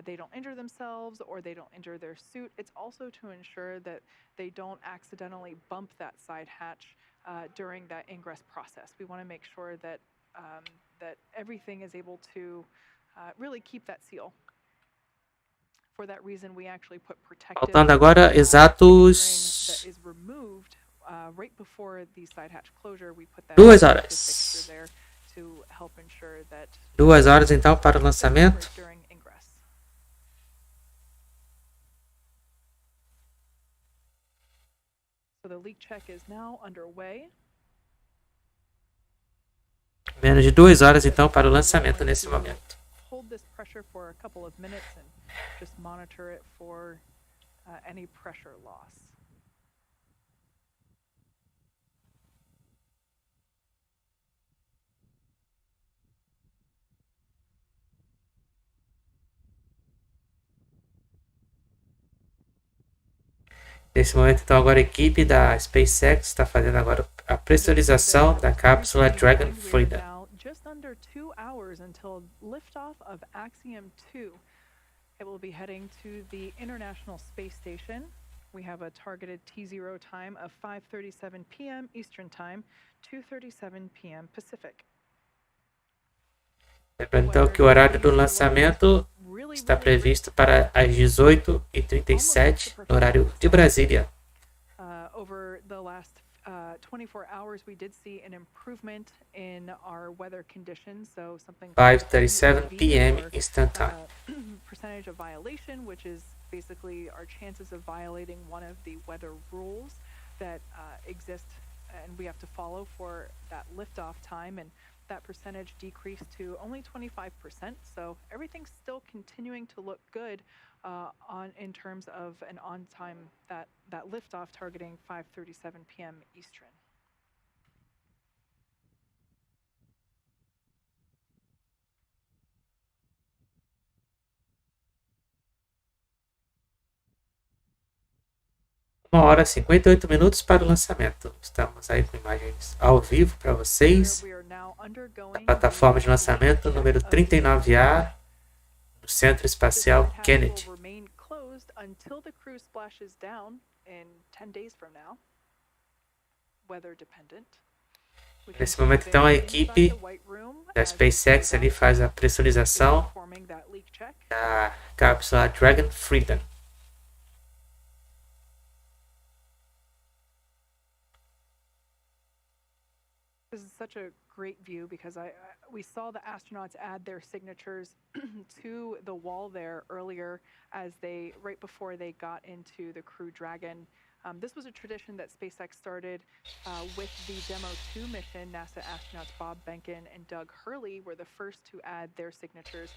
Speaker 3: they don't injure themselves or they don't injure their suit, it's also to ensure that they don't accidentally bump that side hatch during that ingress process. We want to make sure that that everything is able to really keep that seal. For that reason, we actually put protective.
Speaker 1: Faltando agora exatos
Speaker 3: that is removed right before the side hatch closure. We put that
Speaker 1: 2 horas.
Speaker 3: there to help ensure that
Speaker 1: 2 horas então para o lançamento.
Speaker 3: During ingress. So the leak check is now underway.
Speaker 1: Menos de 2 horas então para o lançamento nesse momento.
Speaker 3: Hold this pressure for a couple of minutes and just monitor it for any pressure loss.
Speaker 1: Nesse momento, então, agora a equipe da Spacex está fazendo agora a pressurização da cápsula Dragon Freedom.
Speaker 3: Just under 2 hours until liftoff of Axiom 2. It will be heading to the International Space Station. We have a targeted T0 time of 5:37 p.m. Eastern Time, 2:37 p.m. Pacific.
Speaker 1: Lembrando então que o horário do lançamento está previsto para as 18h37, no horário de Brasília.
Speaker 3: Over the last 24 hours, we did see an improvement in our weather conditions. So something
Speaker 1: 5:37 p.m. Eastern Time.
Speaker 3: Percentage of violation, which is basically our chances of violating one of the weather rules that exist and we have to follow for that liftoff time, and that percentage decreased to only 25%. So everything's still continuing to look good in terms of an on time that liftoff targeting 5:37 p.m. Eastern.
Speaker 1: Uma hora e 58 minutos para o lançamento. Estamos aí com imagens ao vivo para vocês. Na plataforma de lançamento número 39A, no Centro Espacial Kennedy. Nesse momento, então, a equipe da SpaceX ali faz a pressurização da cápsula Dragon Freedom.
Speaker 3: This is such a great view because we saw the astronauts add their signatures to the wall there earlier as right before they got into the Crew Dragon. This was a tradition that SpaceX started with the Demo 2 mission. NASA astronauts Bob Behnken and Doug Hurley were the first to add their signatures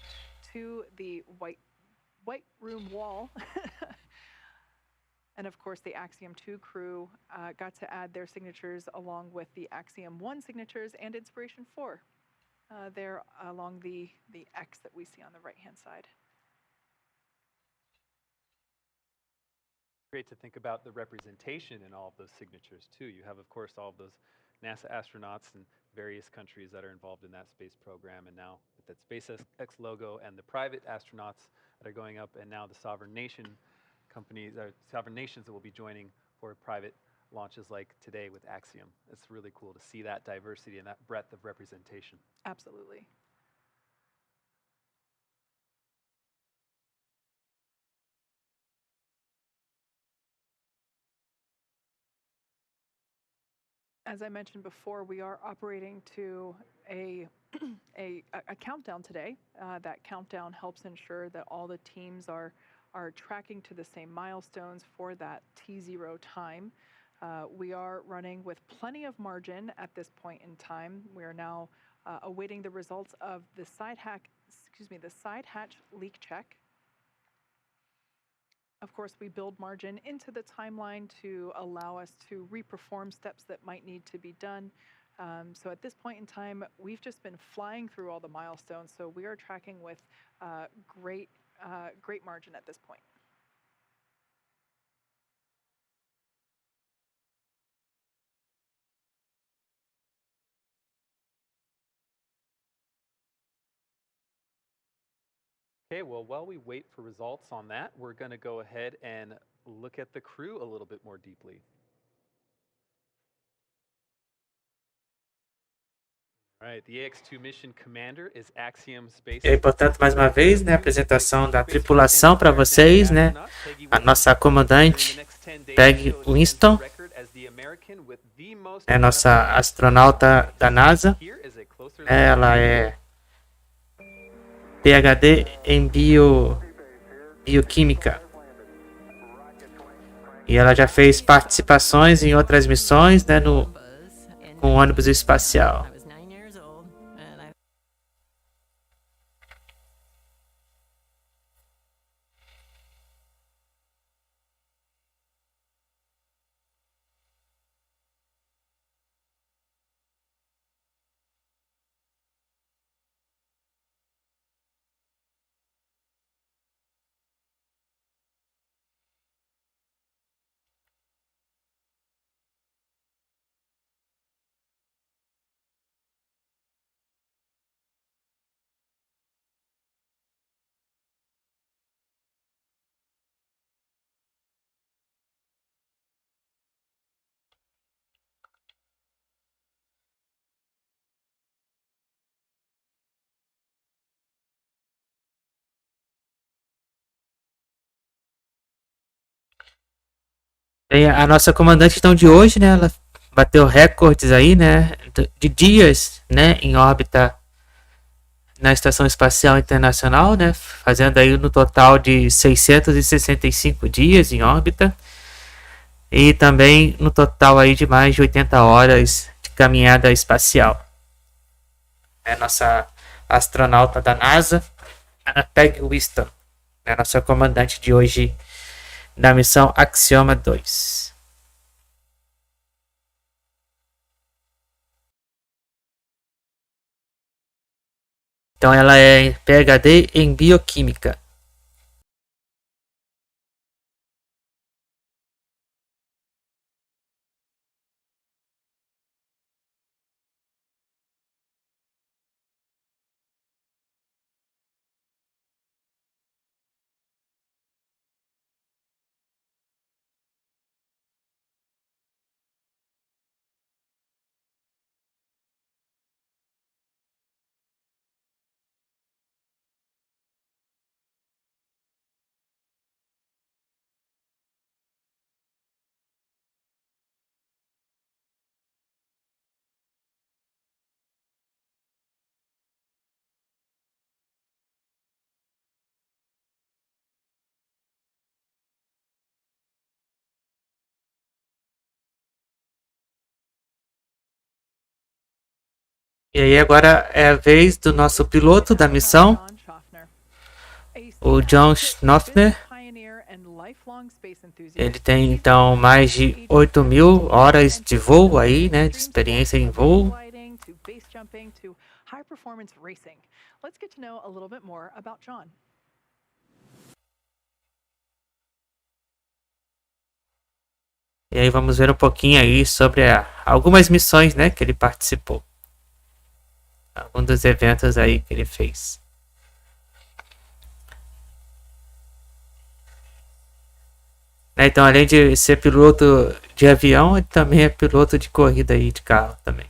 Speaker 3: to the white room wall. And of course, the Axiom 2 crew got to add their signatures along with the Axiom 1 signatures and Inspiration 4 there along the X that we see on the right-hand side.
Speaker 2: Great to think about the representation in all of those signatures too. You have, of course, all of those NASA astronauts in various countries that are involved in that space program, and now with that SpaceX logo and the private astronauts that are going up, and now the sovereign nation companies or sovereign nations that will be joining for private launches like today with Axiom. It's really cool to see that diversity and that breadth of representation.
Speaker 3: Absolutely. As I mentioned before, we are operating to a countdown today. That countdown helps ensure that all the teams are tracking to the same milestones for that T0 time. We are running with plenty of margin at this point in time. We are now awaiting the results of the side hatch leak check. Of course, we build margin into the timeline to allow us to reperform steps that might need to be done. So at this point in time, we've just been flying through all the milestones. So we are tracking with great margin at this point.
Speaker 2: Okay, well, while we wait for results on that, we're going to go ahead and look at the crew a little bit more deeply. All right, the AX2 mission commander is Axiom Space.
Speaker 1: E aí, portanto, mais uma vez, né, a apresentação da tripulação para vocês, né? A nossa comandante, Peggy Whitson, é a nossa astronauta da NASA. Ela é PhD em bioquímica. E ela já fez participações em outras missões, né, com o ônibus espacial. E a nossa comandante então de hoje, né, ela bateu recordes aí, né, de dias, né, em órbita na Estação Espacial Internacional, né, fazendo aí no total de 665 dias em órbita e também no total aí de mais de 80 horas de caminhada espacial. É a nossa astronauta da NASA, a Peggy Whitson, é a nossa comandante de hoje da missão Axiom 2. Então ela é PhD em bioquímica. E aí agora é a vez do nosso piloto da missão, o John Shoffner. Ele tem então mais de 8.000 horas de voo aí, né, de experiência em voo. E aí vamos ver um pouquinho aí sobre algumas missões, né, que ele participou. Alguns dos eventos aí que ele fez. Então, além de ser piloto de avião, ele também é piloto de corrida aí de carro também.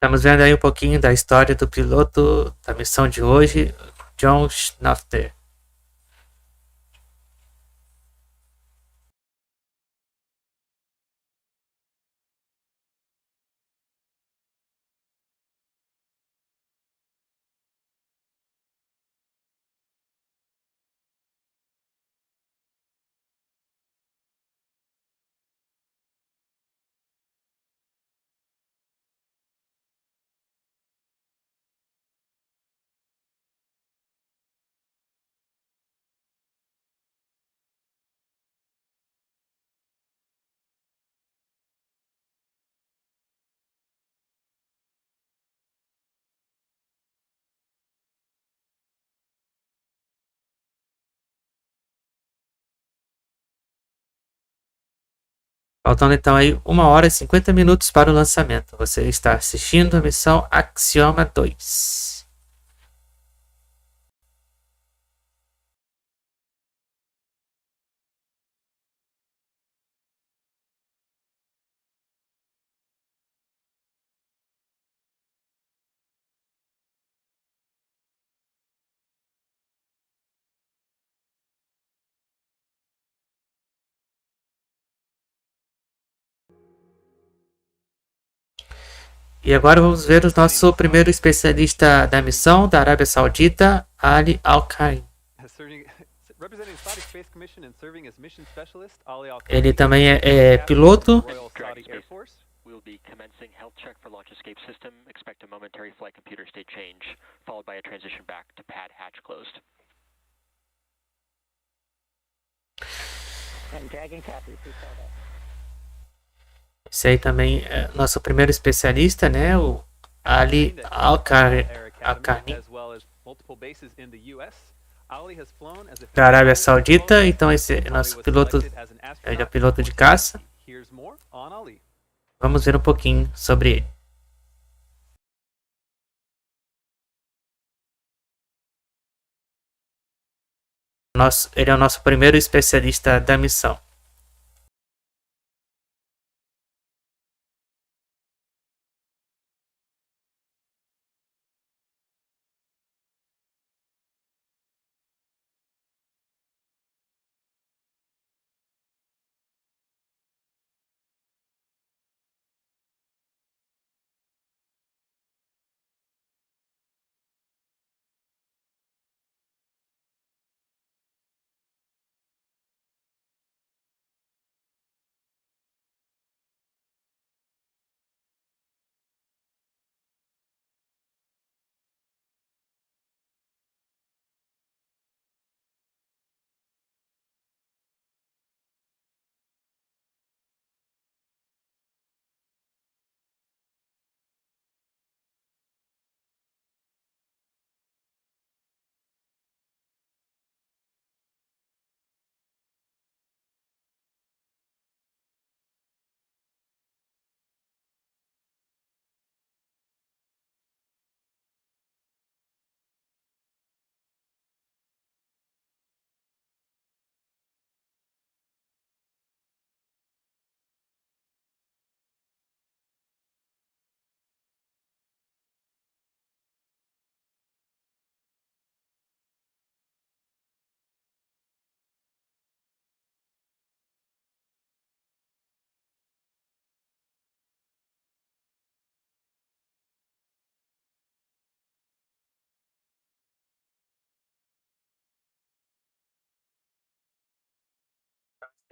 Speaker 1: Estamos vendo aí um pouquinho da história do piloto da missão de hoje, John Shoffner. Faltando então aí 1h e 50 minutos para o lançamento. Você está assistindo a missão Axiom 2. E agora vamos ver o nosso primeiro especialista da missão da Arábia Saudita, Ali Alqarni. Ele também é piloto.
Speaker 6: We'll be commencing health check for launch escape system. Expect a momentary flight computer state change, followed by a transition back to pad hatch closed.
Speaker 8: And Dragon copies, we saw that.
Speaker 1: Esse aí também é nosso primeiro especialista, né? O Ali Alqarni, da Arábia Saudita. Então esse é nosso piloto, ele é piloto de caça. Vamos ver um pouquinho sobre ele. Ele é o nosso primeiro especialista da missão.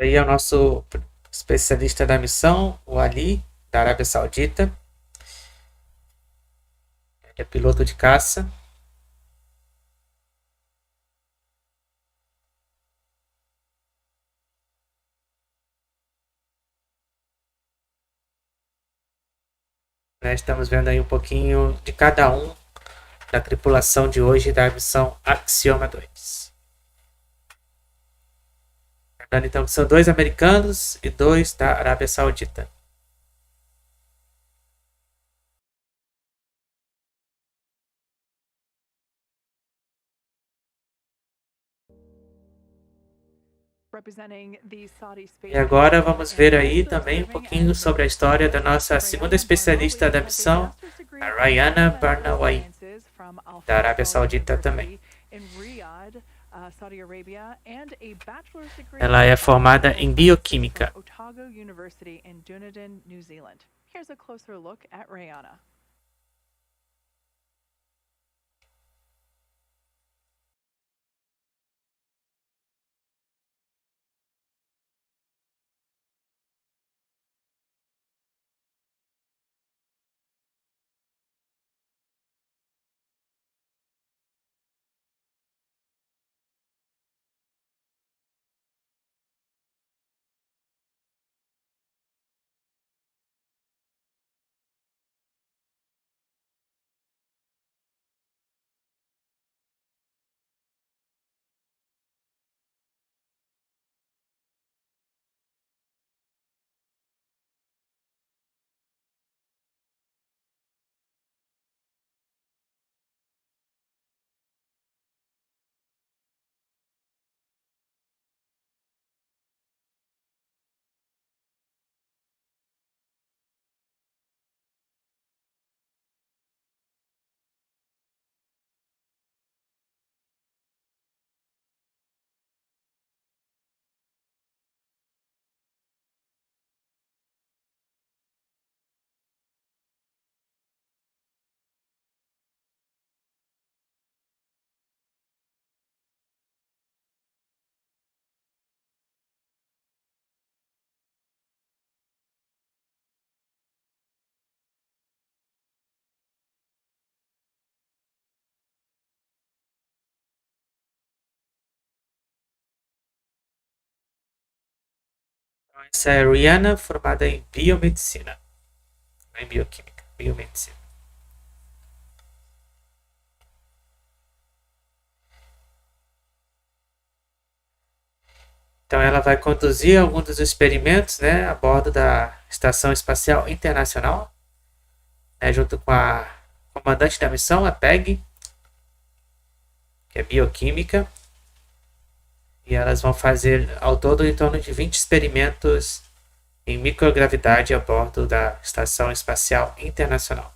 Speaker 1: Aí é o nosso especialista da missão, o Ali, da Arábia Saudita. Ele é piloto de caça. né? Estamos vendo aí um pouquinho de cada um da tripulação de hoje da missão Axiom 2. Lembrando então que são 2 americanos e 2 da Arábia Saudita. E agora vamos ver aí também um pouquinho sobre a história da nossa segunda especialista da missão, a Rayyanah Barnawi, da Arábia Saudita também. Ela é formada em bioquímica. Essa é a Rayyanah, formada em biomedicina, não em bioquímica, biomedicina. Então ela vai conduzir alguns dos experimentos, né, a bordo da Estação Espacial Internacional, né, junto com a comandante da missão, a Peggy, que é bioquímica. E elas vão fazer ao todo em torno de 20 experimentos em microgravidade a bordo da Estação Espacial Internacional.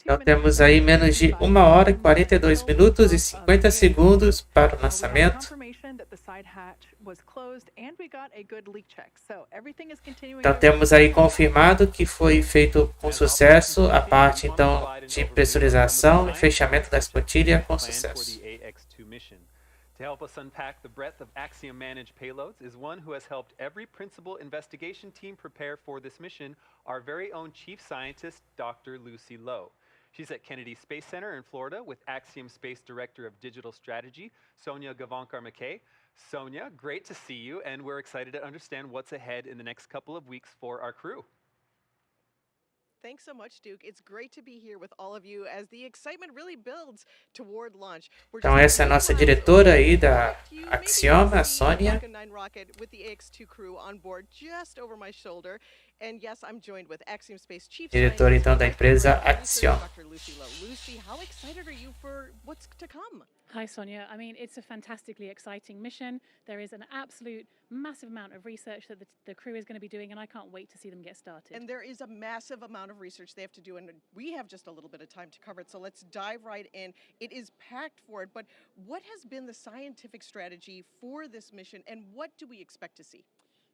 Speaker 1: Então temos aí menos de 1 hora e 42 minutos e 50 segundos para o lançamento. Então temos aí confirmado que foi feito com sucesso a parte então de pressurização e fechamento da escotilha com sucesso.
Speaker 2: To help us unpack the breadth of Axiom-managed payloads is one who has helped every principal investigation team prepare for this mission, our very own chief scientist, Dr. Lucy Lowe. She's at Kennedy Space Center in Florida with Axiom Space Director of Digital Strategy, Sonia Gavankar-McKay. Sonia, great to see you, and we're excited to understand what's ahead in the next couple of weeks for our crew.
Speaker 11: Thanks so much, Duke. It's great to be here with all of you as the excitement really builds toward launch.
Speaker 1: Então essa é a nossa diretora aí da Axiom, a Sônia.
Speaker 11: With the AX2 crew on board just over my shoulder. And yes, I'm joined with Axiom Space Chief
Speaker 1: Diretora então da empresa Axiom.
Speaker 11: Dr. Lucy Lowe. Lucy, how excited are you for what's to come?
Speaker 12: Hi, Sonia. I mean, it's a fantastically exciting mission. There is an absolute massive amount of research that the crew is going to be doing, and I can't wait to see them get started.
Speaker 11: And there is a massive amount of research they have to do, and we have just a little bit of time to cover it, so let's dive right in. It is packed for it, but what has been the scientific strategy for this mission, and what do we expect to see?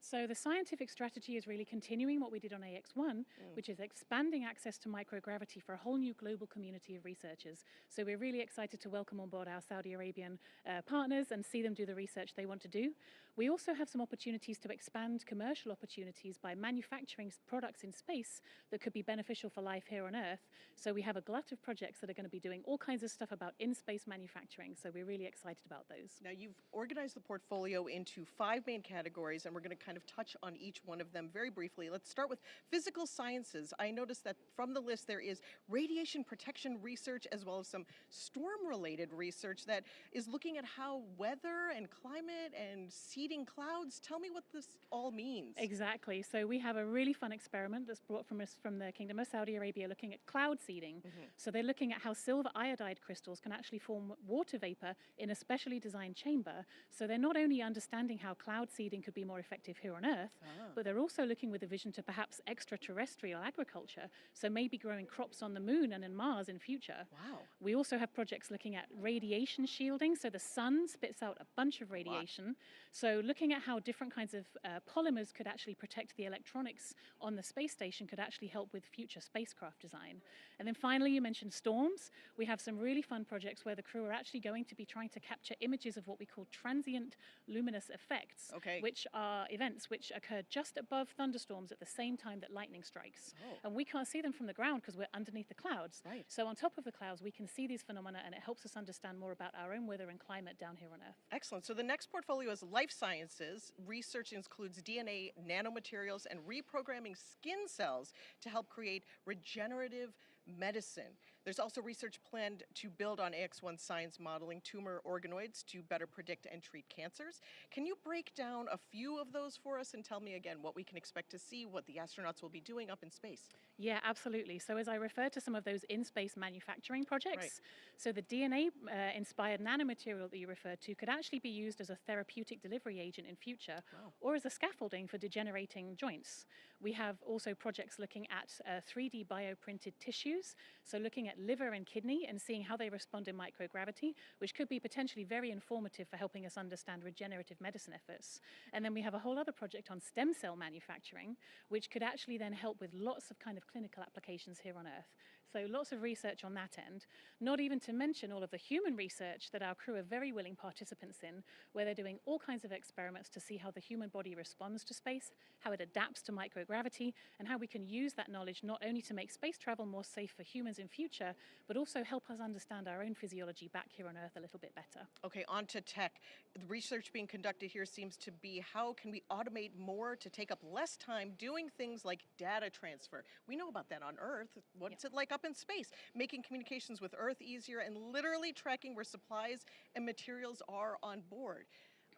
Speaker 12: So the scientific strategy is really continuing what we did on AX1, which is expanding access to microgravity for a whole new global community of researchers. So we're really excited to welcome on board our Saudi Arabian partners and see them do the research they want to do. We also have some opportunities to expand commercial opportunities by manufacturing products in space that could be beneficial for life here on Earth. So we have a glut of projects that are going to be doing all kinds of stuff about in-space manufacturing. So we're really excited about those.
Speaker 11: Now, you've organized the portfolio into 5 main categories, and we're going to kind of touch on each one of them very briefly. Let's start with physical sciences. I noticed that from the list there is radiation protection research as well as some storm-related research that is looking at how weather and climate and seeding clouds. Tell me what this all means.
Speaker 12: Exactly. So we have a really fun experiment that's brought from us from the Kingdom of Saudi Arabia looking at cloud seeding. So they're looking at how silver iodide crystals can actually form water vapor in a specially designed chamber. So they're not only understanding how cloud seeding could be more effective here on Earth, but they're also looking with a vision to perhaps extraterrestrial agriculture. So maybe growing crops on the moon and in Mars in future.
Speaker 11: Wow.
Speaker 12: We also have projects looking at radiation shielding. So the sun spits out a bunch of radiation. So looking at how different kinds of polymers could actually protect the electronics on the space station could actually help with future spacecraft design. And then finally, you mentioned storms. We have some really fun projects where the crew are actually going to be trying to capture images of what we call transient luminous effects, which are events which occur just above thunderstorms at the same time that lightning strikes. And we can't see them from the ground because we're underneath the clouds. So on top of the clouds, we can see these phenomena, and it helps us understand more about our own weather and climate down here on Earth.
Speaker 11: Excellent. So the next portfolio is life sciences. Research includes DNA, nanomaterials, and reprogramming skin cells to help create regenerative medicine. There's also research planned to build on AX1 science modeling tumor organoids to better predict and treat cancers. Can you break down a few of those for us and tell me again what we can expect to see, what the astronauts will be doing up in space?
Speaker 12: Yeah, absolutely. So as I refer to some of those in-space manufacturing projects, so the DNA-inspired nanomaterial that you referred to could actually be used as a therapeutic delivery agent in future, or as a scaffolding for degenerating joints. We have also projects looking at 3D bioprinted tissues, so looking at liver and kidney and seeing how they respond in microgravity, which could be potentially very informative for helping us understand regenerative medicine efforts. And then we have a whole other project on stem cell manufacturing, which could actually then help with lots of kind of clinical applications here on Earth. So lots of research on that end, not even to mention all of the human research that our crew are very willing participants in, where they're doing all kinds of experiments to see how the human body responds to space, how it adapts to microgravity, and how we can use that knowledge not only to make space travel more safe for humans in future, but also help us understand our own physiology back here on Earth a little bit better.
Speaker 11: Okay, on to tech. The research being conducted here seems to be how can we automate more to take up less time doing things like data transfer. We know about that on Earth. What's it like up in space? Making communications with Earth easier and literally tracking where supplies and materials are on board.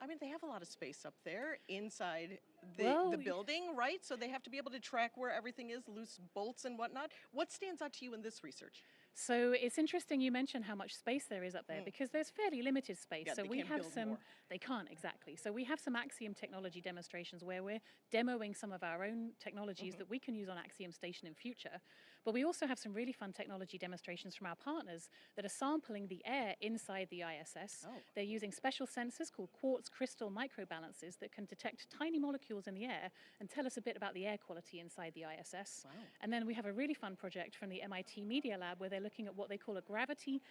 Speaker 11: I mean, they have a lot of space up there inside the building, right? So they have to be able to track where everything is, loose bolts and whatnot. What stands out to you in this research?
Speaker 12: So it's interesting you mentioned how much space there is up there because there's fairly limited space.
Speaker 11: Yeah,
Speaker 12: so we have some, they can't exactly. So we have some Axiom technology demonstrations where we're demoing some of our own technologies that we can use on Axiom Station in future. But we also have some really fun technology demonstrations from our partners that are sampling the air inside the ISS. They're using special sensors called quartz crystal microbalances that can detect tiny molecules in the air and tell us a bit about the air quality inside the ISS. And then we have a really fun project from the MIT Media Lab where they're looking at what they call a gravity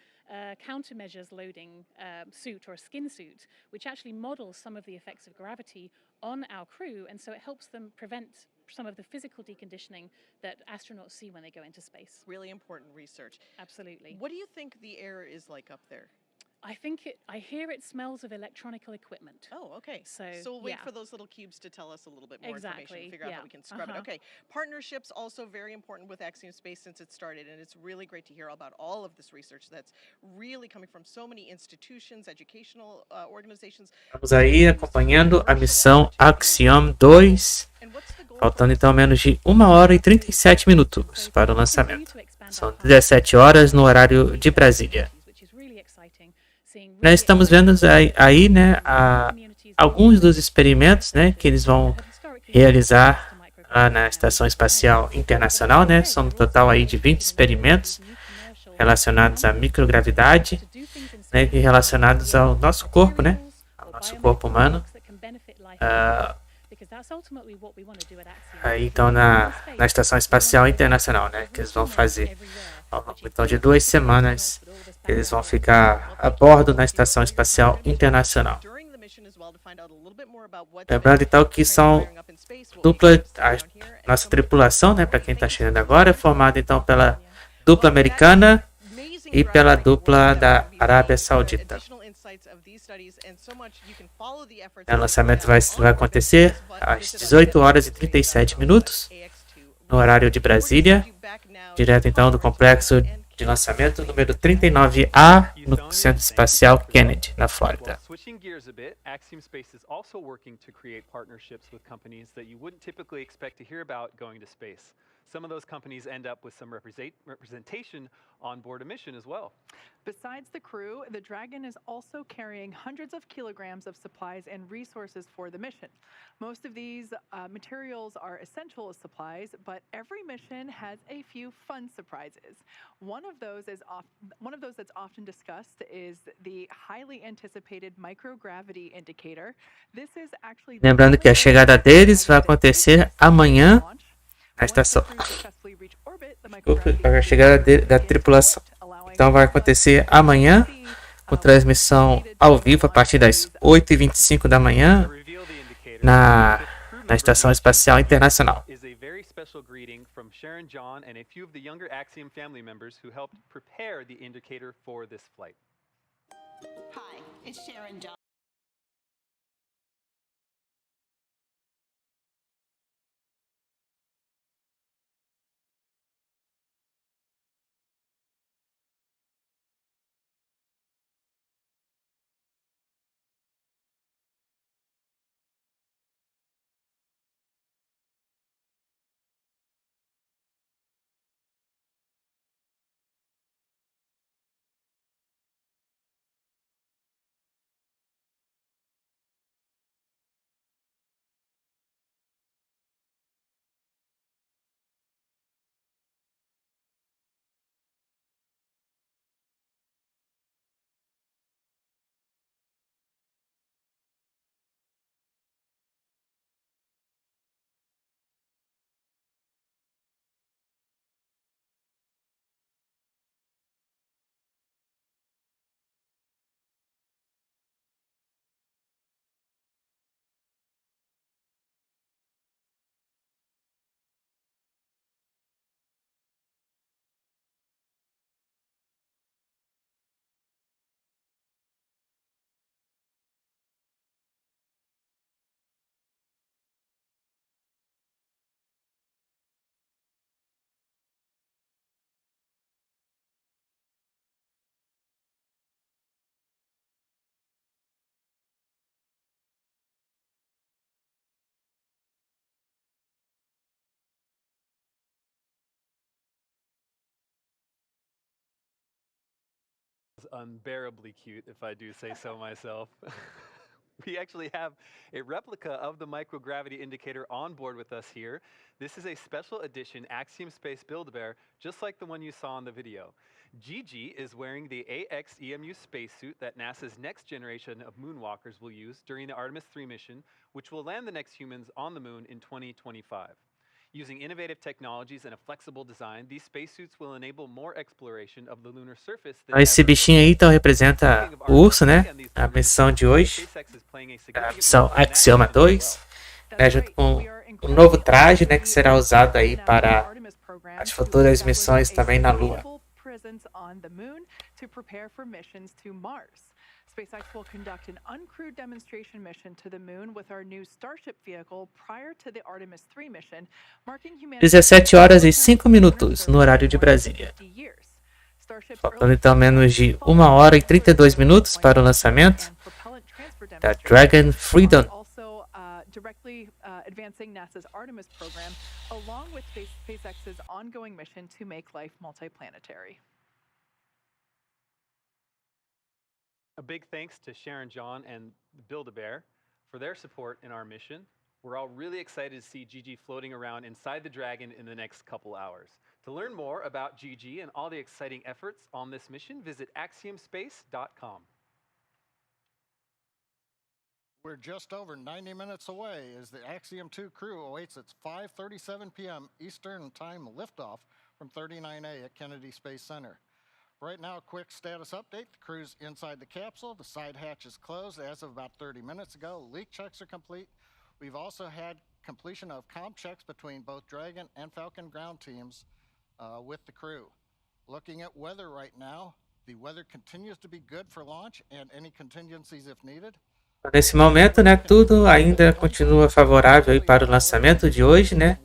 Speaker 12: countermeasures loading suit or a skin suit, which actually models some of the effects of gravity on our crew, and so it helps them prevent some of the physical deconditioning that astronauts see when they go into space.
Speaker 11: Really important research.
Speaker 12: Absolutely.
Speaker 11: What do you think the air is like up there?
Speaker 12: I hear it smells of electronical equipment.
Speaker 11: Oh, okay.
Speaker 12: So
Speaker 11: we'll wait for those little cubes to tell us a little bit more information and figure out how we can scrub it. Okay. Partnerships also very important with Axiom Space since it started, and it's really great to hear about all of this research that's really coming from so many institutions, educational organizations.
Speaker 1: Estamos aí acompanhando a missão Axiom 2, faltando então menos de 1 hora e 37 minutos para o lançamento. São 17 horas no horário de Brasília. Nós estamos vendo aí, né, alguns dos experimentos, né, que eles vão realizar lá na Estação Espacial Internacional, né, são um total aí de 20 experimentos relacionados à microgravidade, né, e relacionados ao nosso corpo, né, ao nosso corpo humano, aí então na Estação Espacial Internacional, né, que eles vão fazer ao longo então de 2 semanas, eles vão ficar a bordo na Estação Espacial Internacional. Lembrando então que são a nossa tripulação, né, para quem está chegando agora, é formada então pela dupla americana e pela dupla da Arábia Saudita. O lançamento vai acontecer às 18 horas e 37 minutos, no horário de Brasília, direto então do complexo de lançamento número 39A, no Centro Espacial Kennedy, na Flórida.
Speaker 2: Switching gears a bit, Axiom Space is also working to create partnerships with companies that you wouldn't typically expect to hear about going to space. Some of those companies end up with some representation on board a mission as well.
Speaker 3: Besides the crew, the Dragon is also carrying hundreds of kilograms of supplies and resources for the mission. Most of these materials are essential as supplies, but every mission has a few fun surprises. One of those that's often discussed is the highly anticipated microgravity indicator. This is actually
Speaker 1: Lembrando que a chegada deles vai acontecer amanhã na estação. A chegada da tripulação. Então vai acontecer amanhã, com transmissão ao vivo a partir das 8h25 da manhã na Estação Espacial Internacional.
Speaker 7: Hi, it's Sharon John.
Speaker 2: Unbearably cute, if I do say so myself. We actually have a replica of the microgravity indicator on board with us here. This is a special edition Axiom Space Build-A-Bear, just like the one you saw in the video. Gigi is wearing the AX-EMU spacesuit that NASA's next generation of moonwalkers will use during the Artemis 3 mission, which will land the next humans on the moon in 2025. Using innovative technologies and a flexible design, these spacesuits will enable more exploration of the lunar surface.
Speaker 1: Esse bichinho aí então representa o urso, né? A missão de hoje, a missão Axiom 2, né? Junto com um novo traje, né? Que será usado aí para as futuras missões também na Lua.
Speaker 3: SpaceX will conduct an uncrewed demonstration mission to the moon with our new Starship vehicle prior to the Artemis 3 mission, marking humanity
Speaker 1: 17 horas e 5 minutos no horário de Brasília. Faltando então menos de 1 hora e 32 minutos para o lançamento da Dragon Freedom.
Speaker 3: Directly advancing NASA's Artemis program, along with SpaceX's ongoing mission to make life multiplanetary.
Speaker 2: A big thanks to Sharon John and Build-A-Bear for their support in our mission. We're all really excited to see Gigi floating around inside the Dragon in the next couple hours. To learn more about Gigi and all the exciting efforts on this mission, visit axiomspace.com.
Speaker 4: We're just over 90 minutes away as the Axiom 2 crew awaits its 5:37 p.m. Eastern Time liftoff from 39A at Kennedy Space Center. Right now, a quick status update. The crew's inside the capsule. The side hatch is closed as of about 30 minutes ago. Leak checks are complete. We've also had completion of comm checks between both Dragon and Falcon ground teams with the crew. Looking at weather right now, the weather continues to be good for launch and any contingencies if needed.
Speaker 1: Nesse momento, né, tudo ainda continua favorável aí para o lançamento de hoje, né?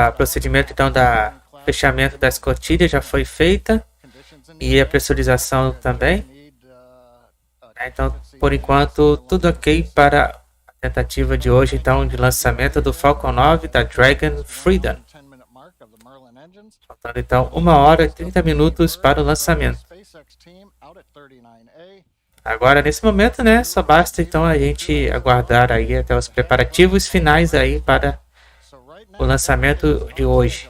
Speaker 1: O procedimento então da fechamento das escotilhas já foi feita e a pressurização também. Então, por enquanto, tudo ok para a tentativa de hoje, então, de lançamento do Falcon 9 da Dragon Freedom. Faltando então 1 hora e 30 minutos para o lançamento. Agora, nesse momento, né, só basta então a gente aguardar aí até os preparativos finais aí para o lançamento de hoje.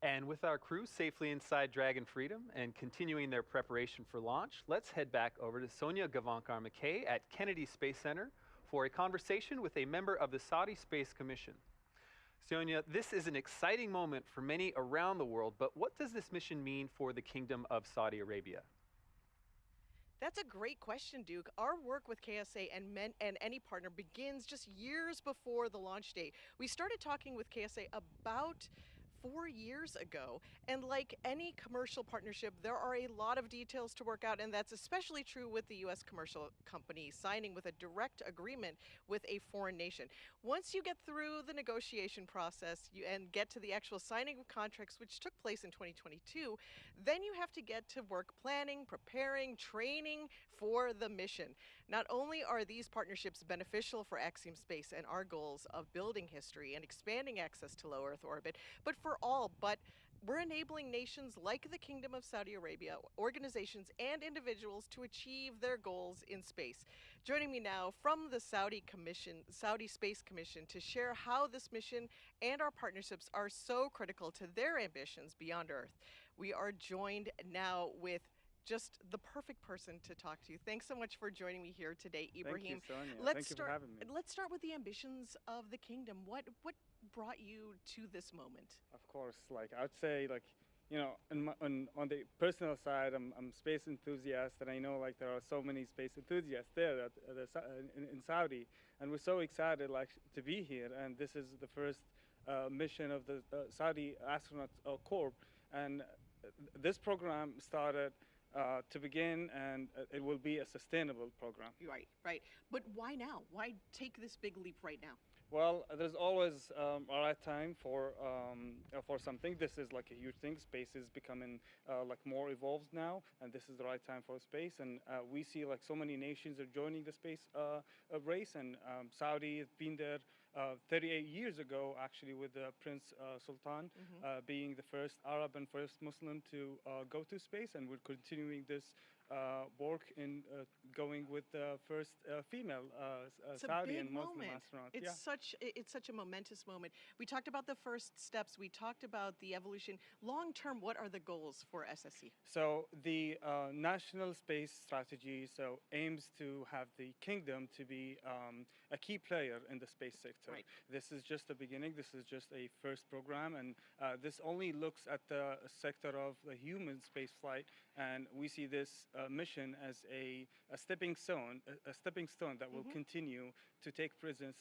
Speaker 2: And with our crew safely inside Dragon Freedom and continuing their preparation for launch, let's head back over to Sonia Gavankar-McKay at Kennedy Space Center for a conversation with a member of the Saudi Space Commission. Sonia, this is an exciting moment for many around the world, but what does this mission mean for the Kingdom of Saudi Arabia?
Speaker 11: That's a great question, Duke. Our work with KSA and any partner begins just years before the launch date. We started talking with KSA about 4 years ago, and like any commercial partnership, there are a lot of details to work out, and that's especially true with the U.S. commercial company signing with a direct agreement with a foreign nation. Once you get through the negotiation process and get to the actual signing of contracts, which took place in 2022, then you have to get to work planning, preparing, training for the mission. Not only are these partnerships beneficial for Axiom Space and our goals of building history and expanding access to low Earth orbit, but for all, but we're enabling nations like the Kingdom of Saudi Arabia, organizations and individuals to achieve their goals in space. Joining me now from the Saudi Space Commission to share how this mission and our partnerships are so critical to their ambitions beyond Earth. We are joined now with just the perfect person to talk to. Thanks so much for joining me here today, Ibrahim.
Speaker 13: Thank you, Sonia. Thank you for having me.
Speaker 11: Let's start with the ambitions of the kingdom. What brought you to this moment?
Speaker 13: Of course, like I'd say, like, you know, on the personal side, I'm a space enthusiast, and I know like there are so many space enthusiasts there in Saudi, and we're so excited like to be here. And this is the first mission of the Saudi Astronaut Corps, and this program started to begin, and it will be a sustainable program.
Speaker 11: Right. But why now? Why take this big leap right now?
Speaker 13: Well, there's always a right time for something. This is like a huge thing. Space is becoming like more evolved now, and this is the right time for space. And we see like so many nations are joining the space race, and Saudi has been there 38 years ago, actually, with Prince Sultan being the first Arab and first Muslim to go to space, and we're continuing this work in going with the first female Saudi and Muslim astronaut.
Speaker 11: It's such a momentous moment. We talked about the first steps. We talked about the evolution. Long term, what are the goals for SSE?
Speaker 13: So the national space strategy aims to have the kingdom to be a key player in the space sector.
Speaker 11: Right.
Speaker 13: This is just the beginning. This is just a first program, and this only looks at the sector of the human space flight, and we see this mission as a stepping stone that will continue to take presence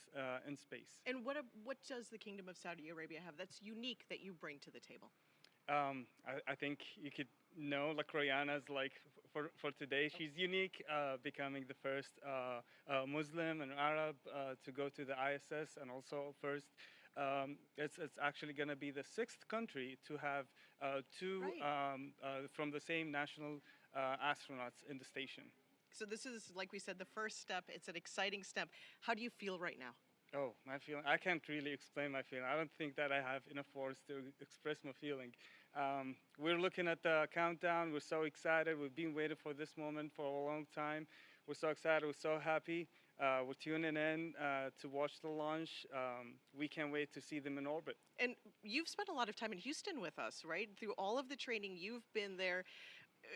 Speaker 13: in space.
Speaker 11: And what does the Kingdom of Saudi Arabia have that's unique that you bring to the table?
Speaker 13: I think you could know, like Rayyanah's like for today, she's unique, becoming the first Muslim and Arab to go to the ISS, and also first. It's actually going to be the 6th country to have two from the same national astronauts in the station.
Speaker 11: So this is, like we said, the first step. It's an exciting step. How do you feel right now?
Speaker 13: Oh, my feeling, I can't really explain my feeling. I don't think that I have enough words to express my feeling. We're looking at the countdown. We're so excited. We've been waiting for this moment for a long time. We're so excited. We're so happy. we're tuning in to watch the launch. We can't wait to see them in orbit.
Speaker 11: And you've spent a lot of time in Houston with us, right? Through all of the training, you've been there.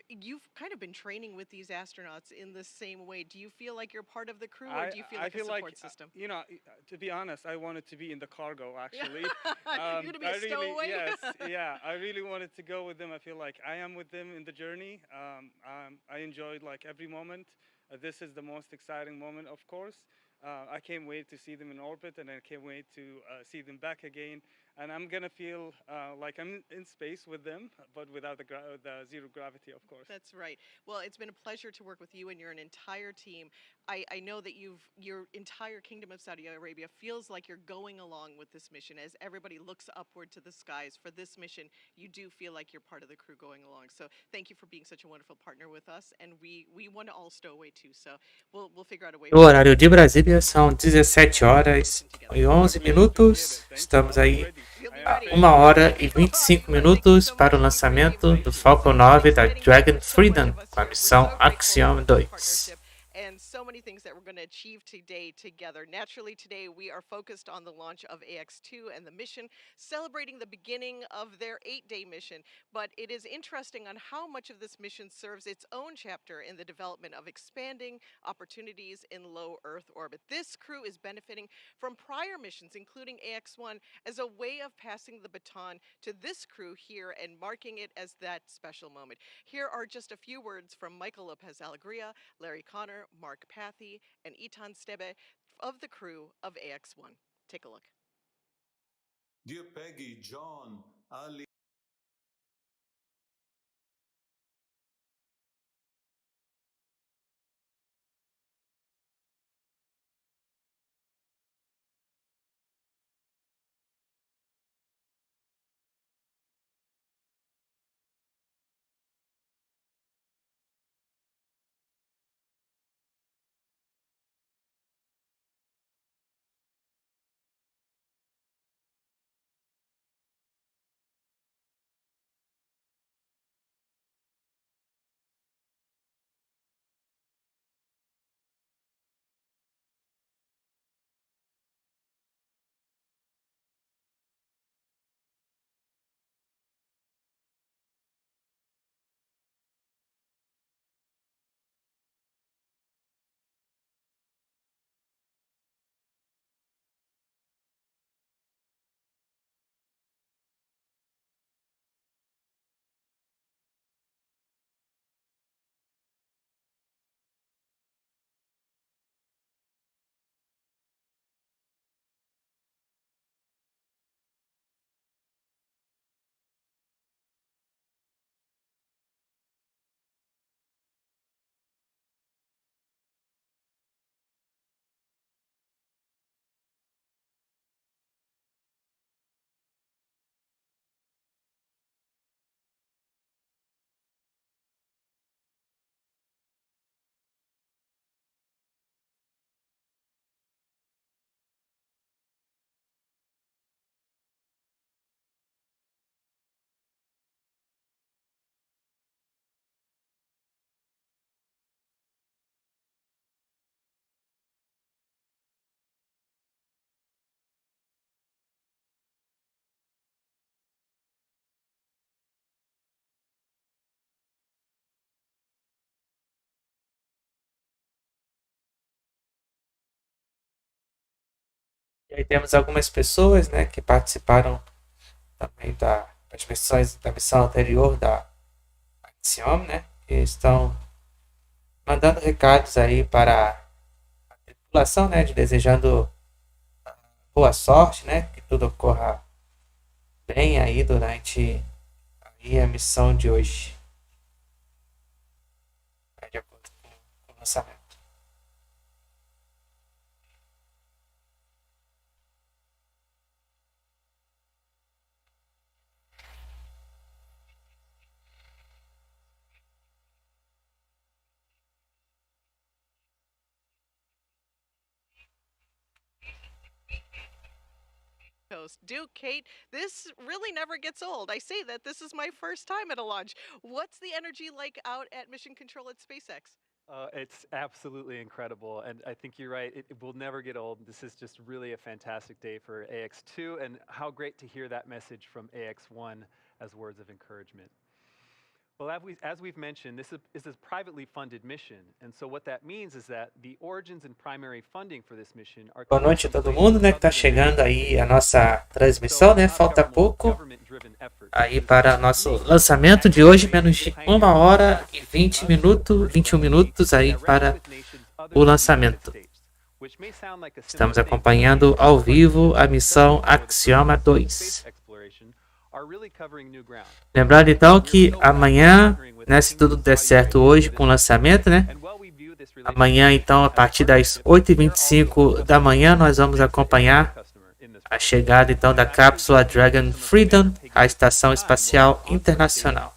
Speaker 11: You've kind of been training with these astronauts in the same way. Do you feel like you're part of the crew, or do you feel like a support system?
Speaker 13: You know, to be honest, I wanted to be in the cargo, actually.
Speaker 11: You're going to be a stowaway?
Speaker 13: Yes, yeah. I really wanted to go with them. I feel like I am with them in the journey. I enjoyed like every moment. This is the most exciting moment, of course. I can't wait to see them in orbit, and I can't wait to see them back again. And I'm gonna feel like I'm in space with them, but without the zero gravity, of course.
Speaker 11: That's right. Well, it's been a pleasure to work with you and your entire team. I know that your entire Kingdom of Saudi Arabia feels like you're going along with this mission. As everybody looks upward to the skies for this mission, you do feel like you're part of the crew going along. So thank you for being such a wonderful partner with us, and we want to all stow away too. So we'll figure out a way.
Speaker 1: O horário de Brasília são 17 horas e 11 minutos. Estamos aí a 1 hora e 25 minutos para o lançamento do Falcon 9 da Dragon Freedom com a missão Axiom 2.
Speaker 11: And so many things that we're going to achieve today together. Naturally, today we are focused on the launch of AX-2 and the mission, celebrating the beginning of their 8-day mission. But it is interesting on how much of this mission serves its own chapter in the development of expanding opportunities in low Earth orbit. This crew is benefiting from prior missions, including AX-1, as a way of passing the baton to this crew here and marking it as that special moment. Here are just a few words from Michael Lopez Alegria, Larry Connor, Mark Pathy, and Itan Stebe of the crew of AX-1. Take a look.
Speaker 14: Dear Peggy, John, Ali.
Speaker 1: E aí temos algumas pessoas, né, que participaram também das missões da missão anterior da Axiom, né, que estão mandando recados aí para a tripulação, né, desejando boa sorte, né, que tudo ocorra bem aí durante aí a missão de hoje, de acordo com o lançamento.
Speaker 11: Duke, Kate, this really never gets old. I say that this is my first time at a launch. What's the energy like out at Mission Control at SpaceX?
Speaker 2: It's absolutely incredible, and I think you're right. It will never get old. This is just really a fantastic day for AX2, and how great to hear that message from AX1 as words of encouragement. Well, as we've mentioned, this is a privately funded mission, and so what that means is that the origins and primary funding for this mission are.
Speaker 1: Boa noite a todo mundo, né, que está chegando aí a nossa transmissão, né? Falta pouco aí para nosso lançamento de hoje, menos de 1 hora e 21 minutos aí para o lançamento. Estamos acompanhando ao vivo a missão Axiom 2. Lembrando então que amanhã, né, se tudo der certo hoje com o lançamento, né? Amanhã então a partir das 8h25 da manhã nós vamos acompanhar a chegada então da cápsula Dragon Freedom à Estação Espacial Internacional.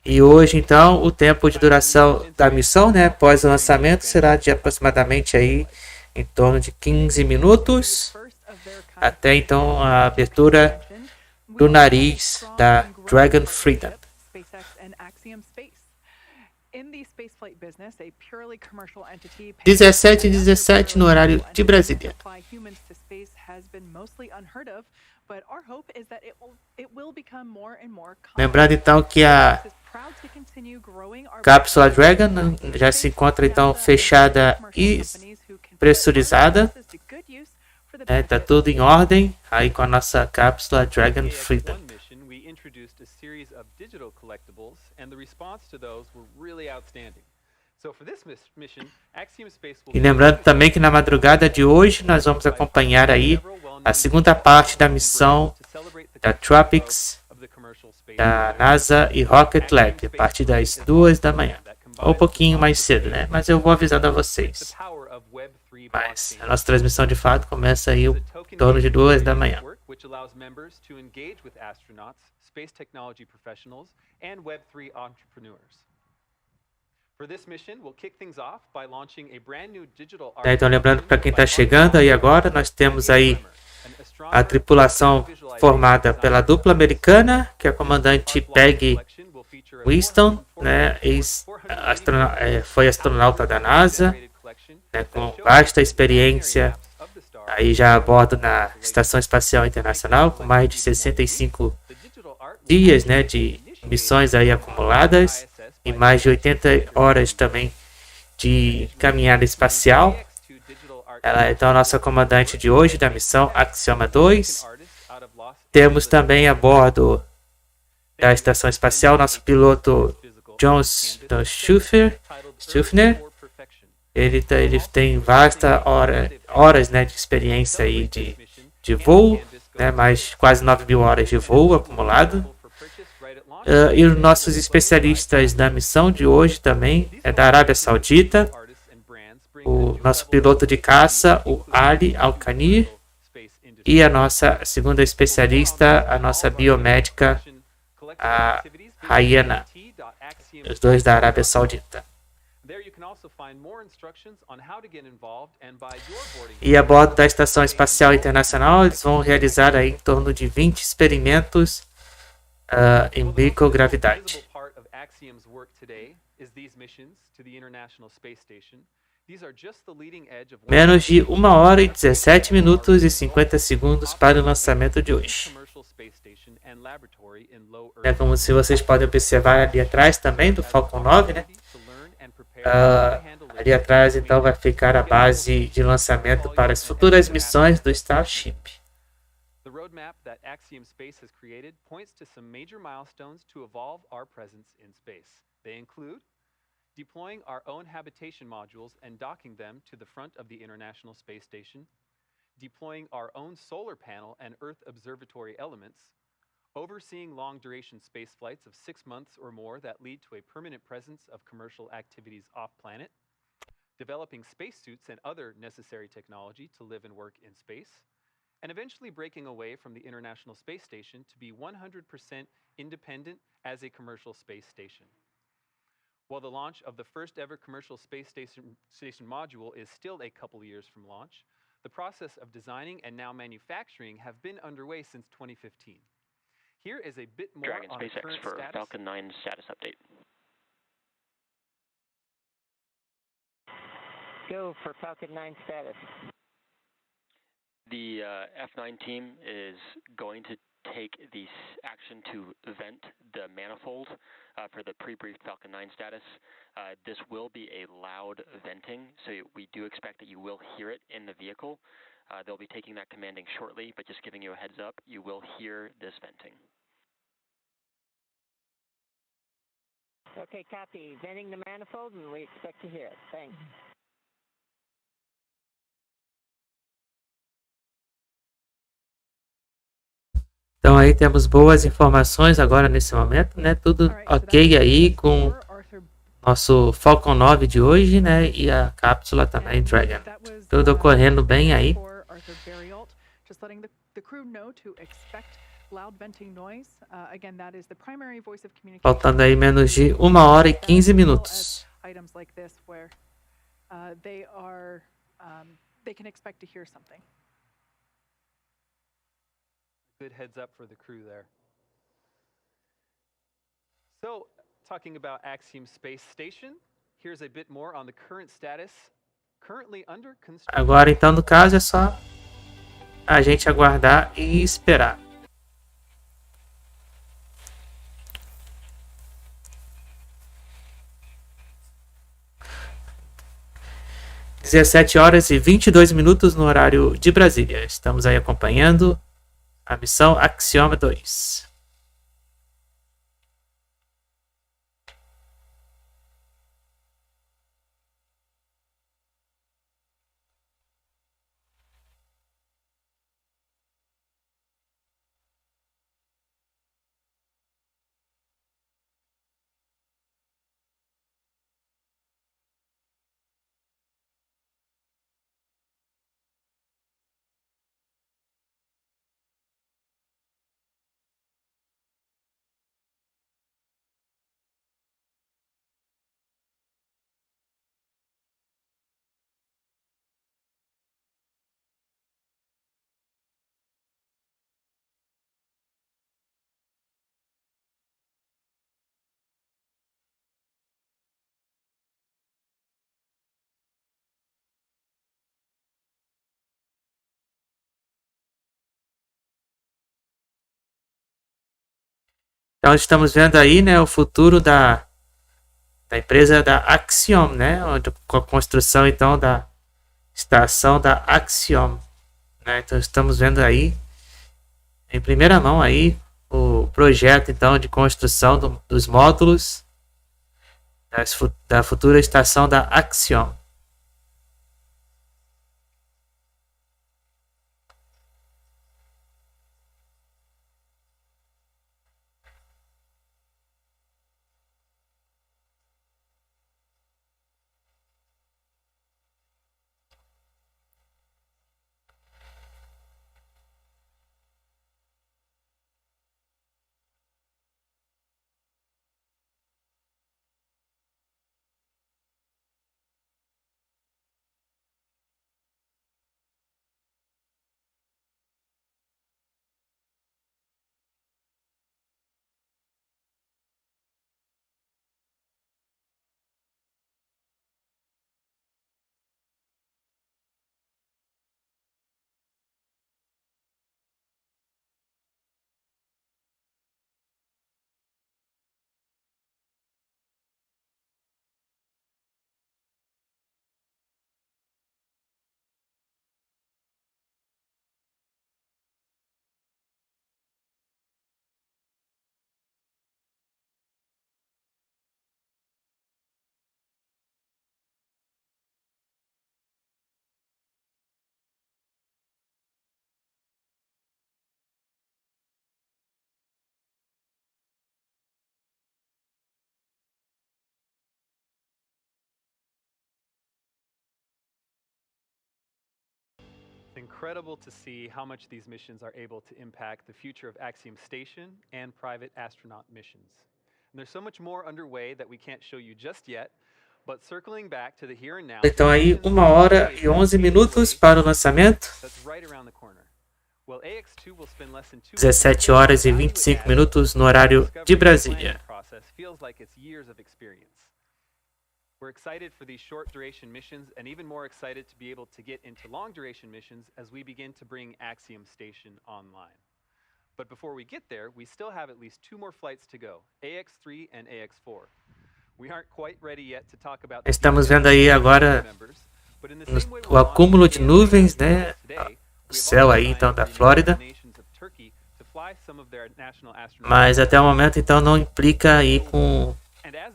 Speaker 1: E hoje então o tempo de duração da missão, né, após o lançamento será de aproximadamente aí em torno de 15 minutos, até então a abertura do nariz da Dragon Freedom. 17h17 no horário de Brasília. Lembrando então que a cápsula Dragon já se encontra então fechada e pressurizada. Está tudo em ordem aí com a nossa cápsula Dragon Freedom. E lembrando também que na madrugada de hoje nós vamos acompanhar aí a segunda parte da missão da Tropics, da NASA e Rocket Lab, a partir das 2 da manhã. Ou um pouquinho mais cedo, né? Mas eu vou avisando a vocês. Mas a nossa transmissão de fato começa aí em torno de 2 da manhã. Então lembrando para quem está chegando aí agora, nós temos aí a tripulação formada pela dupla americana, que é a comandante Peggy Whitson, né, foi astronauta da NASA, né, com vasta experiência aí já a bordo na Estação Espacial Internacional, com mais de 65 dias, né, de missões aí acumuladas e mais de 80 horas também de caminhada espacial. Ela é então a nossa comandante de hoje da missão Axiom 2. Temos também a bordo da Estação Espacial nosso piloto Shoffner. Ele tem vasta horas, né, de experiência aí de voo, né, mais quase 9.000 horas de voo acumulado. E os nossos especialistas da missão de hoje também é da Arábia Saudita, o nosso piloto de caça, o Alqarni, e a nossa segunda especialista, a nossa biomédica, a Rayyanah, os dois da Arábia Saudita. E a bordo da Estação Espacial Internacional, eles vão realizar aí em torno de 20 experimentos em microgravidade. Menos de 1 hora e 17 minutos e 50 segundos para o lançamento de hoje. Como se vocês podem observar ali atrás também do Falcon 9, né? Ali atrás então vai ficar a base de lançamento para as futuras missões do Starship.
Speaker 2: The roadmap that Axiom Space has created points to some major milestones to evolve our presence in space. They include deploying our own habitation modules and docking them to the front of the International Space Station, deploying our own solar panel and Earth observatory elements, overseeing long-duration space flights of 6 months or more that lead to a permanent presence of commercial activities off-planet, developing spacesuits and other necessary technology to live and work in space, and eventually breaking away from the International Space Station to be 100% independent as a commercial space station. While the launch of the first ever commercial space station module is still a couple years from launch, the process of designing and now manufacturing have been underway since 2015. Here is a bit more
Speaker 6: Dragon
Speaker 2: on the
Speaker 6: SpaceX
Speaker 2: current
Speaker 6: for
Speaker 2: status.
Speaker 6: Falcon 9 status update.
Speaker 8: Go for Falcon 9 status.
Speaker 6: The F9 team is going to take the action to vent the manifold for the pre-briefed Falcon 9 status. This will be a loud venting, so we do expect that you will hear it in the vehicle. They'll be taking that commanding shortly, but just giving you a heads up, you will hear this venting.
Speaker 8: Okay, copy. Venting the manifold, and we expect to hear it. Thanks.
Speaker 1: Então aí temos boas informações agora nesse momento, né? Tudo ok aí com nosso Falcon 9 de hoje, né? E a cápsula também Dragon. Tudo ocorrendo bem aí. Faltando aí menos de 1h e 15 minutos.
Speaker 2: Good heads up for the crew there. So, talking about Axiom Space Station, here's a bit more on the current status. Currently under construction.
Speaker 1: Agora, então, no caso, é só a gente aguardar e esperar. Às 17h22 no horário de Brasília. Estamos aí acompanhando a missão Axiom 2. Então estamos vendo aí, né, o futuro da empresa da Axiom, né, com a construção então da estação da Axiom, né? Então estamos vendo aí em primeira mão aí o projeto então de construção dos módulos da futura estação da Axiom.
Speaker 2: It's incredible to see how much these missions are able to impact the future of Axiom Station and private astronaut missions. And there's so much more underway that we can't show you just yet, but circling back to the here and now.
Speaker 1: Então aí 1h e 11 minutos para o lançamento.
Speaker 2: That's right around the corner. Well, AX2 will spend less than 2
Speaker 1: 17 horas e 25 minutos no horário de Brasília.
Speaker 2: Feels like it's years of experience. We're excited for these short duration missions and even more excited to be able to get into long duration missions as we begin to bring Axiom Station online. But before we get there, we still have at least 2 more flights to go, AX3 and AX4. We aren't quite ready yet to talk about
Speaker 1: Estamos vendo aí agora o acúmulo de nuvens, né? O céu aí então da Flórida. Mas até o momento então não implica aí com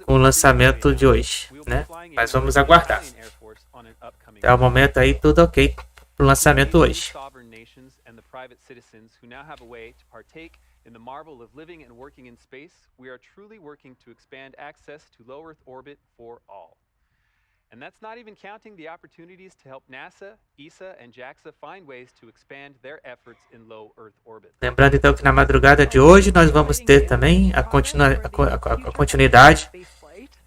Speaker 1: o lançamento de hoje, né? Mas vamos aguardar. Até o momento aí tudo ok para o lançamento hoje.
Speaker 2: In the marvel of living and working in space, we are truly working to expand access to low Earth orbit for all. And that's not even counting the opportunities to help NASA, ESA, and JAXA find ways to expand their efforts in low Earth orbit.
Speaker 1: Lembrando então que na madrugada de hoje nós vamos ter também a continuidade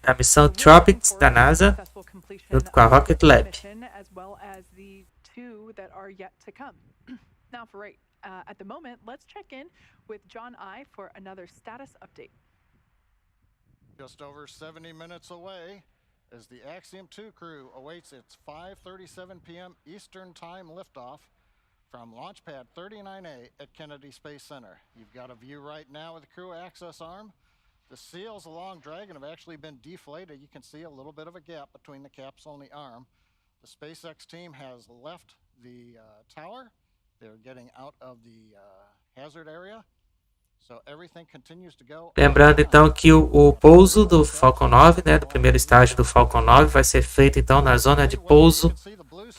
Speaker 1: da missão Tropics da NASA junto com a Rocket Lab.
Speaker 3: At the moment, let's check in with John I for another status update.
Speaker 4: Just over 70 minutes away as the Axiom 2 crew awaits its 5:37 p.m. Eastern Time liftoff from Launch Pad 39A at Kennedy Space Center. You've got a view right now of the crew access arm. The seals along Dragon have actually been deflated. You can see a little bit of a gap between the capsule and the arm. The SpaceX team has left the tower. They're getting out of the hazard area. So everything continues to go.
Speaker 1: Lembrando então que o pouso do Falcon 9, né, do primeiro estágio do Falcon 9 vai ser feito então na zona de pouso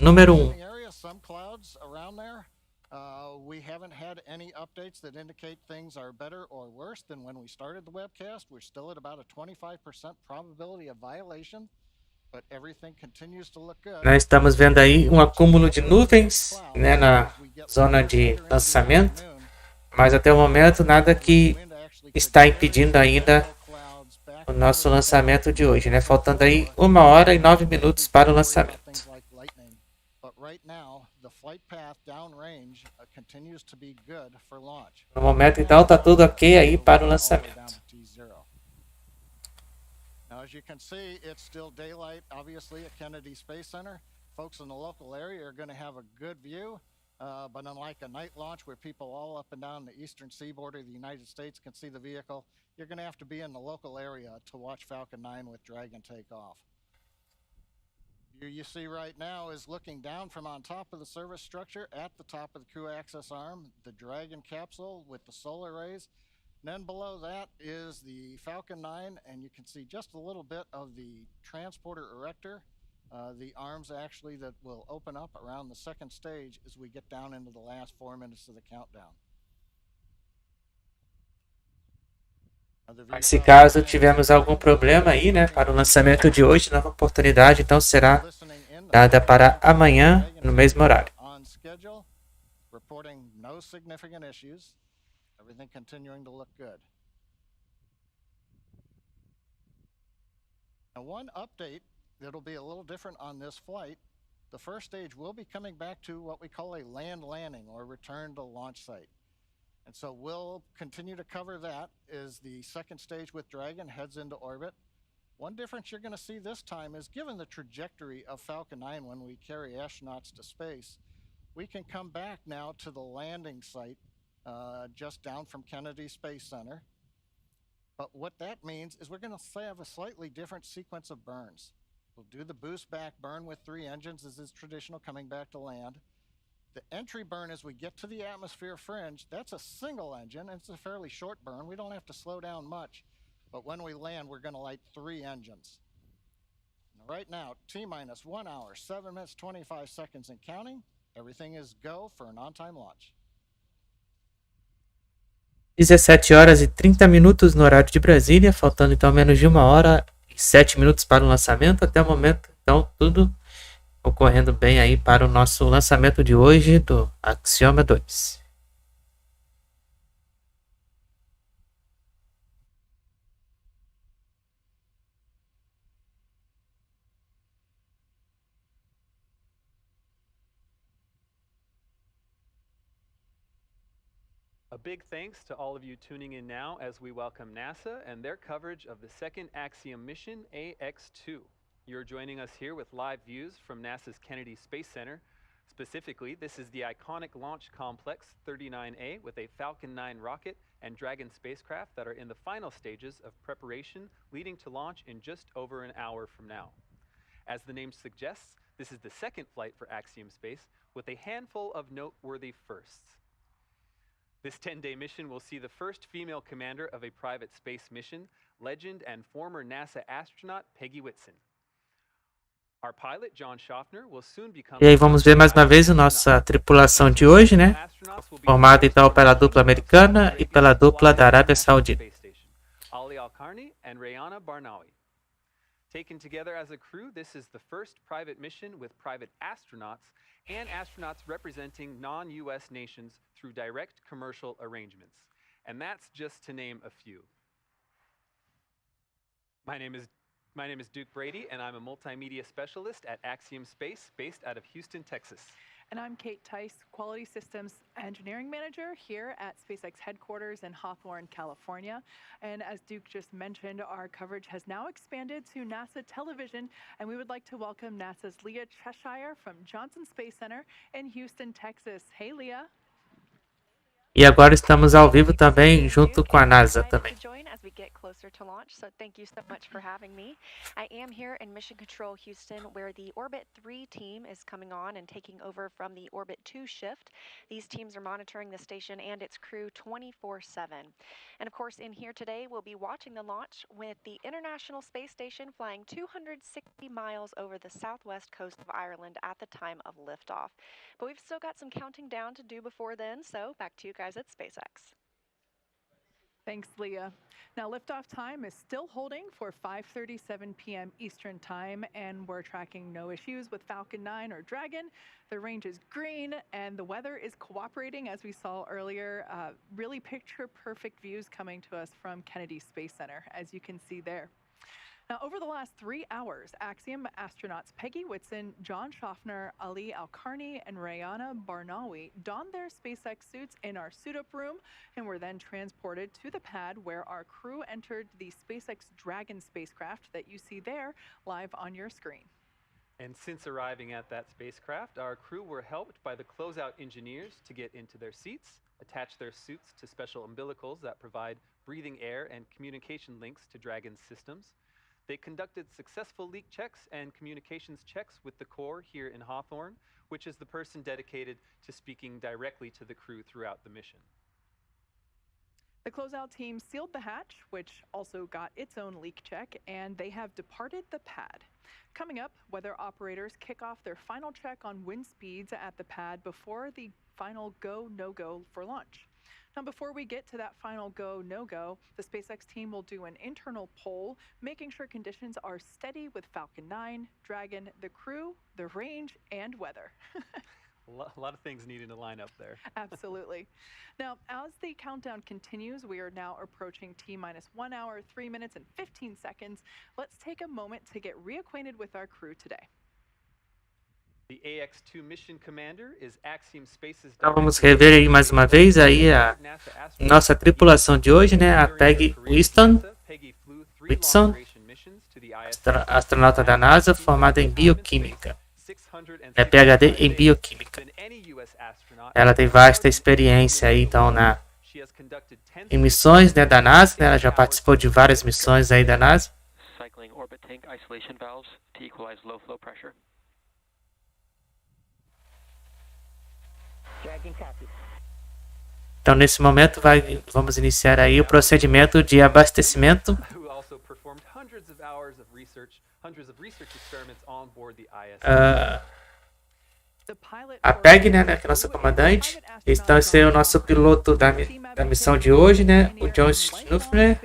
Speaker 1: número 1.
Speaker 4: Some clouds around there. We haven't had any updates that indicate things are better or worse than when we started the webcast. We're still at about a 25% probability of violation.
Speaker 1: Nós estamos vendo aí um acúmulo de nuvens, né, na zona de lançamento, mas até o momento nada que está impedindo ainda o nosso lançamento de hoje, né? Faltando aí 1 hora e 9 minutos para o lançamento. No momento então está tudo ok aí para o lançamento.
Speaker 4: As you can see, it's still daylight, obviously, at Kennedy Space Center. Folks in the local area are going to have a good view, but unlike a night launch where people all up and down the eastern seaboard of the United States can see the vehicle, you're going to have to be in the local area to watch Falcon 9 with Dragon take off. The view you see right now is looking down from on top of the service structure at the top of the crew access arm, the Dragon capsule with the solar rays. And then below that is the Falcon 9, and you can see just a little bit of the transporter erector, the arms actually that will open up around the second stage as we get down into the last 4 minutes of the countdown.
Speaker 1: Se caso tivermos algum problema aí, né, para o lançamento de hoje, nova oportunidade então será dada para amanhã no mesmo horário.
Speaker 4: Everything continuing to look good. Now, one update that'll be a little different on this flight, the first stage will be coming back to what we call a land landing or return to launch site. And so we'll continue to cover that as the second stage with Dragon heads into orbit. One difference you're going to see this time is given the trajectory of Falcon 9 when we carry astronauts to space, we can come back now to the landing site just down from Kennedy Space Center. But what that means is we're going to have a slightly different sequence of burns. We'll do the boost back burn with 3 engines as is traditional coming back to land. The entry burn as we get to the atmosphere fringe, that's a single engine and it's a fairly short burn. We don't have to slow down much. But when we land, we're going to light 3 engines. Right now, T-minus 1 hour, 7 minutes, 25 seconds and counting. Everything is go for an on-time launch.
Speaker 1: 17 horas e 30 minutos no horário de Brasília, faltando então menos de 1 hora e 7 minutos para o lançamento. Até o momento, então, tudo ocorrendo bem aí para o nosso lançamento de hoje do Axiom 2.
Speaker 2: A big thanks to all of you tuning in now as we welcome NASA and their coverage of the second Axiom mission, AX-2. You're joining us here with live views from NASA's Kennedy Space Center. Specifically, this is the iconic Launch Complex 39A with a Falcon 9 rocket and Dragon spacecraft that are in the final stages of preparation, leading to launch in just over an hour from now. As the name suggests, this is the second flight for Axiom Space with a handful of noteworthy firsts. This 10-day mission will see the first female commander of a private space mission, legend and former NASA astronaut Peggy Whitson. Our pilot, John Shoffner, will soon become...
Speaker 1: E aí vamos ver mais uma vez a nossa tripulação de hoje, né? Formada então pela dupla americana e pela dupla da Arábia Saudita.
Speaker 2: Alqarni and Rayyanah Barnawi. Taken together as a crew, this is the first private mission with private astronauts and astronauts representing non-US nations through direct commercial arrangements. And that's just to name a few. My name is Duke Brady, and I'm a multimedia specialist at Axiom Space, based out of Houston, Texas.
Speaker 3: And I'm Kate Tice, Quality Systems Engineering Manager here at SpaceX headquarters in Hawthorne, California. And as Duke just mentioned, our coverage has now expanded to NASA television, and we would like to welcome NASA's Leah Cheshire from Johnson Space Center in Houston, Texas. Hey, Leah.
Speaker 1: E agora estamos ao vivo também, junto com a NASA também.
Speaker 15: As we get closer to launch, so thank you so much for having me. I am here in Mission Control Houston, where the Orbit 3 team is coming on and taking over from the Orbit 2 shift. These teams are monitoring the station and its crew 24/7. And of course, in here today, we'll be watching the launch with the International Space Station flying 260 miles over the southwest coast of Ireland at the time of liftoff. But we've still got some counting down to do before then, so back to you guys at SpaceX.
Speaker 3: Thanks, Leah. Now, liftoff time is still holding for 5:37 p.m. Eastern Time, and we're tracking no issues with Falcon 9 or Dragon. The range is green, and the weather is cooperating, as we saw earlier. Really picture-perfect views coming to us from Kennedy Space Center, as you can see there. Now, over the last 3 hours, Axiom astronauts Peggy Whitson, John Shoffner, Alqarni, and Rayyanah Barnawi donned their SpaceX suits in our suit-up room and were then transported to the pad where our crew entered the SpaceX Dragon spacecraft that you see there live on your screen.
Speaker 2: And since arriving at that spacecraft, our crew were helped by the closeout engineers to get into their seats, attach their suits to special umbilicals that provide breathing air and communication links to Dragon's systems. They conducted successful leak checks and communications checks with the core here in Hawthorne, which is the person dedicated to speaking directly to the crew throughout the mission.
Speaker 3: The closeout team sealed the hatch, which also got its own leak check, and they have departed the pad. Coming up, weather operators kick off their final check on wind speeds at the pad before the final go, no-go for launch. Now, before we get to that final go, no-go, the SpaceX team will do an internal poll, making sure conditions are steady with Falcon 9, Dragon, the crew, the range, and weather.
Speaker 2: A lot of things needing to line up there.
Speaker 3: Absolutely. Now, as the countdown continues, we are now approaching T-minus 1 hour, 3 minutes, and 15 seconds. Let's take a moment to get reacquainted with our crew today.
Speaker 2: The AX-2 mission commander is Axiom Space's...
Speaker 1: Então vamos rever aí mais uma vez aí a nossa tripulação de hoje, né? A Peggy Whitson, astronauta da NASA, formada em bioquímica. É PhD em bioquímica. Ela tem vasta experiência aí, então, em missões, né, da NASA, né? Ela já participou de várias missões aí da NASA.
Speaker 6: Cycling orbit tank isolation valves to equalize low flow pressure.
Speaker 1: Então, nesse momento, vamos iniciar aí o procedimento de abastecimento. A Peggy, né, que é a nossa comandante. Então, esse é o nosso piloto da missão de hoje, né, o John Shoffner.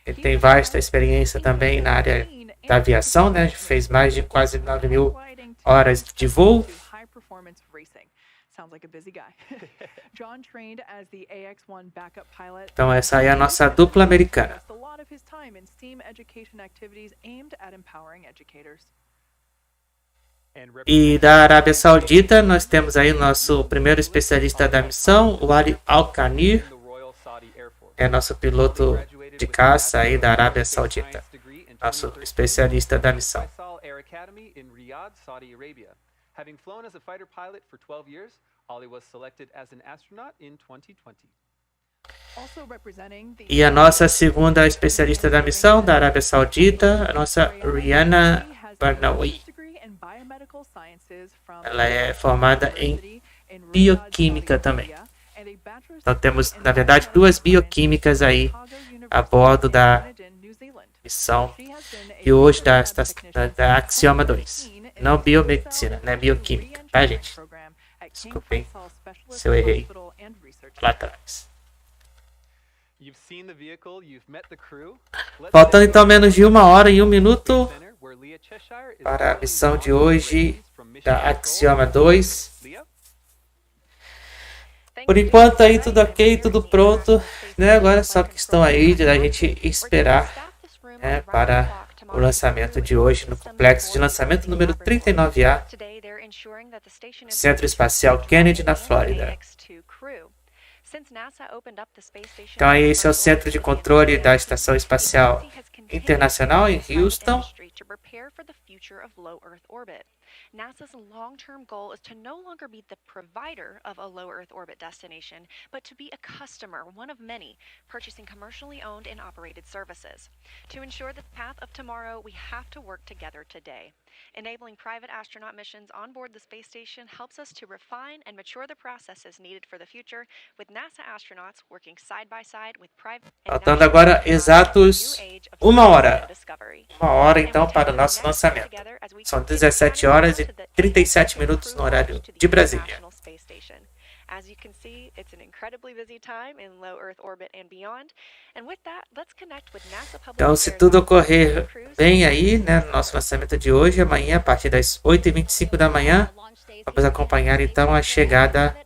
Speaker 1: Ele tem vasta experiência também na área da aviação, né, fez mais de quase 9.000 horas de voo. Então essa aí é a nossa dupla americana. E da Arábia Saudita, nós temos aí o nosso primeiro especialista da missão, o Alqarni, é nosso piloto de caça aí da Arábia Saudita, nosso especialista da missão.
Speaker 2: Having flown as a fighter pilot for 12 years, Ollie was selected as an astronaut in 2020.
Speaker 1: E a nossa segunda especialista da missão da Arábia Saudita, a nossa Rayyanah Barnawi. Ela é formada em bioquímica também. Então temos, na verdade, duas bioquímicas aí a bordo da missão de hoje da Axiom 2. Não biomedicina, né? Bioquímica, tá, gente? Desculpem se eu errei lá atrás. Faltando então menos de 1h e 1 minuto para a missão de hoje da Axiom 2. Por enquanto aí tudo ok, tudo pronto, né? Agora é só questão aí de a gente esperar, né, para o lançamento de hoje no complexo de lançamento número 39A, Centro Espacial Kennedy, na Flórida. Então esse é o centro de controle da Estação Espacial Internacional em Houston.
Speaker 15: NASA's long-term goal is to no longer be the provider of a low Earth orbit destination, but to be a customer, one of many, purchasing commercially owned and operated services. To ensure the path of tomorrow, we have to work together today. Enabling private astronaut missions on board the space station helps us to refine and mature the processes needed for the future, with NASA astronauts working side by side with private.
Speaker 1: Faltando agora exatos 1h. 1h então para o nosso lançamento. São 17h e 37 minutos no horário de Brasília.
Speaker 15: As you can see, it's an incredibly busy time in low Earth orbit and beyond. And with that, let's connect with NASA Public
Speaker 1: Então, se tudo ocorrer bem aí, né, no nosso lançamento de hoje, amanhã, a partir das 8h25 da manhã, vamos acompanhar então a chegada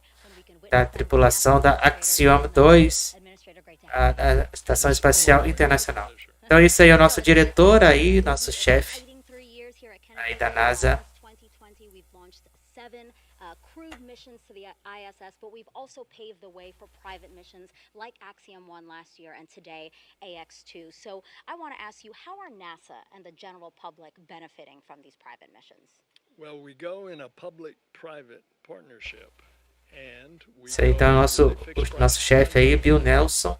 Speaker 1: da tripulação da Axiom 2 à Estação Espacial Internacional. Então, esse aí é o nosso diretor aí, nosso chefe aí da NASA.
Speaker 16: Crewed missions to the ISS, but we've also paved the way for private missions like Axiom 1 last year and today AX2. So I want to ask you, how are NASA and the general public benefiting from these private missions?
Speaker 17: Well, we go in a public-private partnership.
Speaker 1: Esse aí então é o nosso chefe aí, Bill Nelson,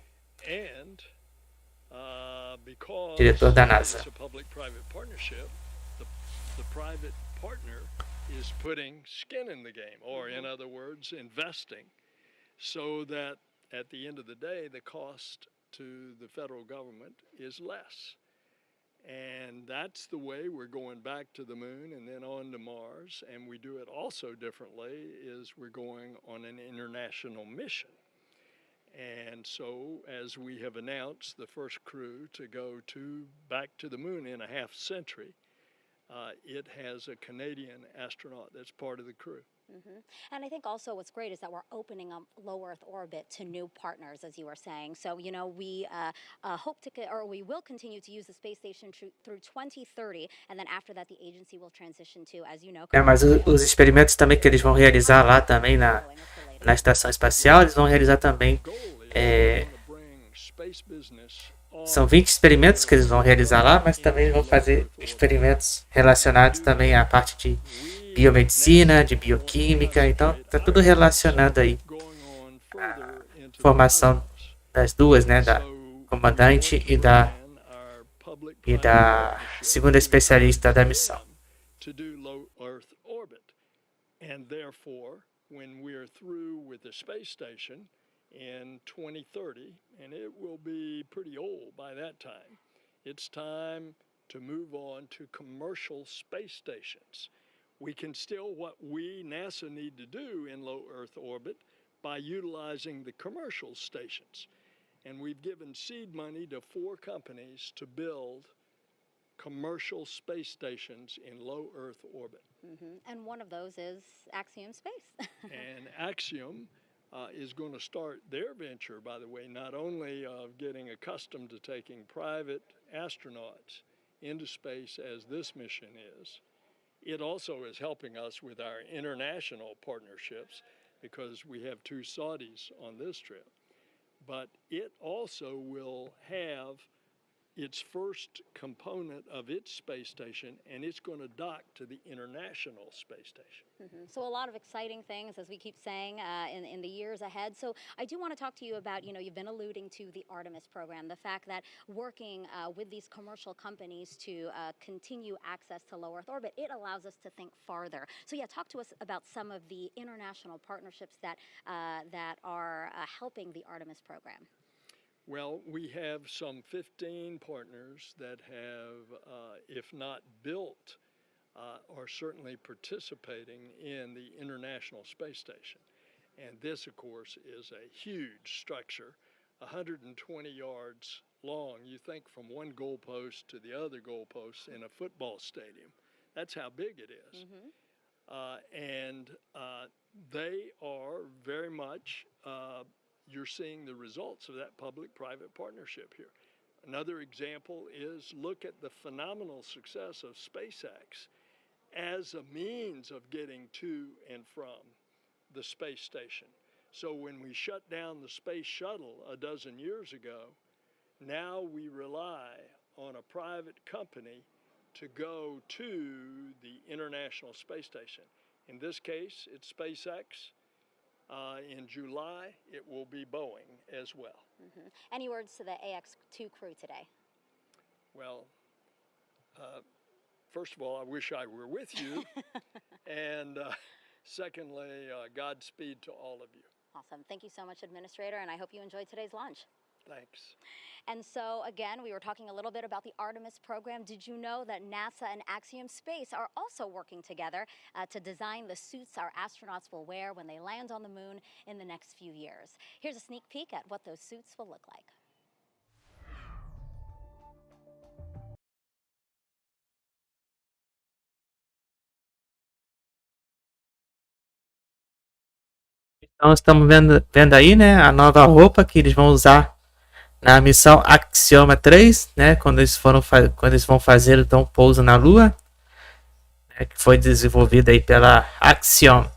Speaker 1: diretor da NASA.
Speaker 17: Is putting skin in the game, or in other words, investing, so that at the end of the day, the cost to the federal government is less. And that's the way we're going back to the moon and then on to Mars. And we do it also differently, is we're going on an international mission. And so, as we have announced, the first crew to go back to the moon in a half century, it has a Canadian astronaut that's part of the crew.
Speaker 16: And I think also what's great is that we're opening up low Earth orbit to new partners, as you were saying. So, you know, we we will continue to use the space station through 2030, and then after that the agency will transition to, as you know.
Speaker 1: Mas os experimentos também que eles vão realizar lá também na estação espacial, eles vão realizar também são 20 experimentos que eles vão realizar lá, mas também vão fazer experimentos relacionados também à parte de biomedicina, de bioquímica. Então, está tudo relacionado aí à formação das duas, né, da Comandante e da segunda especialista da missão.
Speaker 17: In 2030, and it will be pretty old by that time, it's time to move on to commercial space stations. We can still, what we, NASA, need to do in low Earth orbit by utilizing the commercial stations. And we've given seed money to 4 companies to build commercial space stations in low Earth orbit.
Speaker 16: And one of those is Axiom Space.
Speaker 17: And Axiom is going to start their venture, by the way, not only of getting accustomed to taking private astronauts into space as this mission It also is helping us with our international partnerships because we have 2 Saudis on this trip. But it also will have its first component of its space station, and it's going to dock to the International Space Station.
Speaker 16: So a lot of exciting things, as we keep saying, in the years ahead. So I do want to talk to you about, you've been alluding to the Artemis program, the fact that working with these commercial companies to continue access to low Earth orbit, it allows us to think farther. So yeah, talk to us about some of the international partnerships that are helping the Artemis program.
Speaker 17: Well, we have some 15 partners that have, if not built, are certainly participating in the International Space Station. And this, of course, is a huge structure, 120 yards long. You think from one goalpost to the other goalpost in a football stadium. That's how big it is. And they are very much you're seeing the results of that public-private partnership here. Another example is look at the phenomenal success of SpaceX as a means of getting to and from the space station. So when we shut down the space shuttle a dozen years ago, now we rely on a private company to go to the International Space Station. In this case, it's SpaceX. In July, it will be Boeing as well.
Speaker 16: Any words to the AX2 crew today?
Speaker 17: Well, first of all, I wish I were with you. And secondly, Godspeed to all of you.
Speaker 16: Awesome. Thank you so much, Administrator, and I hope you enjoyed today's launch.
Speaker 17: Thanks.
Speaker 16: And so, again, we were talking a little bit about the Artemis program. Did you know that NASA and Axiom Space are also working together to design the suits our astronauts will wear when they land on the moon in the next few years? Here's a sneak peek at what those suits will look like.
Speaker 1: Então estamos vendo aí, né, a nova roupa que eles vão usar na missão Axiom 3, né, quando eles vão fazer então o pouso na Lua, né, que foi desenvolvida aí pela Axiom.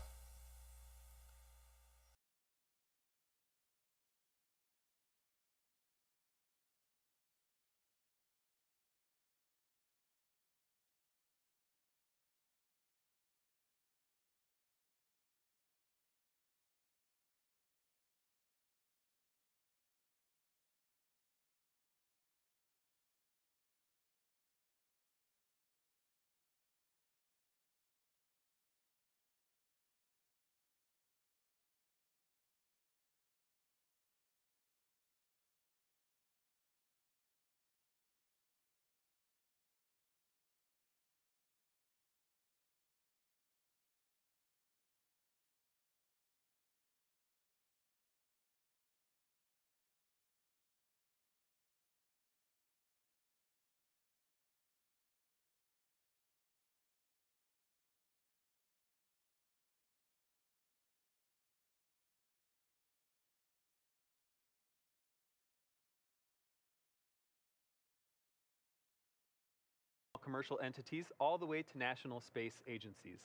Speaker 2: Commercial entities all the way to national space agencies.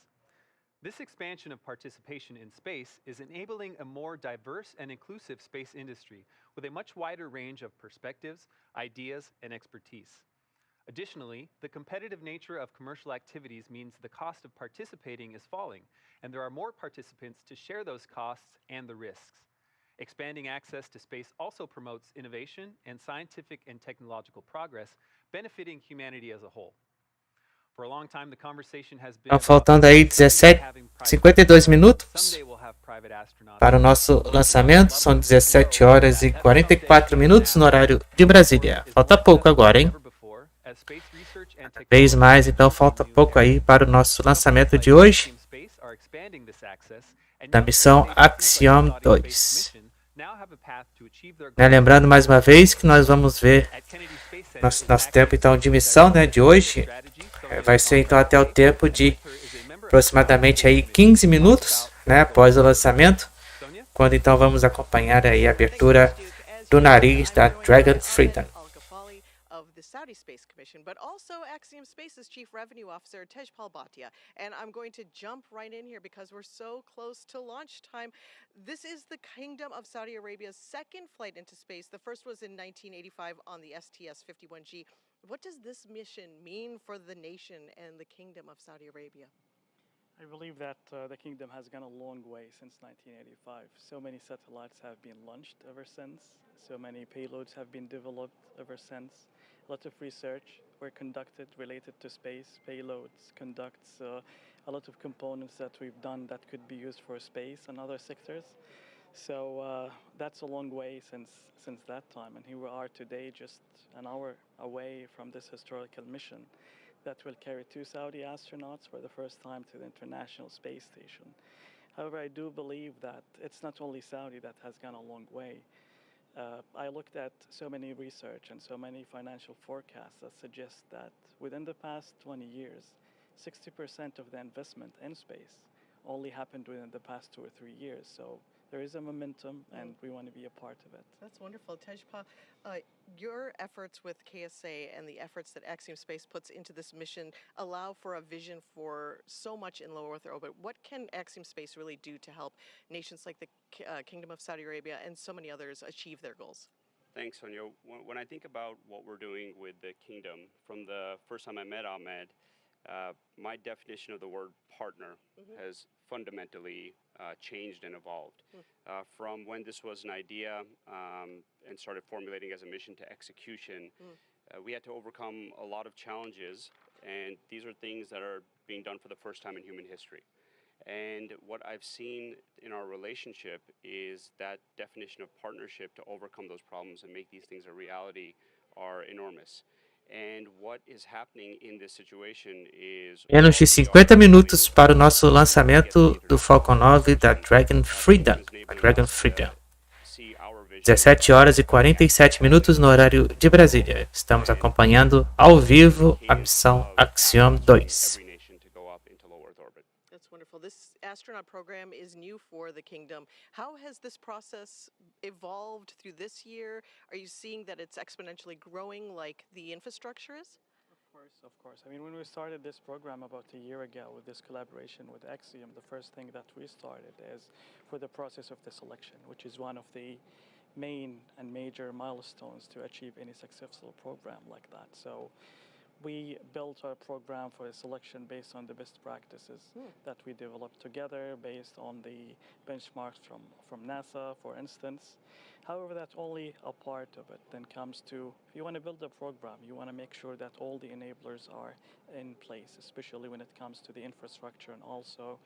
Speaker 2: This expansion of participation in space is enabling a more diverse and inclusive space industry with a much wider range of perspectives, ideas, and expertise. Additionally, the competitive nature of commercial activities means the cost of participating is falling, and there are more participants to share those costs and the risks. Expanding access to space also promotes innovation and scientific and technological progress, benefiting humanity as a whole. For a long time, the conversation has been
Speaker 1: Então, faltando aí 52 minutos para o nosso lançamento. São 17 horas e 44 minutos no horário de Brasília. Falta pouco agora, hein? Cada vez mais, então falta pouco aí para o nosso lançamento de hoje da missão Axiom 2. Lembrando mais uma vez que nós vamos ver nosso tempo então de missão, né, de hoje. Vai ser então até o tempo de aproximadamente aí 15 minutos, né, após o lançamento, quando então vamos acompanhar aí a abertura do nariz da Dragon Freedom.
Speaker 11: Saudi Space Commission, but also Axiom Space's Chief Revenue Officer, Tejpal Bhatia. And I'm going to jump right in here because we're so close to launch time. This is the Kingdom of Saudi Arabia's second flight into space. The first was in 1985 on the STS-51G. What does this mission mean for the nation and the Kingdom of Saudi Arabia?
Speaker 13: I believe that the kingdom has gone a long way since 1985. So many satellites have been launched ever since. So many payloads have been developed ever since. A lot of research were conducted related to space, payloads, conducts, a lot of components that we've done that could be used for space and other sectors. So that's a long way since that time. And here we are today, just an hour away from this historical mission that will carry 2 Saudi astronauts for the first time to the International Space Station. However, I do believe that it's not only Saudi that has gone a long way. I looked at so many research and so many financial forecasts that suggest that within the past 20 years, 60% of the investment in space only happened within the past 2 or 3 years. So there is a momentum, and we want to be a part of it.
Speaker 11: That's wonderful. Tejpal, your efforts with KSA and the efforts that Axiom Space puts into this mission allow for a vision for so much in low Earth orbit. What can Axiom Space really do to help nations like the Kingdom of Saudi Arabia and so many others achieve their goals?
Speaker 18: Thanks, Sonia. When I think about what we're doing with the Kingdom, from the first time I met Ahmed, my definition of the word partner has fundamentally changed and evolved. From when this was an idea and started formulating as a mission to execution, we had to overcome a lot of challenges, and these are things that are being done for the first time in human history. And what I've seen in our relationship is that definition of partnership to overcome those problems and make these things a reality are enormous. And what is happening in this situation is
Speaker 1: Menos de 50 minutos para o nosso lançamento do Falcon 9 da Dragon Freedom. A Dragon Freedom. 17 horas e 47 minutos no horário de Brasília. Estamos acompanhando ao vivo a missão Axiom 2.
Speaker 11: That's wonderful. This astronaut program is new for the Kingdom. How has this process evolved through this year? Are you seeing that it's exponentially growing like the infrastructure is?
Speaker 13: Of course. I mean, when we started this program about a year ago with this collaboration with Axiom, the first thing that we started is for the process of the selection, which is one of the main and major milestones to achieve any successful program like that. So we built our program for a selection based on the best practices that we developed together, based on the benchmarks from NASA, for instance. However, that's only a part of it. Then comes to, if you want to build a program, you want to make sure that all the enablers are in place, especially when it comes to the infrastructure and also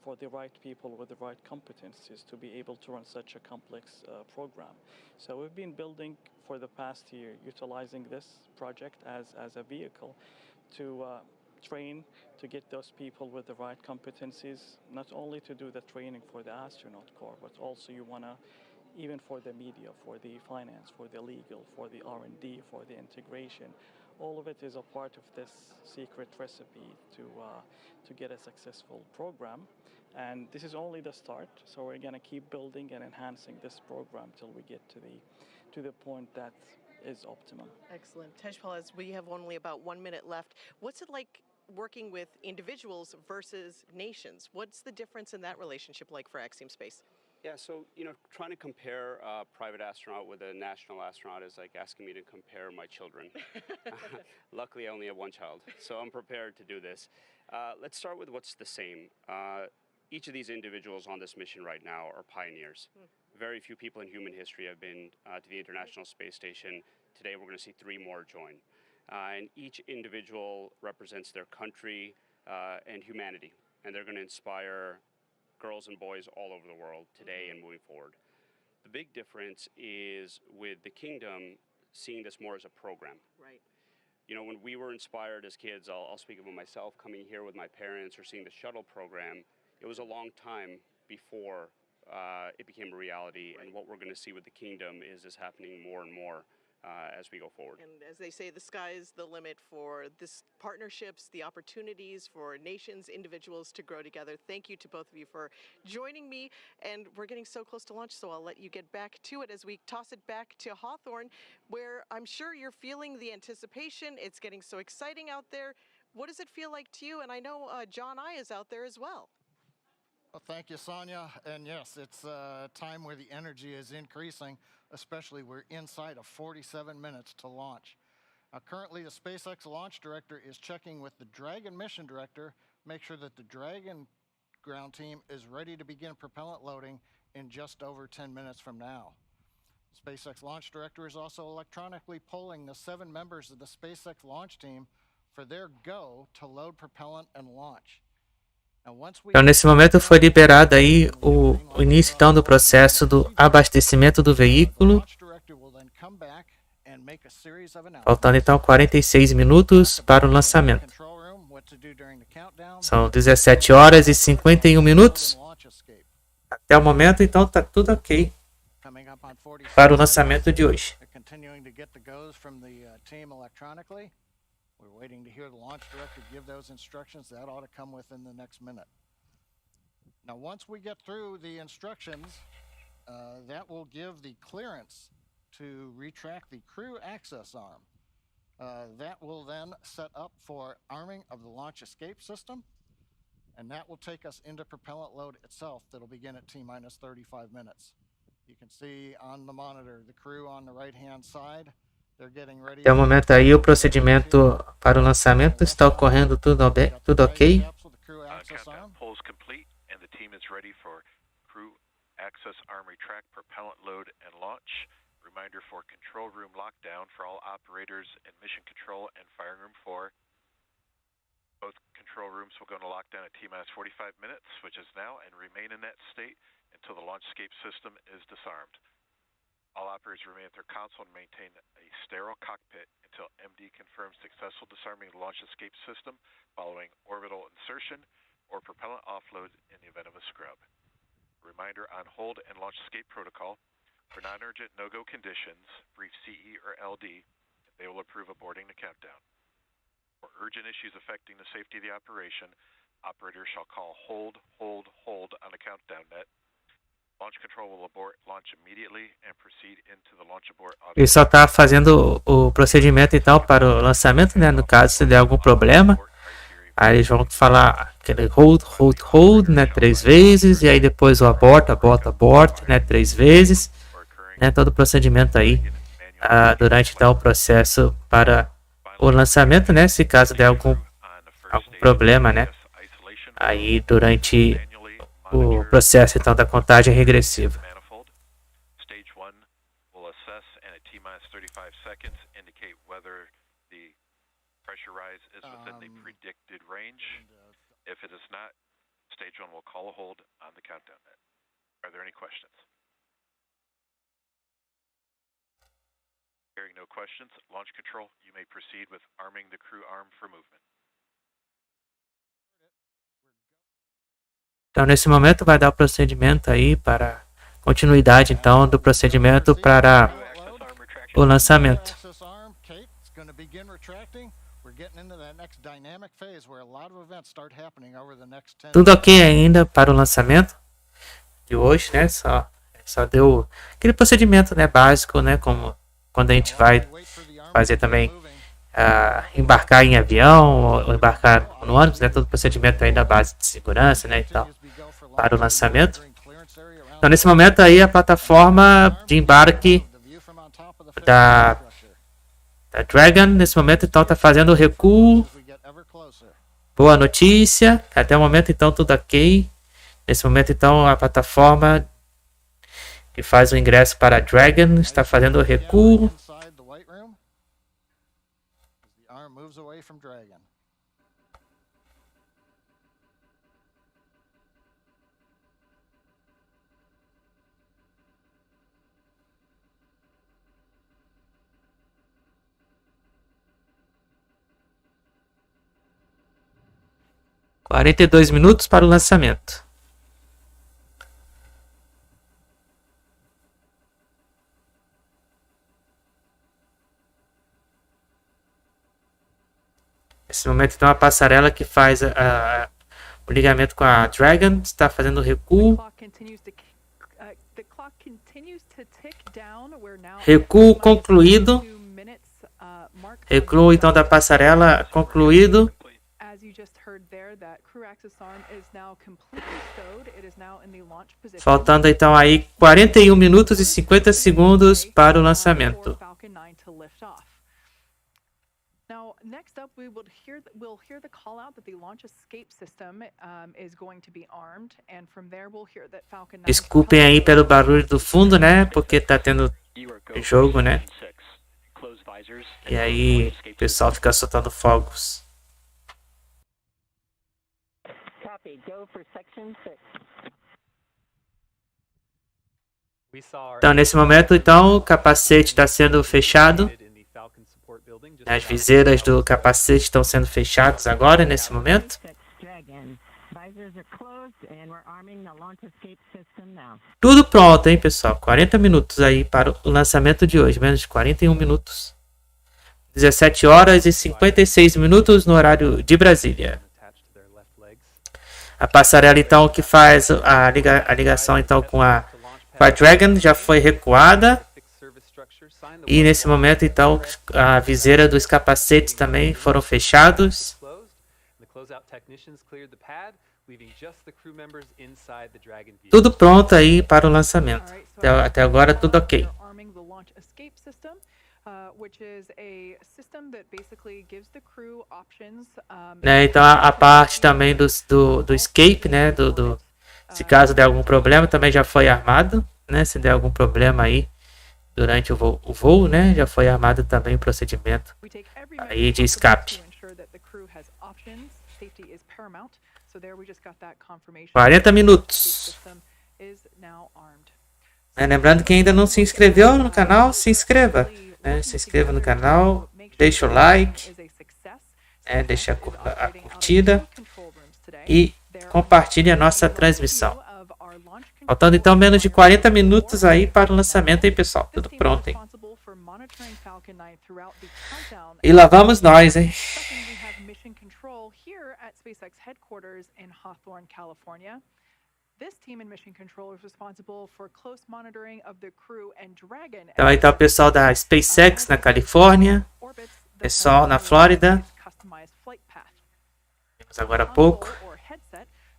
Speaker 13: for the right people with the right competencies to be able to run such a complex program. So we've been building for the past year, utilizing this project as a vehicle to train, to get those people with the right competencies, not only to do the training for the astronaut corps, but also you want to, even for the media, for the finance, for the legal, for the R&D, for the integration. All of it is a part of this secret recipe to get a successful program. And this is only the start, so we're going to keep building and enhancing this program till we get to the point that is optimum.
Speaker 11: Excellent. Tejpal, as we have only about 1 minute left, what's it like working with individuals versus nations? What's the difference in that relationship like for Axiom Space?
Speaker 18: Yeah, so, you know, trying to compare a private astronaut with a national astronaut is like asking me to compare my children. Luckily, I only have one child, so I'm prepared to do this. Let's start with what's the same. Each of these individuals on this mission right now are pioneers. Very few people in human history have been to the International Space Station. Today, we're going to see 3 more join. And each individual represents their country and humanity, and they're going to inspire girls and boys all over the world today and moving forward. The big difference is with the Kingdom seeing this more as a program.
Speaker 11: Right.
Speaker 18: You know, when we were inspired as kids, I'll speak about myself, coming here with my parents or seeing the shuttle program, it was a long time before it became a reality. Right. And what we're going to see with the Kingdom is this happening more and more as we go forward.
Speaker 11: And as they say, the sky is the limit for this partnerships, the opportunities for nations, individuals to grow together. Thank you to both of you for joining me. And we're getting so close to launch, so I'll let you get back to it as we toss it back to Hawthorne, where I'm sure you're feeling the anticipation. It's getting so exciting out there. What does it feel like to you? And I know John I is out there as well.
Speaker 4: Well, thank you, Sonia. And yes, it's a time where the energy is increasing, especially we're inside of 47 minutes to launch. Now, currently, the SpaceX launch director is checking with the Dragon mission director, make sure that the Dragon ground team is ready to begin propellant loading in just over 10 minutes from now. SpaceX launch director is also electronically polling the 7 members of the SpaceX launch team for their go to load propellant and launch.
Speaker 1: Então, nesse momento foi liberado aí o início então do processo do abastecimento do veículo. Faltando então 46 minutos para o lançamento. São 17 horas e 51 minutos. Até o momento, então, está tudo ok para o lançamento de hoje.
Speaker 4: We're waiting to hear the launch director give those instructions. That ought to come within the next minute. Now, once we get through the instructions, that will give the clearance to retract the crew access arm. That will then set up for arming of the launch escape system, and that will take us into propellant load itself. That'll begin at T-minus 35 minutes. You can see on the monitor the crew on the right-hand side.
Speaker 1: Até o momento aí o procedimento para o lançamento está ocorrendo tudo ok.
Speaker 5: Polls complete and the team is ready for crew access arm retract propellant load and launch. Reminder for control room lockdown for all operators in mission control and firing room 4. Both control rooms will go into lockdown at T-minus 45 minutes, which is now, and remain in that state until the launch escape system is disarmed. All operators remain at their console and maintain a sterile cockpit until MD confirms successful disarming of the launch escape system following orbital insertion or propellant offload in the event of a scrub. Reminder on hold and launch escape protocol. For non-urgent no-go conditions, brief CE or LD. They will approve aborting the countdown. For urgent issues affecting the safety of the operation, operators shall call hold on the countdown net. Launch control will abort launch immediately and proceed into the launch abort.
Speaker 1: Ele só está fazendo o procedimento então para o lançamento, né? No caso, se der algum problema, aí eles vão falar aquele hold, né? 3 vezes, e aí depois o abort, né? 3 vezes, né? Todo o procedimento aí durante então o processo para o lançamento, né? Se caso der algum problema, né? Aí durante o processo então da contagem regressiva.
Speaker 5: Stage 1 will assess and at T-minus 35 seconds indicate whether the pressure rise is within the predicted range. If it is not, stage 1 will call a hold on the countdown net. Are there any questions? Hearing no questions, launch control, you may proceed with arming the crew arm for movement.
Speaker 1: Então, nesse momento, vai dar o procedimento aí para continuidade, então, do procedimento para o lançamento. Tudo ok ainda para o lançamento de hoje, né? Só deu aquele procedimento, né, básico, né? Como quando a gente vai fazer também embarcar em avião ou embarcar no ônibus, né? Todo o procedimento aí da base de segurança, né? E tal, para o lançamento. Então, nesse momento aí, a plataforma de embarque da Dragon, nesse momento, então, está fazendo o recuo. Boa notícia. Até o momento, então, tudo ok. Nesse momento, então, a plataforma que faz o ingresso para a Dragon está fazendo o recuo. – 42 minutos para o lançamento. Nesse momento, então, a passarela que faz o ligamento com a Dragon está fazendo recuo. Recuo concluído. Recuo, então, da passarela concluído. Faltando, então, aí 41 minutos e 50 segundos para o lançamento.
Speaker 3: Now, next up, we'll hear the call out that the launch escape system is going to be armed, and from there we'll hear that Falcon 9.
Speaker 1: Desculpem aí pelo barulho do fundo, né? Porque tá tendo jogo, né? E aí o pessoal fica soltando fogos. Então, nesse momento, então, o capacete está sendo fechado. As viseiras do capacete estão sendo fechadas agora, nesse momento. Tudo pronto, hein, pessoal? 40 minutos aí para o lançamento de hoje. Menos de 41 minutos. 17 horas e 56 minutos no horário de Brasília. A passarela, então, que faz a ligação, então, com a Dragon já foi recuada. E nesse momento, então, a viseira dos capacetes também foram fechados. Tudo pronto aí para o lançamento. Até agora, tudo ok. Né, então, a parte também do escape, né, se caso der algum problema, também já foi armado. Né, se der algum problema aí durante o voo, né, já foi armado também o procedimento aí de escape. 40 minutos. Lembrando que ainda não se inscreveu no canal, se inscreva. Né, se inscreva no canal, deixa o like, deixa a curtida e compartilhe a nossa transmissão. Faltando então menos de 40 minutos aí para o lançamento, hein, pessoal? Tudo pronto, hein? E lá vamos nós, hein? Então aí tá o pessoal da Spacex na Califórnia, pessoal na Flórida. Vimos agora há pouco.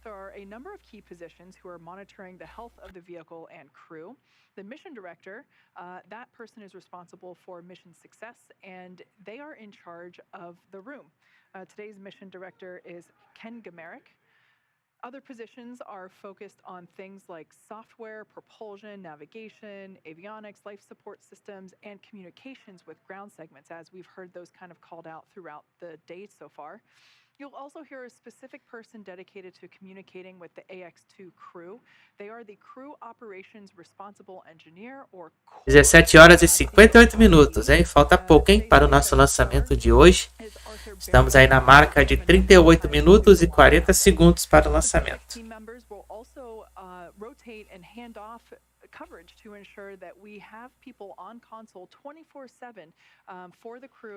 Speaker 3: There are a number of key positions who are monitoring the health of the vehicle and crew. The mission director, that person is responsible for mission success, and they are in charge of the room. Today's mission director is Ken Gamerick. Other positions are focused on things like software, propulsion, navigation, avionics, life support systems, and communications with ground segments, as we've heard those kind of called out throughout the day so far. You'll also hear a specific person dedicated to communicating with the AX-2 crew. They are the crew operations responsible engineer or
Speaker 1: 17 horas e 58 minutos, hein? Falta pouco, hein, para o nosso lançamento de hoje. Estamos aí na marca de 38 minutos e 40 segundos para o lançamento.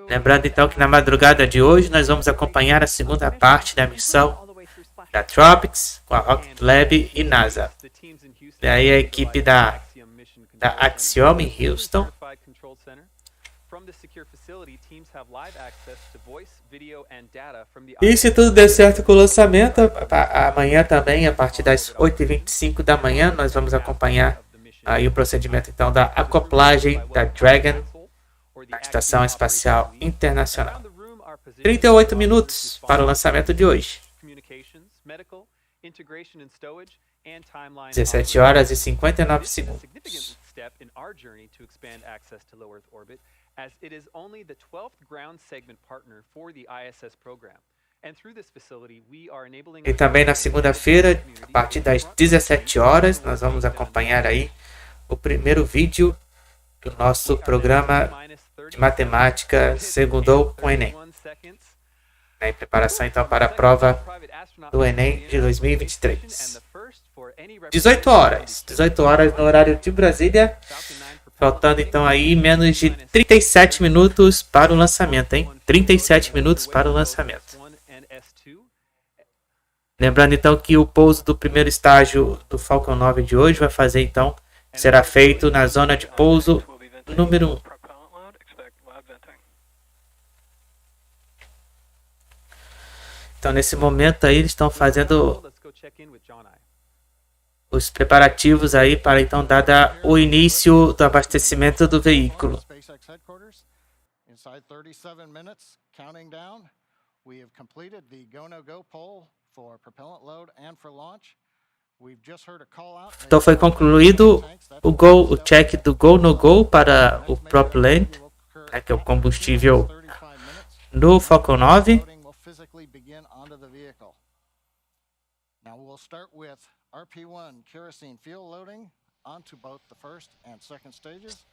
Speaker 1: Lembrando então que na madrugada de hoje nós vamos acompanhar a segunda parte da missão da Tropics com a Rocket Lab e NASA. E aí a equipe da Axiom em Houston. E se tudo der certo com o lançamento, amanhã também, a partir das 8h25 da manhã, nós vamos acompanhar aí o procedimento então da acoplagem da Dragon na Estação Espacial Internacional. 38 minutos para o lançamento de hoje. 17 horas e 59 segundos. As it is only the 12th ground segment partner for the ISS program. And through this facility, we are enabling. E também na segunda-feira, a partir das 17 horas, nós vamos acompanhar aí o primeiro vídeo do nosso programa de matemática segundo o Enem. Em preparação então para a prova do Enem de 2023. 18 horas no horário de Brasília. Faltando então aí menos de 37 minutos para o lançamento, hein? 37 minutos para o lançamento. Lembrando então que o pouso do primeiro estágio do Falcon 9 de hoje será feito na zona de pouso número 1. Então nesse momento aí eles estão fazendo os preparativos aí para então dar o início do abastecimento do veículo.
Speaker 4: Inside 37 minutes, counting down, we have completed the go-no-go poll for propellant load and for launch. We've just heard a call out.
Speaker 1: Então foi concluído o check do go-no-go para o propellant, que é o combustível no Falcon 9.
Speaker 4: Now we'll start with RP1 kerosene fuel loading onto both the first and second stages.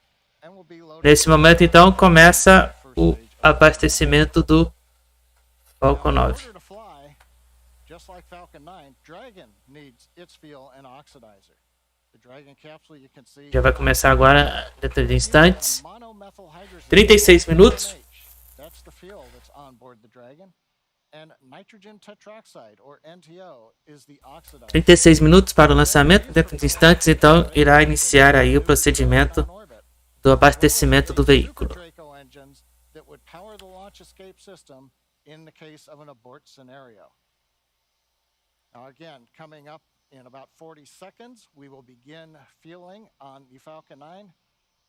Speaker 1: Nesse momento, então, começa o abastecimento do Falcon 9. Já vai começar agora, dentro de instantes. 36 minutos. 36 minutos para o lançamento. Dentro de instantes, então, irá iniciar aí o procedimento do abastecimento do veículo.
Speaker 4: Now again, coming up in about 40 seconds, we will begin fueling on the Falcon 9.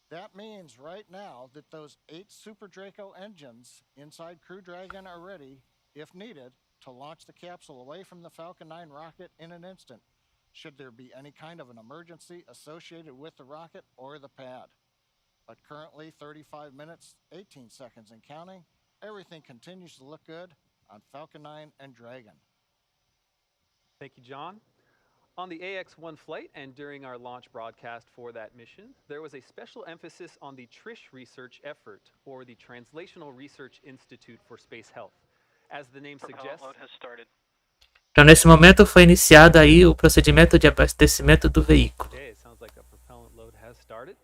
Speaker 4: That means right now that those 8 Super Draco engines inside Crew Dragon are ready, if needed, to launch the capsule away from the Falcon 9 rocket in an instant, should there be any kind of an emergency associated with the rocket or the pad. But currently, 35 minutes, 18 seconds and counting. Everything continues to look good on Falcon 9 and Dragon.
Speaker 2: Thank you, John. On the AX-1 flight and during our launch broadcast for that mission, there was a special emphasis on the TRISH research effort, or the Translational Research Institute for Space Health. As the name suggests...
Speaker 1: Então, nesse momento, foi iniciado aí o procedimento de abastecimento do veículo.
Speaker 2: Okay, it sounds like a propellant load has started.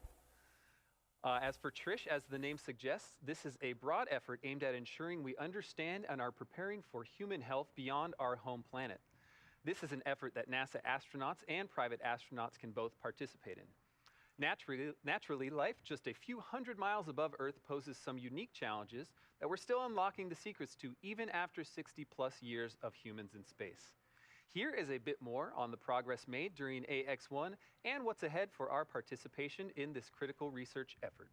Speaker 2: As for TRISH, as the name suggests, this is a broad effort aimed at ensuring we understand and are preparing for human health beyond our home planet. This is an effort that NASA astronauts and private astronauts can both participate in. Naturally, life just a few hundred miles above Earth poses some unique challenges that we're still unlocking the secrets to even after 60-plus years of humans in space. Here is a bit more on the progress made during AX-1 and what's ahead for our participation in this critical research effort.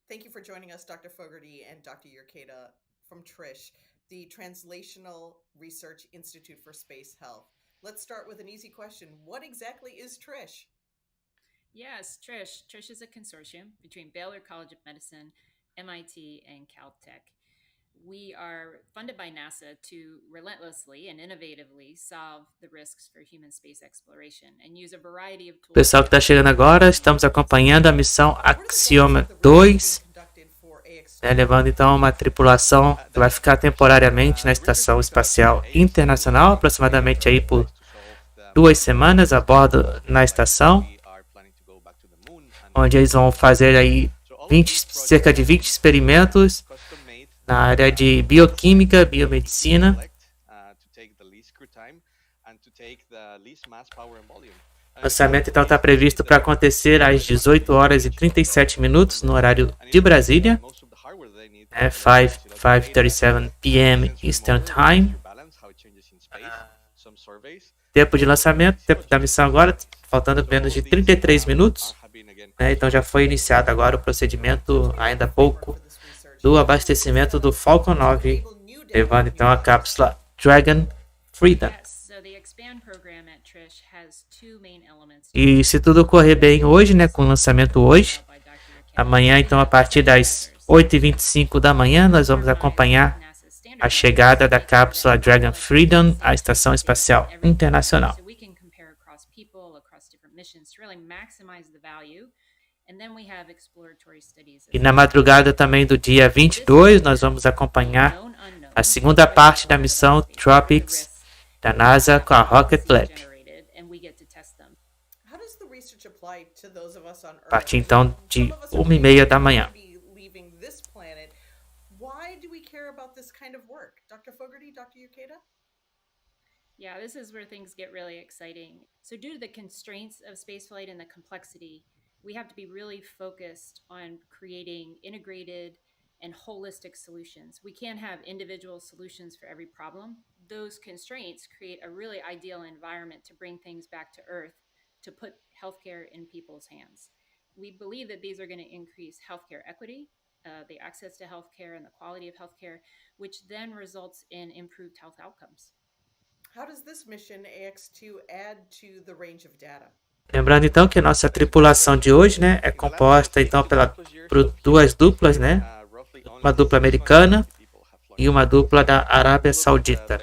Speaker 11: Thank you for joining us, Dr. Fogarty and Dr. Yerkeda from TRISH, the Translational Research Institute for Space Health. Let's start with an easy question. What exactly is TRISH?
Speaker 19: Yes, TRISH. TRISH is a consortium between Baylor College of Medicine, MIT, and Caltech. We are funded by NASA to relentlessly and innovatively solve the risks for human space exploration and use a variety of tools.
Speaker 1: Pessoal que está chegando agora, estamos acompanhando a missão Axiom 2, levando então uma tripulação que vai ficar temporariamente na Estação Espacial Internacional, aproximadamente aí por 2 semanas a bordo na estação, onde eles vão fazer aí cerca de 20 experimentos na área de bioquímica, biomedicina. O lançamento então está previsto para acontecer às 18 horas e 37 minutos no horário de Brasília, 5:37 p.m. Eastern Time. Tempo de lançamento, tempo da missão agora, faltando menos de 33 minutos. Então já foi iniciado agora o procedimento, ainda há pouco, do abastecimento do Falcon 9, levando então a cápsula Dragon Freedom. E se tudo correr bem hoje, com o lançamento hoje, amanhã então a partir das 8h25 da manhã nós vamos acompanhar a chegada da cápsula Dragon Freedom à Estação Espacial Internacional. E na madrugada também do dia 22, nós vamos acompanhar a segunda parte da missão TROPICS da NASA com a Rocket Lab. A partir então de 1h30 da manhã.
Speaker 11: Why do we care about this kind of work? Dr. Fogarty, Dr. Yerkeda?
Speaker 19: Yeah, this is where things get really exciting. So, due to the constraints of spaceflight and the complexity, we have to be really focused on creating integrated and holistic solutions. We can't have individual solutions for every problem. Those constraints create a really ideal environment to bring things back to Earth to put healthcare in people's hands. We believe that these are going to increase healthcare equity, the access to healthcare, and the quality of healthcare, which then results in improved health outcomes.
Speaker 11: How does this mission AX2 add to the range of data?
Speaker 1: Lembrando então que a nossa tripulação de hoje, né, é composta então por duas duplas, né? Uma dupla americana e uma dupla da Arábia Saudita.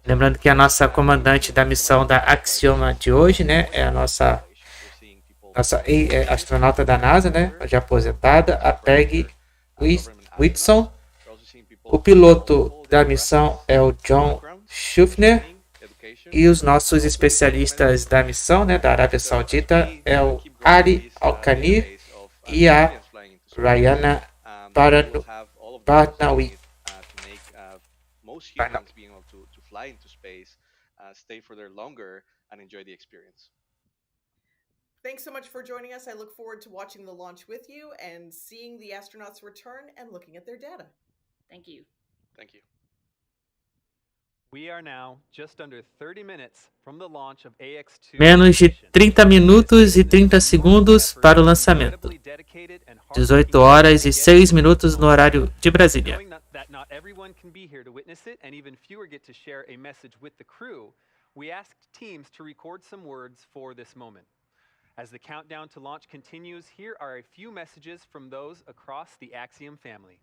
Speaker 1: Lembrando que a nossa comandante da missão da Axiom de hoje, né, é a nossa astronauta da NASA, né, já aposentada, a Peggy Whitson. O piloto da missão é o Shoffner. E os nossos especialistas da missão, né, da Arábia Saudita, é o Alqarni e a Rayyanah Barnawi.
Speaker 11: Thanks so much for joining us. I look forward to watching the launch with you and seeing the astronauts return and looking at their data.
Speaker 19: Thank you.
Speaker 5: Thank you.
Speaker 2: We are now just under 30 minutes from the launch of AX2.
Speaker 1: Menos de 30 minutos e 30 segundos para o lançamento. 18 horas e 6 minutos no horário de Brasília.
Speaker 2: That not everyone can be here to witness it, and even fewer get to share a message with the crew. We asked teams to record some words for this moment. As the countdown to launch continues, here are a few messages from those across the Axiom family.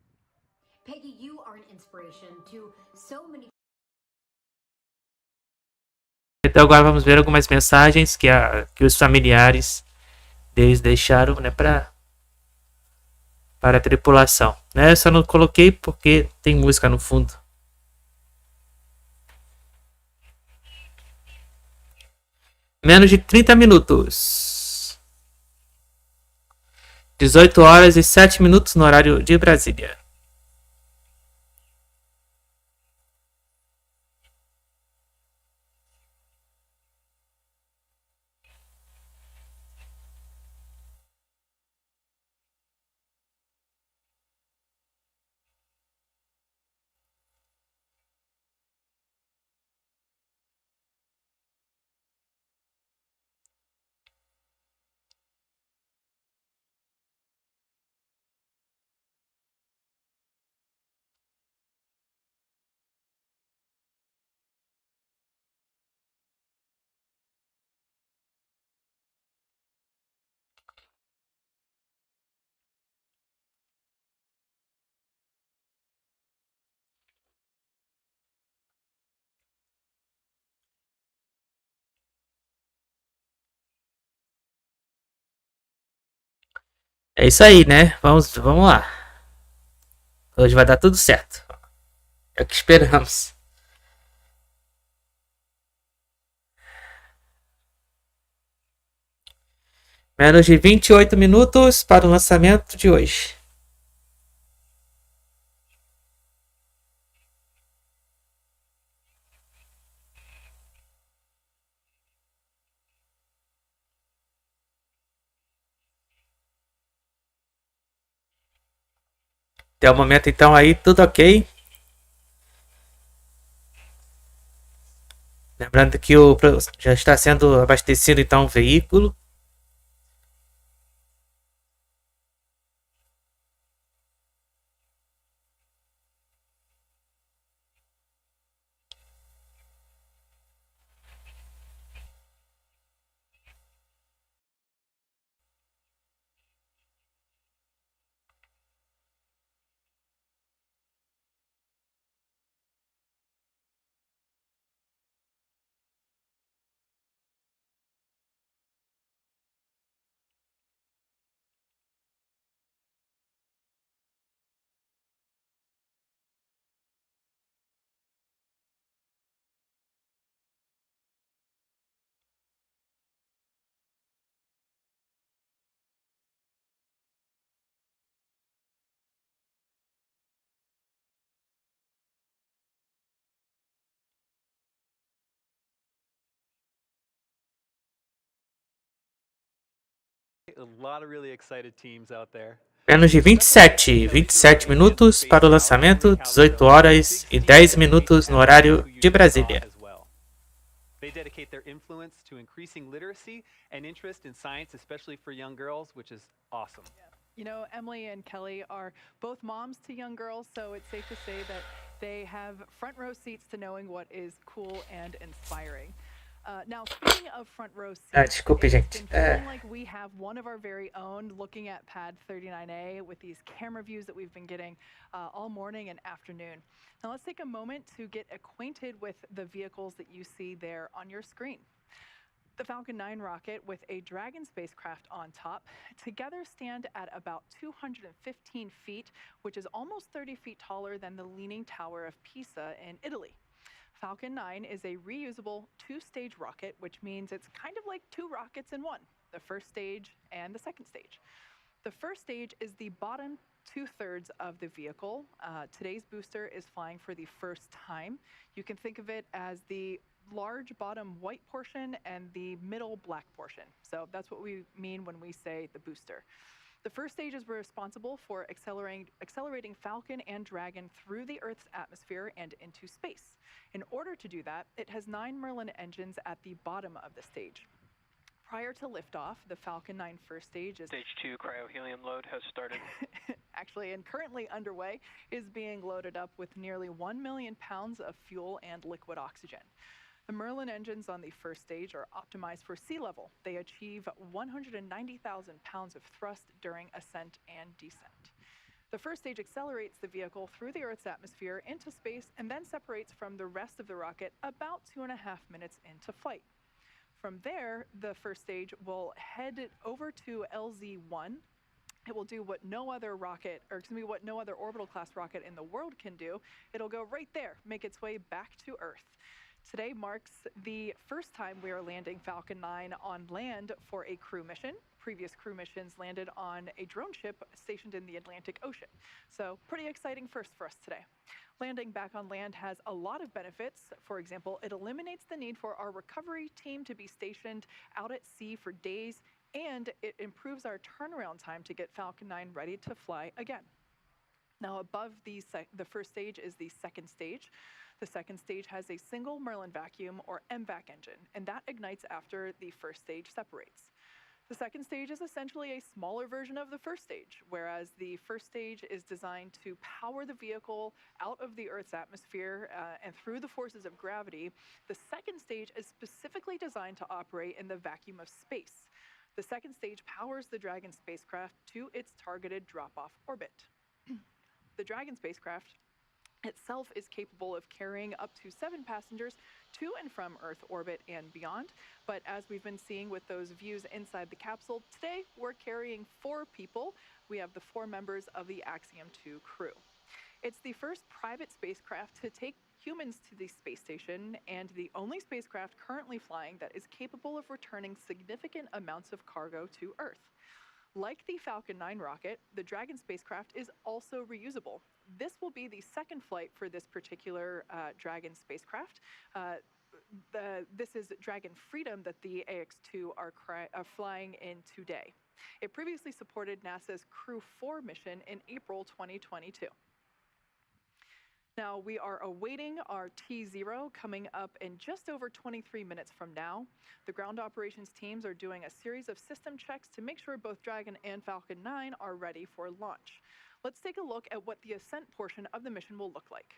Speaker 20: Peggy, you are an inspiration to so many.
Speaker 1: Então agora vamos ver algumas mensagens que os familiares deles deixaram, né, para a tripulação. Né? Eu só não coloquei porque tem música no fundo. Menos de 30 minutos. 18 horas e 7 minutos no horário de Brasília. É isso aí, né? Vamos lá. Hoje vai dar tudo certo. É o que esperamos. Menos de 28 minutos para o lançamento de hoje. Até o momento, então, aí tudo ok. Lembrando que já está sendo abastecido, então, o veículo.
Speaker 2: A lot of really excited teams out there.
Speaker 1: Menos de 27 minutos para o lançamento, 18 horas e 10 minutos no horário de Brasília.
Speaker 2: They dedicate their influence to increasing literacy and interest in science, especially for young girls, which is awesome.
Speaker 3: You know, Emily and Kelly are both moms to young girls, so it's safe to say that they have front row seats to knowing what is cool and inspiring. Now, speaking of front row seats,
Speaker 1: Desculpe, gente.
Speaker 3: it's been feeling like we have one of our very own looking at pad 39A with these camera views that we've been getting all morning and afternoon. Now, let's take a moment to get acquainted with the vehicles that you see there on your screen. The Falcon 9 rocket with a Dragon spacecraft on top together stand at about 215 feet, which is almost 30 feet taller than the Leaning Tower of Pisa in Italy. Falcon 9 is a reusable two-stage rocket, which means it's kind of like two rockets in one, the first stage and the second stage. The first stage is the bottom two-thirds of the vehicle. Today's booster is flying for the first time. You can think of it as the large bottom white portion and the middle black portion. So that's what we mean when we say the booster. The first stage is responsible for accelerating Falcon and Dragon through the Earth's atmosphere and into space. In order to do that, it has 9 Merlin engines at the bottom of the stage. Prior to liftoff, the Falcon 9 first stage is...
Speaker 9: Stage 2 cryohelium load has started.
Speaker 3: Actually, and currently underway, is being loaded up with nearly 1 million pounds of fuel and liquid oxygen. The Merlin engines on the first stage are optimized for sea level. They achieve 190,000 pounds of thrust during ascent and descent. The first stage accelerates the vehicle through the Earth's atmosphere into space and then separates from the rest of the rocket about 2.5 minutes into flight. From there, the first stage will head over to LZ-1. It will do what no other orbital class rocket in the world can do. It'll go right there, make its way back to Earth. Today marks the first time we are landing Falcon 9 on land for a crew mission. Previous crew missions landed on a drone ship stationed in the Atlantic Ocean. So pretty exciting first for us today. Landing back on land has a lot of benefits. For example, it eliminates the need for our recovery team to be stationed out at sea for days, and it improves our turnaround time to get Falcon 9 ready to fly again. Now above the first stage is the second stage. The second stage has a single Merlin vacuum or MVAC engine, and that ignites after the first stage separates. The second stage is essentially a smaller version of the first stage, whereas the first stage is designed to power the vehicle out of the Earth's atmosphere and through the forces of gravity. The second stage is specifically designed to operate in the vacuum of space. The second stage powers the Dragon spacecraft to its targeted drop-off orbit. The Dragon spacecraft itself is capable of carrying up to 7 passengers to and from Earth orbit and beyond. But as we've been seeing with those views inside the capsule, today we're carrying 4 people. We have the 4 members of the Axiom 2 crew. It's the first private spacecraft to take humans to the space station and the only spacecraft currently flying that is capable of returning significant amounts of cargo to Earth. Like the Falcon 9 rocket, the Dragon spacecraft is also reusable. This will be the second flight for this particular Dragon spacecraft. This is Dragon Freedom that the AX-2 are flying in today. It previously supported NASA's Crew 4 mission in April 2022. Now, we are awaiting our T0 coming up in just over 23 minutes from now. The ground operations teams are doing a series of system checks to make sure both Dragon and Falcon 9 are ready for launch. Let's take a look at what the ascent portion of the mission will look like.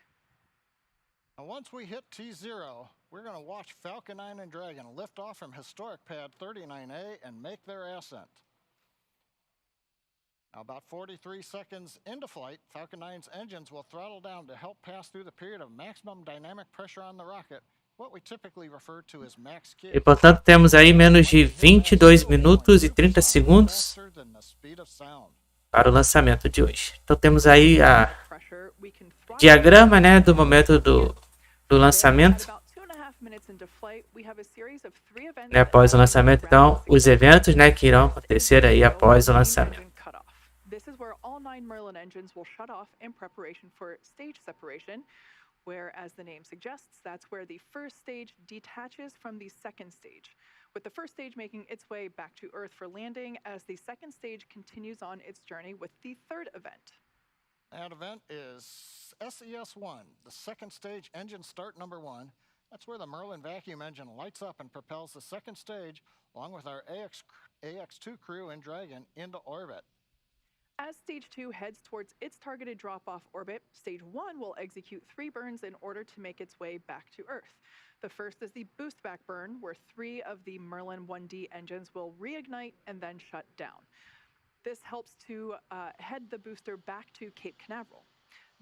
Speaker 4: Now, once we hit T0, we're going to watch Falcon 9 and Dragon lift off from historic pad 39A and make their ascent. Now, about 43 seconds into flight, Falcon 9's engines will throttle down to help pass through the period of maximum dynamic pressure on the rocket, what we typically refer to as max Q.
Speaker 1: E portanto temos aí menos de 22 minutos e 30 segundos para o lançamento de hoje. Então temos aí a diagrama, né, do momento do lançamento. Né, após o lançamento, então, os eventos, né, que irão acontecer aí após o lançamento.
Speaker 3: This is where all 9 Merlin engines will shut off in preparation for stage separation. where, as the name suggests, that's where the first stage detaches from the second stage, with the first stage making its way back to Earth for landing as the second stage continues on its journey with the third event.
Speaker 4: That event is SES-1, the second stage engine start number 1. That's where the Merlin vacuum engine lights up and propels the second stage, along with our AX-2 crew and Dragon, into orbit.
Speaker 3: As Stage 2 heads towards its targeted drop-off orbit, Stage 1 will execute 3 burns in order to make its way back to Earth. The first is the boost back burn, where 3 of the Merlin 1D engines will reignite and then shut down. This helps to head the booster back to Cape Canaveral.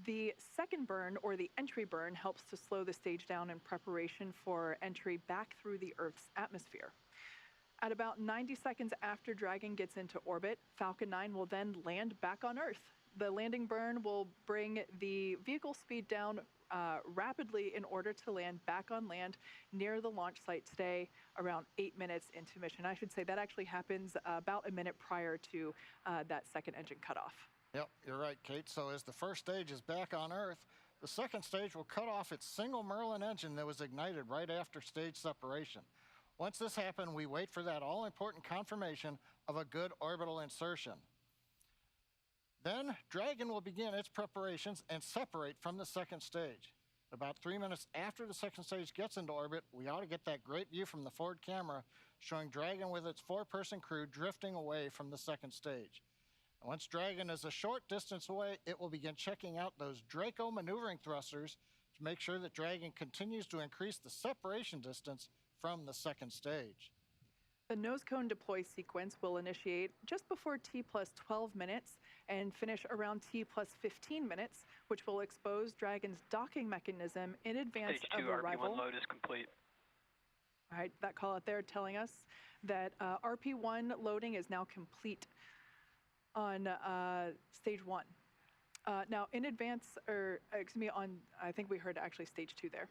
Speaker 3: The second burn, or the entry burn, helps to slow the stage down in preparation for entry back through the Earth's atmosphere. At about 90 seconds after Dragon gets into orbit, Falcon 9 will then land back on Earth. The landing burn will bring the vehicle speed down rapidly in order to land back on land near the launch site today, around 8 minutes into mission. I should say that actually happens about a minute prior to that second engine cutoff.
Speaker 4: Yep, you're right, Kate. So as the first stage is back on Earth, the second stage will cut off its single Merlin engine that was ignited right after stage separation. Once this happens, we wait for that all-important confirmation of a good orbital insertion. Then Dragon will begin its preparations and separate from the second stage. About 3 minutes after the second stage gets into orbit, we ought to get that great view from the forward camera showing Dragon with its 4-person crew drifting away from the second stage. And once Dragon is a short distance away, it will begin checking out those Draco maneuvering thrusters to make sure that Dragon continues to increase the separation distance from the second stage.
Speaker 3: The nose cone deploy sequence will initiate just before T plus 12 minutes and finish around T plus 15 minutes, which will expose Dragon's docking mechanism in advance
Speaker 9: Stage
Speaker 3: of
Speaker 9: 2
Speaker 3: arrival.
Speaker 9: RP1 load is complete.
Speaker 3: All right, that call out there telling us that RP1 loading is now complete on Stage 1. Now, in advance, or excuse me, I think we heard actually Stage 2 there.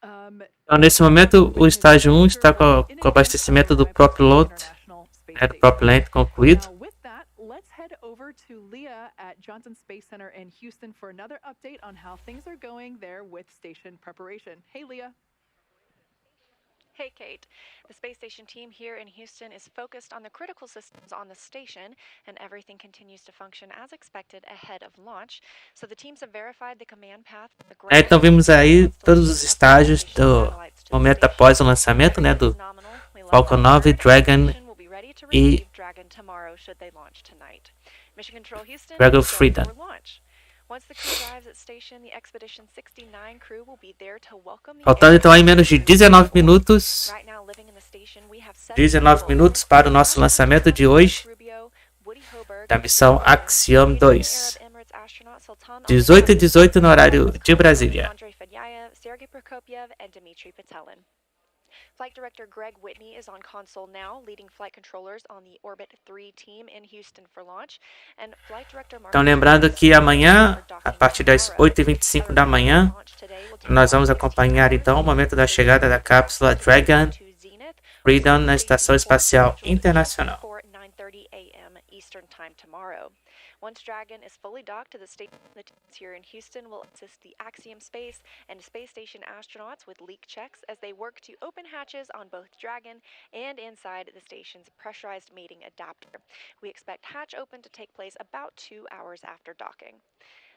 Speaker 1: Então, nesse momento, o estágio 1 está com o abastecimento do próprio piloto, do próprio lente concluído.
Speaker 3: With that, let's head over to Leah at Johnson Space Center in Houston for another update on how things are going there with station preparation. Hey, Leah.
Speaker 15: Hey, Kate. The space station team here in Houston is focused on the critical systems on the station, and everything continues to function as expected ahead of launch. So the teams have verified the command path.
Speaker 1: Então vimos aí todos os estágios do momento após o lançamento, né, do Falcon 9, Dragon e Dragon Freedom.
Speaker 15: Once the crew arrives at station, the Expedition 69 crew will be there to welcome the
Speaker 1: Faltando então aí menos de 19 minutos. 19 minutos para o nosso lançamento de hoje da missão Axiom 2. 18h18 no horário de Brasília.
Speaker 15: Flight Director Greg Whitney is on console now, leading flight controllers on the Orbit 3 team in Houston for launch. And Flight Director Mark
Speaker 1: Então lembrando que amanhã, a partir das 8h25 da manhã, nós vamos acompanhar então o momento da chegada da cápsula Dragon Freedom na Estação Espacial Internacional.
Speaker 15: Eastern Time tomorrow. Once Dragon is fully docked to the station, the teams here in Houston will assist the Axiom Space and Space Station astronauts with leak checks as they work to open hatches on both Dragon and inside the station's pressurized mating adapter. We expect hatch open to take place about 2 hours after docking.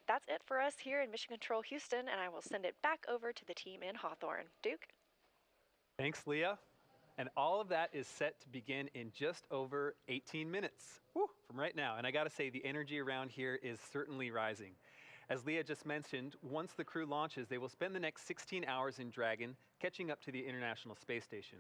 Speaker 15: That's it for us here in Mission Control Houston, and I will send it back over to the team in Hawthorne. Duke?
Speaker 2: Thanks, Leah. And all of that is set to begin in just over 18 minutes from right now. And I got to say, the energy around here is certainly rising. As Leah just mentioned, once the crew launches, they will spend the next 16 hours in Dragon, catching up to the International Space Station.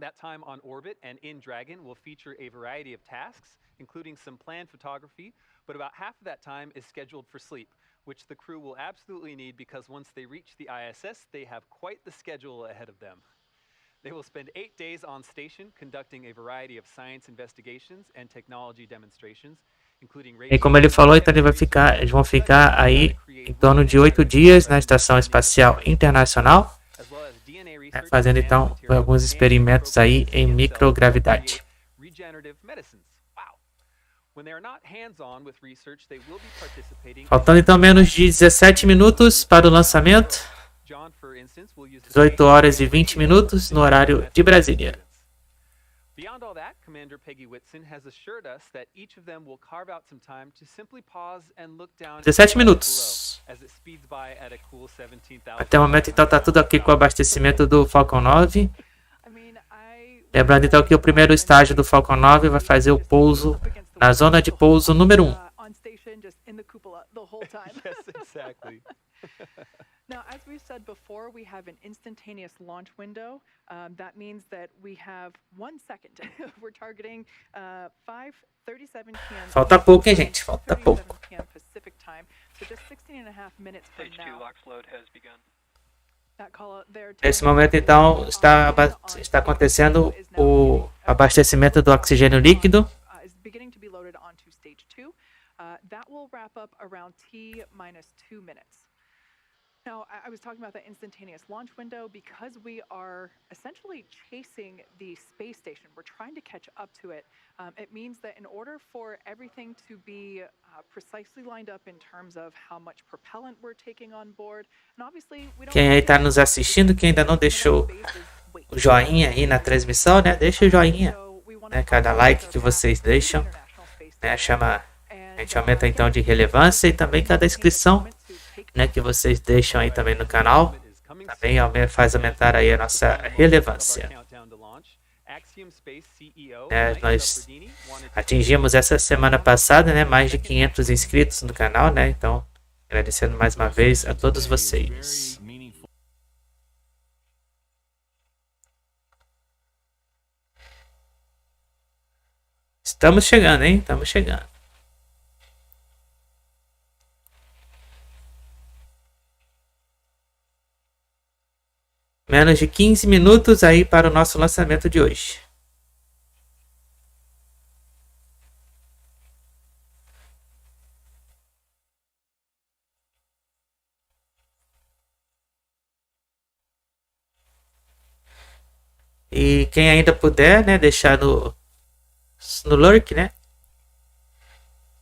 Speaker 2: That time on orbit and in Dragon will feature a variety of tasks, including some planned photography, but about half of that time is scheduled for sleep, which the crew will absolutely need because once they reach the ISS, they have quite the schedule ahead of them. They will spend 8 days on station conducting a variety of science investigations and technology demonstrations, including
Speaker 1: E como ele falou, então eles vão ficar aí em torno de 8 dias na Estação Espacial Internacional, fazendo então alguns experimentos aí em microgravidade. Faltando então menos de 17 minutos para o lançamento. 18 horas e 20 minutos no horário de Brasília.
Speaker 2: Beyond all that, Commander Peggy Whitson has assured us that each of them will carve out some time to simply pause and look down
Speaker 1: 17 minutos.
Speaker 2: as it speeds by at a cool 17,000.
Speaker 1: Até o momento então tá tudo aqui com o abastecimento do Falcon 9. Lembrando então que o primeiro estágio do Falcon 9 vai fazer o pouso na zona de pouso número 1.
Speaker 2: Yes, exactly.
Speaker 3: Now, as we've said before, we have an instantaneous launch window. That means that we have 1 second. We're targeting 5:37 p.m.
Speaker 1: Falta pouco, hein, gente? Falta pouco.
Speaker 3: p.m. Pacific time. So just 16.5 minutes from now.
Speaker 1: Nesse momento, então, está acontecendo o abastecimento do oxigênio líquido.
Speaker 3: Is beginning to be loaded onto stage 2. That will wrap up around T-2 minutes. Now, I was talking about that instantaneous launch window because we are essentially chasing the space station. We're trying to catch up to it. It means that in order for everything to be precisely lined up in terms of how much propellant we're taking on board, and obviously we don't.
Speaker 1: Quem aí está nos assistindo, quem ainda não deixou o joinha aí na transmissão, né? Deixa o joinha, né? Cada like que vocês deixam, né? A gente aumenta então de relevância e também cada inscrição, né, que vocês deixam aí também no canal, também faz aumentar aí a nossa relevância. Nós atingimos essa semana passada, né, mais de 500 inscritos no canal, né, então agradecendo mais uma vez a todos vocês. Estamos chegando, hein, estamos chegando. Menos de 15 minutos aí para o nosso lançamento de hoje. E quem ainda puder, né, deixar no lurk, né?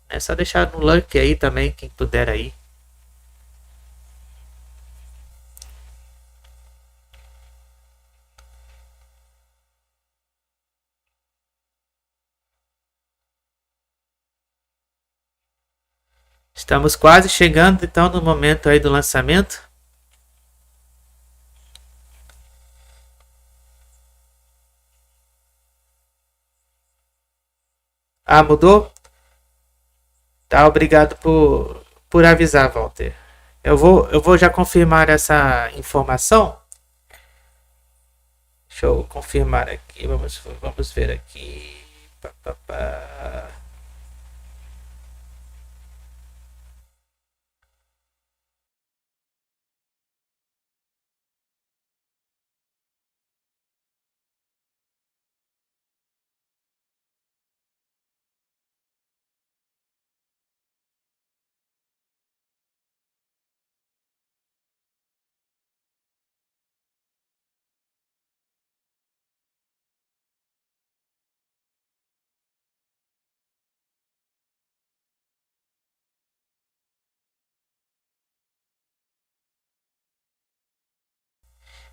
Speaker 1: É só deixar no lurk aí também, quem puder aí. Estamos quase chegando, então, no momento aí do lançamento. Ah, mudou? Tá, obrigado por avisar, Walter. Eu vou já confirmar essa informação. Deixa eu confirmar aqui, vamos ver aqui.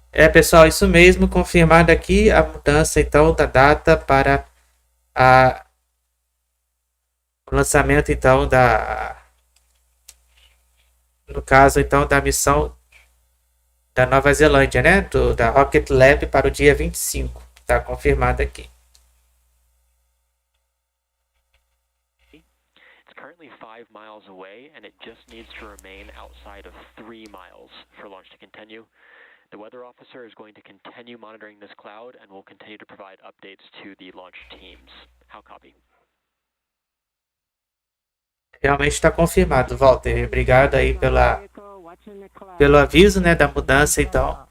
Speaker 1: É, pessoal, isso mesmo, confirmado aqui a mudança então da data para o lançamento então no caso então da missão da Nova Zelândia, né, da Rocket Lab para o dia 25, tá confirmado aqui.
Speaker 6: It's currently 5 miles away and it just needs to remain outside of 3 miles for launch to continue. The weather officer is going to continue monitoring this cloud and will continue to provide updates to the launch teams. How copy?
Speaker 1: Realmente está confirmado, Walter. Obrigado aí pelo aviso, né, da mudança então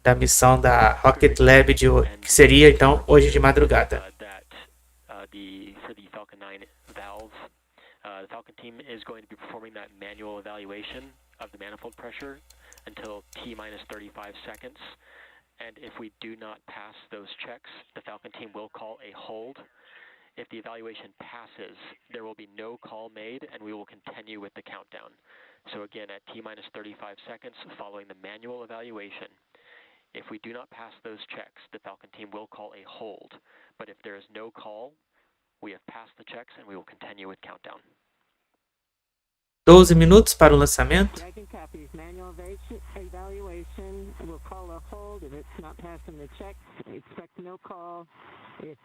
Speaker 1: da missão da Rocket Lab que seria então hoje de madrugada.
Speaker 6: For the Falcon 9 valve, the Falcon team is going to be performing that manual evaluation of the manifold pressure until T-minus 35 seconds, and if we do not pass those checks, the Falcon team will call a hold. If the evaluation passes, there will be no call made and we will continue with the countdown. So again, at T-minus 35 seconds following the manual evaluation, if we do not pass those checks, the Falcon team will call a hold. But if there is no call, we have passed the checks and we will continue with countdown.
Speaker 1: 12 minutos para o lançamento.
Speaker 8: Dragon copies. Manual evaluation. We'll call a hold if it's not passing the check. Expect no call if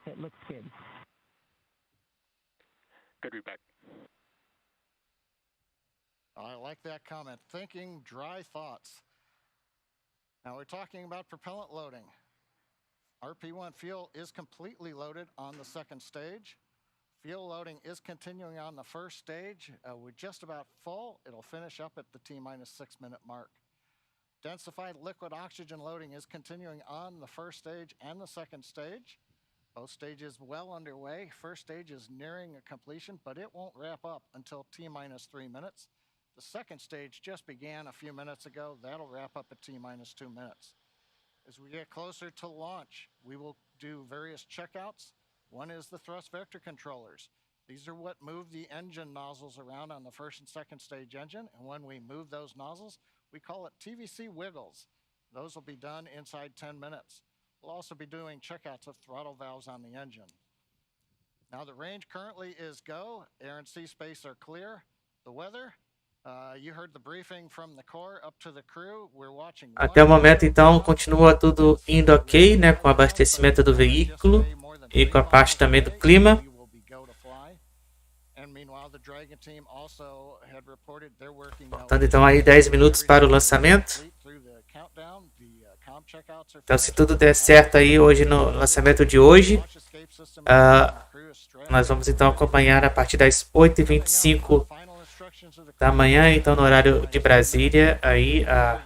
Speaker 8: it looks good.
Speaker 6: Good read back.
Speaker 4: I like that comment. Thinking dry thoughts. Now we're talking about propellant loading. RP1 fuel is completely loaded on the second stage. Fuel loading is continuing on the first stage. We're just about full. It'll finish up at the T-minus 6-minute mark. Densified liquid oxygen loading is continuing on the first stage and the second stage. Both stages well underway. First stage is nearing a completion, but it won't wrap up until T-minus 3 minutes. The second stage just began a few minutes ago. That'll wrap up at T-minus 2 minutes. As we get closer to launch, we will do various checkouts. One is the thrust vector controllers. These are what move the engine nozzles around on the first and second stage engine. And when we move those nozzles, we call it TVC wiggles. Those will be done inside 10 minutes. We'll also be doing checkouts of throttle valves on the engine. Now the range currently is go. Air and sea space are clear. The weather, you heard the briefing from the core up to the crew. We're watching.
Speaker 1: Até o momento, então, continua tudo indo ok, né, com o abastecimento do veículo e com a parte também do clima. Faltando então aí 10 minutos para o lançamento. Então, se tudo der certo aí hoje no lançamento de hoje, nós vamos então acompanhar a partir das 8h25 da manhã, então no horário de Brasília, aí a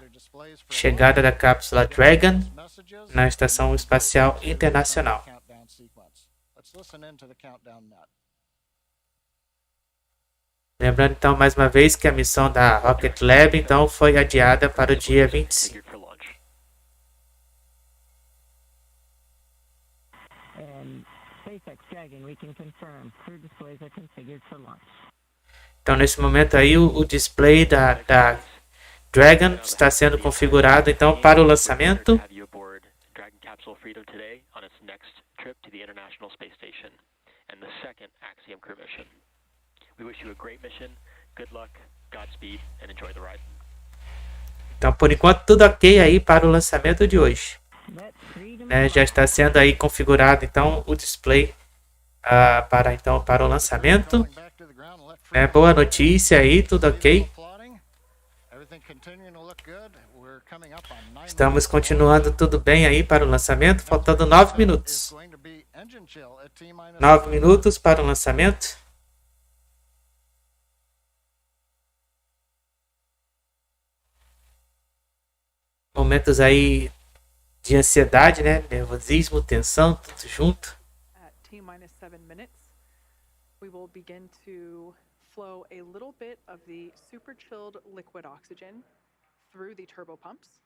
Speaker 1: chegada da cápsula Dragon na Estação Espacial Internacional. Lembrando então mais uma vez que a missão da Rocket Lab então foi adiada para o dia 25. Então nesse momento aí o display da Dragon está sendo configurado então para o lançamento. Então por enquanto tudo ok aí para o lançamento de hoje. Já está sendo aí configurado então o display para o lançamento. Boa notícia aí, tudo ok. Estamos continuando tudo bem aí para o lançamento, faltando 9 minutos. 9 minutos para o lançamento. Momentos aí de ansiedade, né? Nervosismo, tensão, tudo junto.
Speaker 3: We will begin to flow a little bit of the super chilled liquid oxygen through the turbo pumps,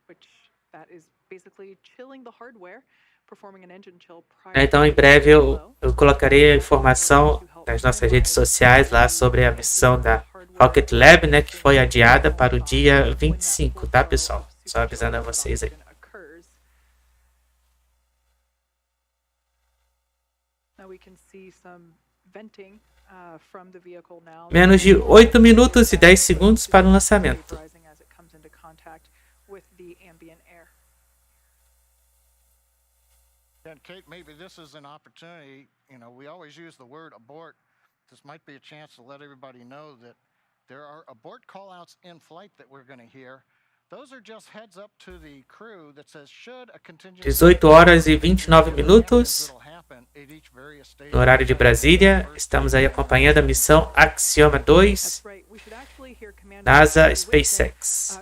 Speaker 3: which that is basically chilling the hardware, performing an engine chill prior.
Speaker 1: Então em breve eu colocarei a informação nas nossas redes sociais lá sobre a missão da Rocket Lab, né, que foi adiada para o dia 25, tá, pessoal? Só avisando a vocês aí. Menos de 8 minutos e 10 segundos para o lançamento.
Speaker 4: And Kate, maybe this is an opportunity, we always use the word abort. This might be a chance to let everybody know that there are abort callouts in flight that we're going to hear. Those are just heads up to the crew that says should a contingency
Speaker 1: 18 horas e 29 minutos no horário de Brasília. Estamos aí acompanhando a missão Axiom 2 NASA Spacex.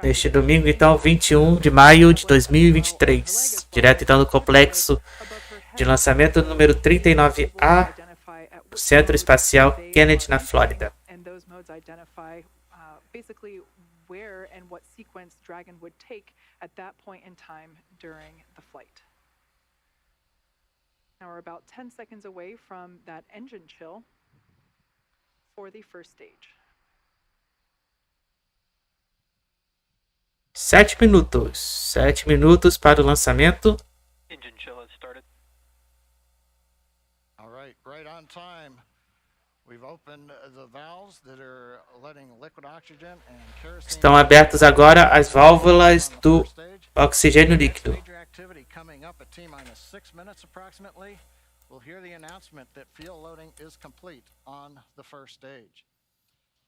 Speaker 1: Neste domingo, então, 21 de maio de 2023, direto então do complexo de lançamento número 39A do Centro Espacial Kennedy, na Flórida.
Speaker 3: where and what sequence Dragon would take at that point in time during the flight. Now we're about 10 seconds away from that engine chill for the first stage.
Speaker 1: 7 minutos. 7 minutos para o lançamento.
Speaker 6: Engine chill has started.
Speaker 4: All right on time. We've opened the valves that are letting liquid oxygen and kerosene.
Speaker 1: Estão abertas agora as válvulas do oxigênio líquido.
Speaker 4: Major activity coming up at T-6 minutes approximately. We'll hear the announcement that fuel loading is complete on the first stage.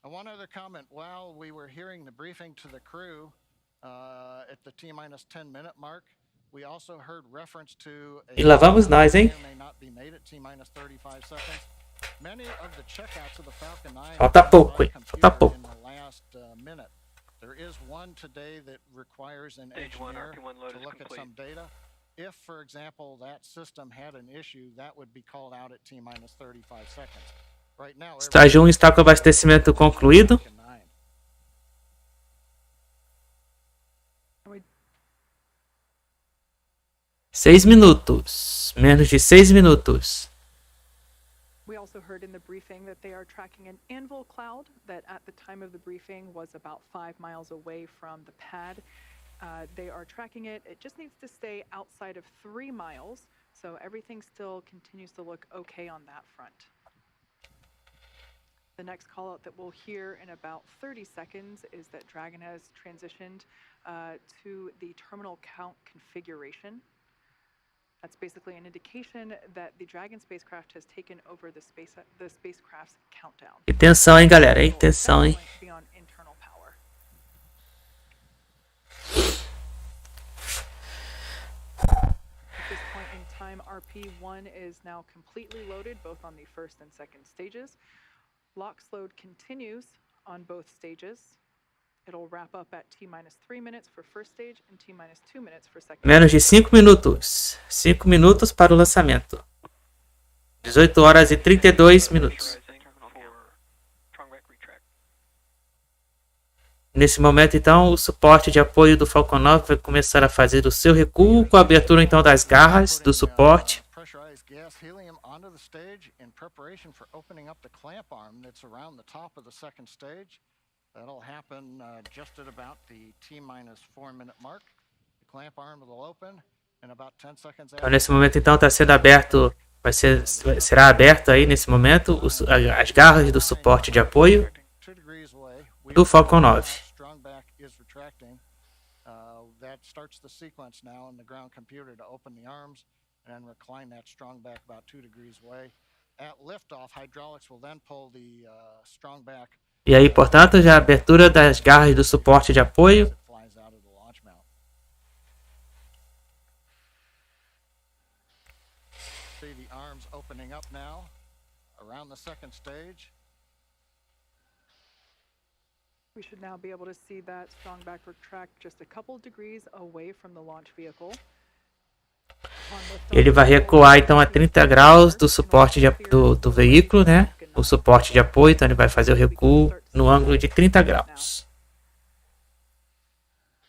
Speaker 4: And one other comment, while we were hearing the briefing to the crew at the T-10 minute mark, we also heard reference to
Speaker 1: E lá vamos nós, hein?
Speaker 4: may not be made at T-35 seconds. Many of the checkouts of the Falcon 9
Speaker 1: Falta pouco, hein? Falta pouco.
Speaker 4: in the last minute. There is one today that requires an engineer to look at some data. If, for example, that system had an issue, that would be called out at T-35 seconds. Right now,
Speaker 1: Estágio 1 está com abastecimento concluído. Seis minutos. Menos de 6 minutos.
Speaker 3: We also heard in the briefing that they are tracking an anvil cloud that at the time of the briefing was about 5 miles away from the pad. They are tracking it. It just needs to stay outside of 3 miles, so everything still continues to look okay on that front. The next call out that we'll hear in about 30 seconds is that Dragon has transitioned to the terminal count configuration. That's basically an indication that the Dragon spacecraft has taken over the spacecraft's countdown.
Speaker 1: E tensão, hein, galera? E tensão, hein?
Speaker 3: Beyond internal power. At this point in time, RP1 is now completely loaded, both on the first and second stages. LOX load continues on both stages. It'll wrap up at T-3 minutes for first stage and T-2 minutes for second.
Speaker 1: Menos de 5 minutos. 5 minutos para o lançamento. 18 horas e 32 minutos. Nesse momento, então, o suporte de apoio do Falcon 9 vai começar a fazer o seu recuo com a abertura, então, das garras do suporte.
Speaker 4: Pressurized gas helium onto the stage in preparation for opening up the clamp arm that's around the top of the second stage. That'll happen just at about the T-4 minute mark. The clamp arm will open in about 10 seconds.
Speaker 1: Então, nesse momento, então, está sendo aberto, será aberto aí nesse momento as garras do suporte de apoio do Falcon 9.
Speaker 4: That starts the sequence now in the ground computer to open the arms and recline that strong back about 2 degrees away. At liftoff, hydraulics will then pull the strong back.
Speaker 1: E aí, portanto, já a abertura das garras do suporte de apoio.
Speaker 4: See the arms opening up now around the second stage.
Speaker 3: We should now be able to see that strong back retract just a couple degrees away from the launch vehicle.
Speaker 1: Ele vai recuar então a 30 graus do suporte do veículo, né? O suporte de apoio, então ele vai fazer o recuo no ângulo de 30 graus.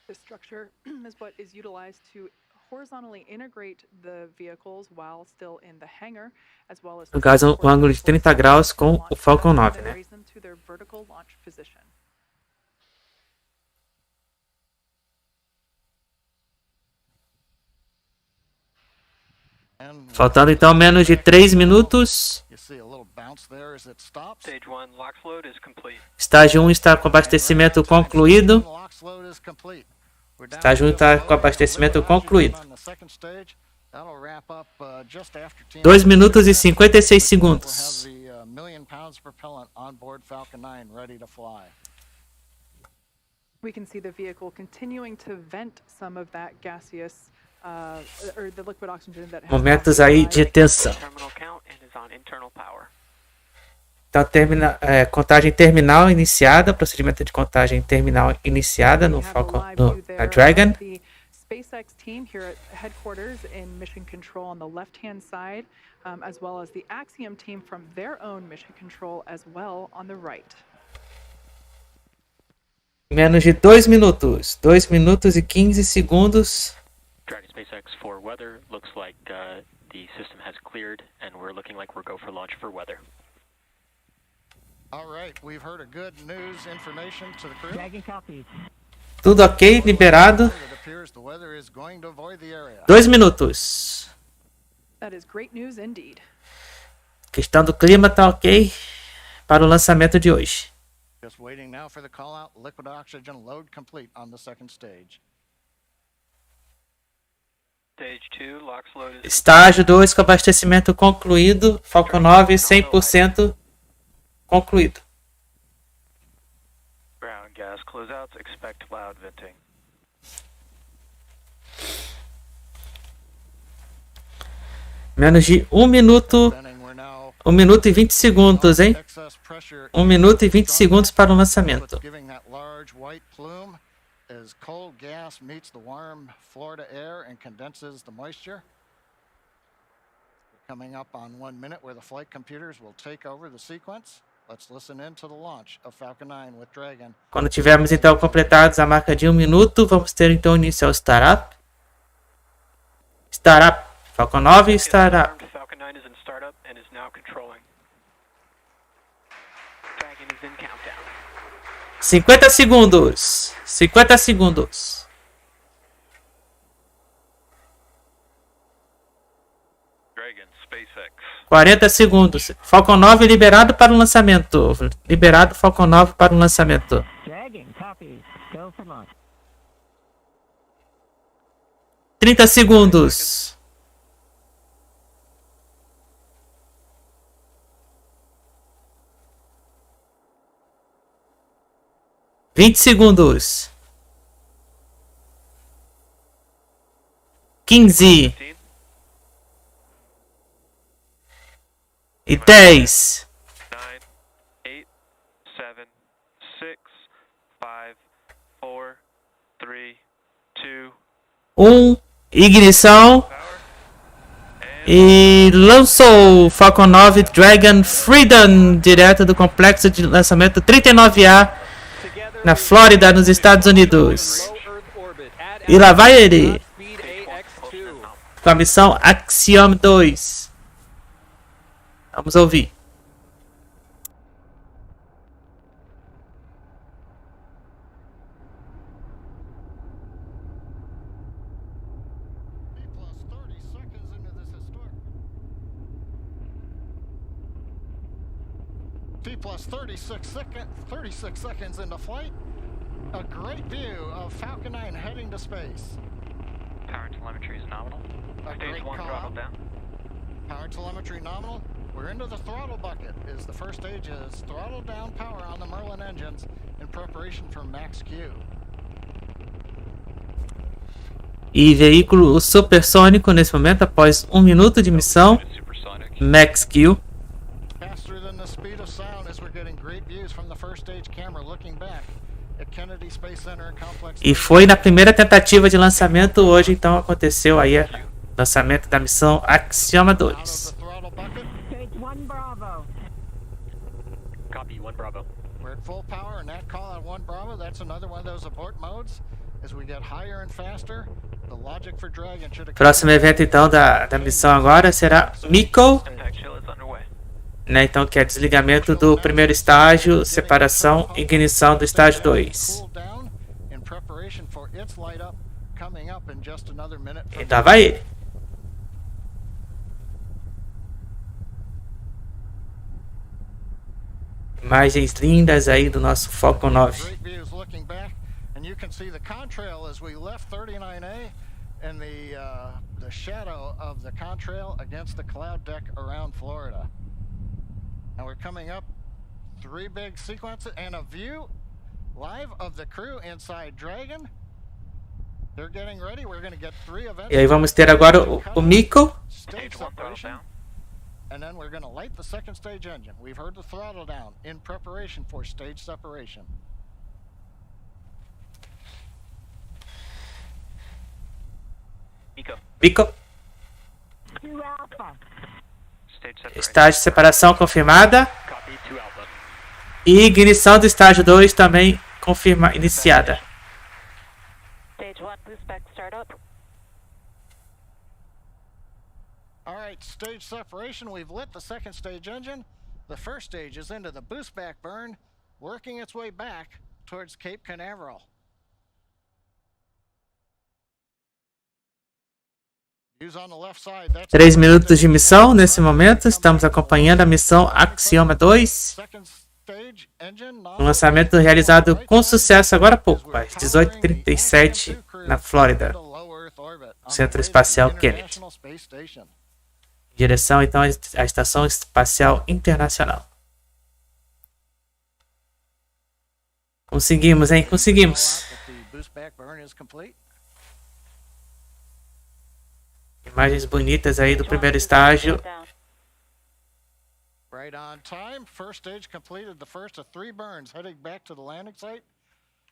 Speaker 3: This structure is what is utilized to horizontally integrate the vehicles while still in the hangar, as well as
Speaker 1: No caso, o ângulo de 30 graus com o Falcon 9, né?
Speaker 3: raise them to their vertical launch position.
Speaker 1: Faltando então menos de 3 minutos. Estágio 1 está com abastecimento concluído. Estágio 1 está com abastecimento concluído. 2 minutos e 56 segundos.
Speaker 3: We can see the vehicle continuing to vent some of that gaseous or the liquid oxygen that
Speaker 1: Momentos aí de tensão. Então, contagem terminal iniciada, procedimento de contagem terminal iniciada no Falcon, na Dragon.
Speaker 3: The Spacex team here at headquarters in mission control on the left-hand side, as well as the Axiom team from their own mission control as well on the right.
Speaker 1: Menos de 2 minutos. 2 minutos e 15 segundos.
Speaker 6: Dragon SpaceX for weather. Looks like the system has cleared and we're looking like we're go for launch for weather.
Speaker 4: All right, we've heard a good news information to the crew.
Speaker 8: Dragon copy.
Speaker 1: Tudo ok, liberado. 2 minutos.
Speaker 3: That is great news indeed.
Speaker 1: Questão do clima tá ok para o lançamento de hoje.
Speaker 4: Just waiting now for the call out. Liquid oxygen load complete on the second stage.
Speaker 5: Stage 2, LOX loaded.
Speaker 1: Estágio 2 com abastecimento concluído. Falcon 9 100% concluído.
Speaker 5: Ground gas closeouts, expect loud venting.
Speaker 1: Menos de 1 minuto. 1 minuto e 20 segundos, hein? 1 minuto e 20 segundos para o lançamento.
Speaker 4: As cold gas meets the warm Florida air and condenses the moisture. We're coming up on 1 minute where the flight computers will take over the sequence. Let's listen in to the launch of Falcon 9 with Dragon.
Speaker 1: Quando tivermos então completados a marca de 1 minuto, vamos ter então início ao startup. Startup. Falcon 9 startup.
Speaker 5: Falcon 9 is in startup and is now controlling. Dragon is in countdown.
Speaker 1: 50 segundos. 50 segundos.
Speaker 5: Dragon, SpaceX.
Speaker 1: 40 segundos. Falcon 9 liberado para o lançamento. Liberado Falcon 9 para o lançamento.
Speaker 8: Dragon, copy. Go for launch.
Speaker 1: 30 segundos. Vinte segundos. 15. E 10.
Speaker 5: 9, 8, 7, 6, 5, 4, 3, 2,
Speaker 1: 1. Ignição. E lançou o Falcon 9 Dragon Freedom direto do complexo de lançamento 39A na Flórida, nos Estados Unidos. E lá vai ele com a missão Axiom 2. Vamos ouvir.
Speaker 4: T plus 36 seconds into flight. A great view of Falcon 9 heading to space.
Speaker 9: Power telemetry is nominal. Stage 1 throttle down.
Speaker 4: Power telemetry nominal. We're into the throttle bucket. The first stage is throttle down power on the Merlin engines in preparation for max Q.
Speaker 1: E veículo supersônico nesse momento após 1 minuto de missão. Max Q.
Speaker 4: Faster than the speed of sound as we're getting great views from the first stage camera looking back at Kennedy Space Center and Complex.
Speaker 1: E foi na primeira tentativa de lançamento hoje, então aconteceu aí o lançamento da missão Axiom 2.
Speaker 8: Stage 1 Bravo.
Speaker 6: Copy 1 Bravo.
Speaker 4: We're at full power and that call on 1 Bravo, that's another one of those abort modes. As we get higher and faster, the logic for Dragon should.
Speaker 1: Próximo evento então da missão agora será MISSão, né, então que é desligamento do primeiro estágio, separação e ignição do estágio 2. E lá vai ele. Imagens lindas aí do nosso Falcon 9.
Speaker 4: And you can see the contrail as we left 39A and the shadow of the contrail against the cloud deck around Florida. And we're coming up 3 big sequences and a view live of the crew inside Dragon. They're getting ready. We're going to get 3 events.
Speaker 1: E aí vamos ter agora o MISSão.
Speaker 4: Stage separation. And then we're going to light the second stage engine. We've heard the throttle down in preparation for stage separation.
Speaker 1: MISSão.
Speaker 9: Stage separation.
Speaker 1: Estágio de separação confirmada. E ignição do estágio 2 também iniciada.
Speaker 8: Stage 1 boost back startup.
Speaker 4: All right, stage separation. We've lit the second stage engine. The first stage is into the boost back burn, working its way back towards Cape Canaveral.
Speaker 1: 3 minutos de missão nesse momento. Estamos acompanhando a missão Axiom 2. Um lançamento realizado com sucesso agora há pouco, às 18h37, na Flórida, no Centro Espacial Kennedy. Em direção, então, à Estação Espacial Internacional. Conseguimos, hein? Conseguimos. Imagens bonitas aí do primeiro estágio.
Speaker 4: Right on time. First stage completed the first of 3 burns, heading back to the landing site.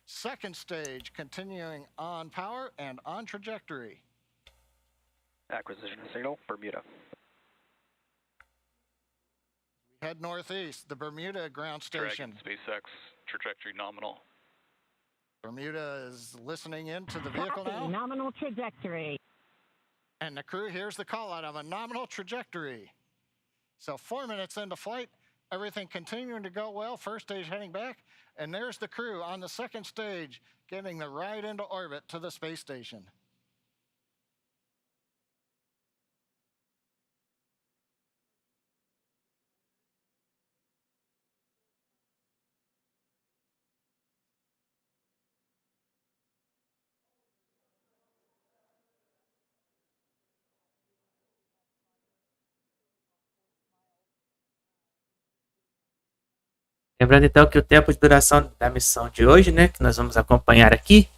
Speaker 4: Second stage continuing on power and on trajectory.
Speaker 6: Acquisition signal, Bermuda.
Speaker 4: Head northeast, the Bermuda ground station.
Speaker 5: Dragon, SpaceX, trajectory nominal.
Speaker 4: Bermuda is listening into the vehicle now.
Speaker 8: Nominal trajectory.
Speaker 4: And the crew hears the call out of a nominal trajectory. So 4 minutes into flight, everything continuing to go well. First stage heading back, and there's the crew on the second stage getting the ride into orbit to the space station.
Speaker 1: Lembrando então que o tempo de duração da missão de hoje, né, que nós vamos acompanhar aqui,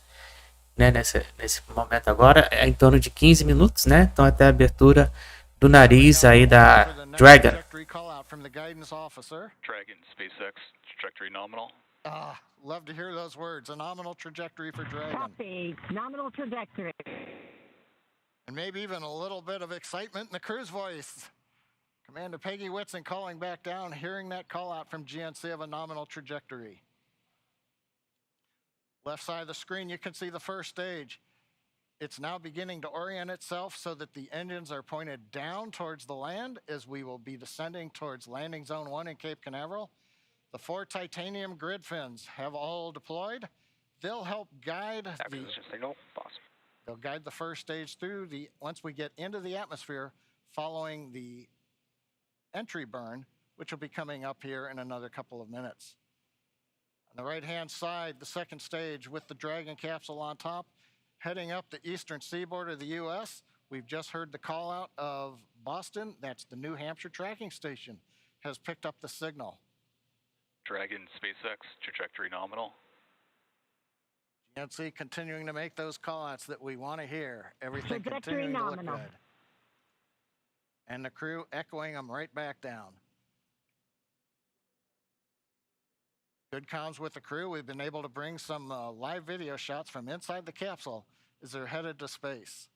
Speaker 1: né, nesse momento agora, é em torno de 15 minutos, né? Então até a abertura do nariz aí da Dragon.
Speaker 5: Dragon, SpaceX, trajectory nominal.
Speaker 4: Ah, love to hear those words. A nominal trajectory for Dragon.
Speaker 8: Copy. Nominal trajectory.
Speaker 4: And maybe even a little bit of excitement in the crew's voice. Commander Peggy Whitson calling back down, hearing that call out from GNC of a nominal trajectory. Left side of the screen, you can see the first stage. It's now beginning to orient itself so that the engines are pointed down towards the land as we will be descending towards landing zone 1 in Cape Canaveral. The 4 titanium grid fins have all deployed. They'll help guide they'll guide the first stage through once we get into the atmosphere following the entry burn, which will be coming up here in another couple of minutes. On the right-hand side, the second stage with the Dragon capsule on top, heading up the eastern seaboard of the U.S. We've just heard the call out of Boston. That's the New Hampshire tracking station, has picked up the signal.
Speaker 5: Dragon, SpaceX, trajectory nominal.
Speaker 4: GNC continuing to make those call outs that we want to hear. Everything continuing to look good. And the crew echoing them right back down. Good comms with the crew. We've been able to bring some live video shots from inside the capsule as they're headed to space.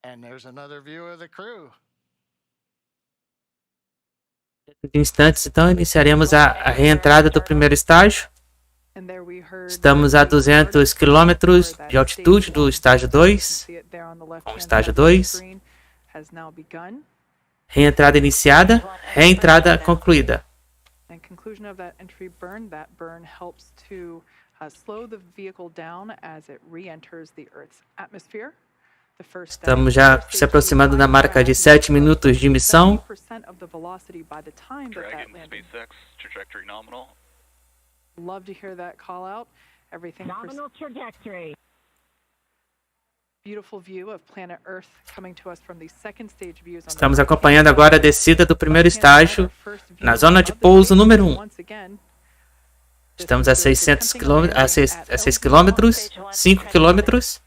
Speaker 4: And there's another view of the crew.
Speaker 1: De instantes, então, iniciaremos a reentrada do primeiro estágio. Estamos a 200 quilômetros de altitude do estágio 2, com o estágio 2. Reentrada iniciada, reentrada concluída. Estamos já se aproximando da marca de 7 minutos de missão.
Speaker 5: Dragon, SpaceX, trajectory nominal.
Speaker 3: Love to hear that call out. Everything
Speaker 8: nominal trajectory.
Speaker 3: Beautiful view of planet Earth coming to us from the second stage views.
Speaker 1: Estamos acompanhando agora a descida do primeiro estágio na zona de pouso número 1. Estamos a 600 km, a 6 quilômetros, 5 quilômetros,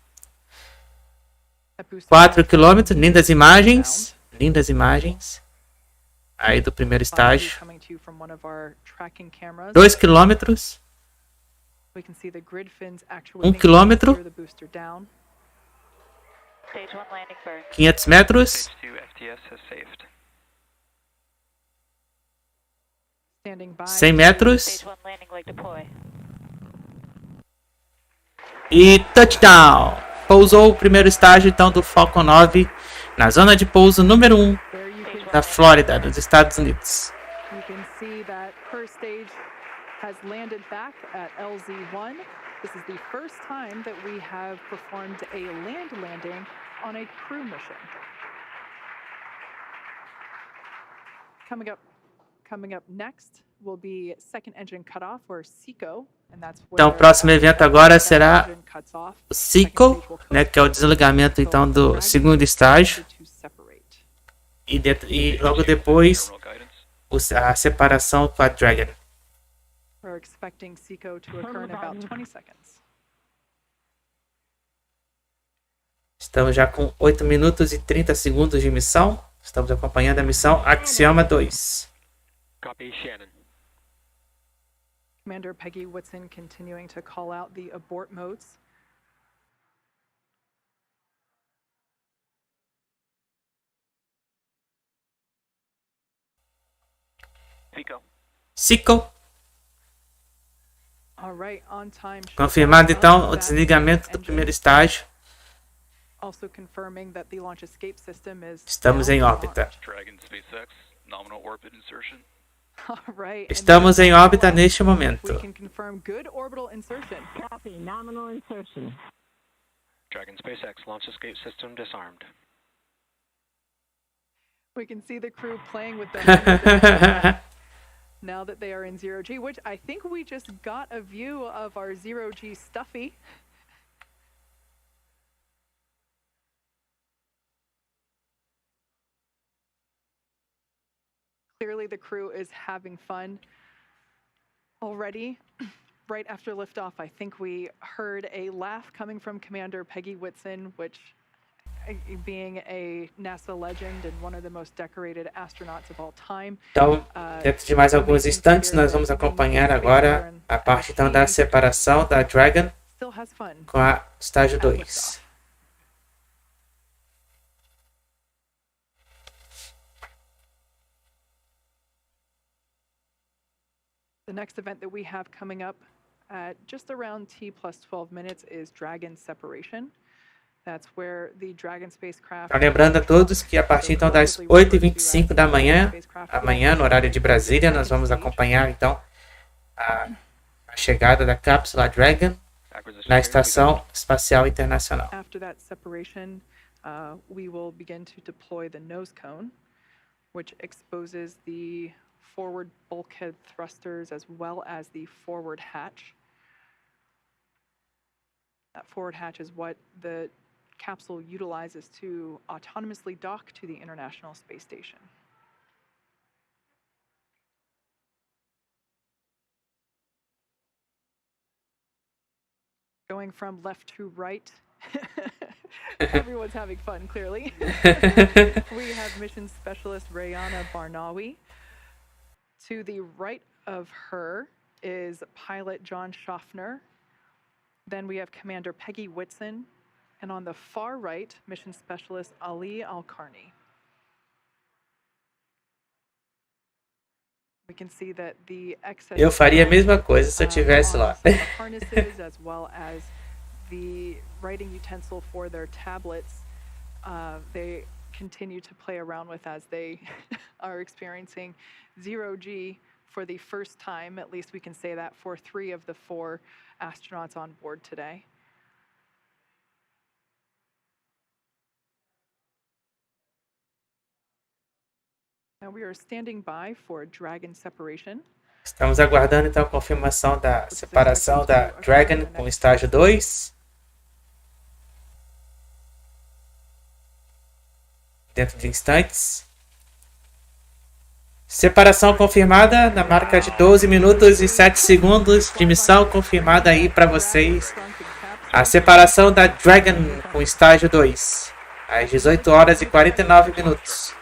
Speaker 1: 4 quilômetros, lindas imagens aí do primeiro estágio. 2 quilômetros, 1 quilômetro, 500 metros,
Speaker 3: Standing by.
Speaker 1: 100 metros.
Speaker 8: Stage 1 landing leg deploy.
Speaker 1: E touchdown! Pousou o primeiro estágio então do Falcon 9 na zona de pouso número 1 da Flórida, dos Estados Unidos.
Speaker 3: You can see that first stage has landed back at LZ1. This is the first time that we have performed a land landing on a crew mission. Coming up next will be second engine cutoff, or SECO, and that's where
Speaker 1: Então, o próximo evento agora será o SECO, né, que é o desligamento então do segundo estágio. E logo depois a separação com a Dragon.
Speaker 3: We're expecting SECO to occur in about 20 seconds.
Speaker 1: Estamos já com 8 minutos e 30 segundos de missão. Estamos acompanhando a missão Axiom 2.
Speaker 6: Copy, Shannon.
Speaker 3: Commander Peggy Whitson continuing to call out the abort modes.
Speaker 1: SECO.
Speaker 3: All right, on time.
Speaker 1: Confirmado então o desligamento do primeiro estágio.
Speaker 3: Also confirming that the launch escape system is
Speaker 1: Estamos em órbita.
Speaker 5: Dragon Spacex, nominal orbit insertion.
Speaker 1: Estamos em órbita neste momento.
Speaker 3: We can confirm good orbital insertion.
Speaker 8: Copy, nominal insertion.
Speaker 6: Dragon SpaceX launch escape system disarmed.
Speaker 3: We can see the crew playing with them now that they are in 0G, which I think we just got a view of our 0G Stuffy. Clearly the crew is having fun already. Right after liftoff, I think we heard a laugh coming from Commander Peggy Whitson, which, being a NASA legend and one of the most decorated astronauts of all time.
Speaker 1: Então, dentro de mais alguns instantes, nós vamos acompanhar agora a parte então da separação da Dragon com a estágio 2.
Speaker 3: The next event that we have coming up at just around T plus 12 minutes is Dragon separation. That's where the Dragon spacecraft...
Speaker 1: Lembrando a todos que a partir então das 8h25 da manhã, amanhã no horário de Brasília, nós vamos acompanhar então a chegada da cápsula Dragon na Estação Espacial Internacional.
Speaker 3: After that separation, we will begin to deploy the nose cone, which exposes the forward bulkhead thrusters as well as the forward hatch. That forward hatch is what the capsule utilizes to autonomously dock to the International Space Station. Going from left to right. Everyone's having fun, clearly. We have mission specialist Rayyanah Barnawi. To the right of her is pilot John Shoffner. Then we have Commander Peggy Whitson. And on the far right, mission specialist Ali Alqarni. We can see that the excess
Speaker 1: Eu faria a mesma coisa se eu estivesse lá.
Speaker 3: harnesses as well as the writing utensil for their tablets, they continue to play around with as they are experiencing 0G for the first time. At least we can say that for 3 of the 4 astronauts on board today. Now we are standing by for Dragon separation.
Speaker 1: Estamos aguardando então a confirmação da separação da Dragon com o estágio 2. Dentro de instantes. Separação confirmada na marca de 12 minutos e 7 segundos de missão confirmada aí para vocês. A separação da Dragon com o estágio 2. Às 18 horas e 49 minutos.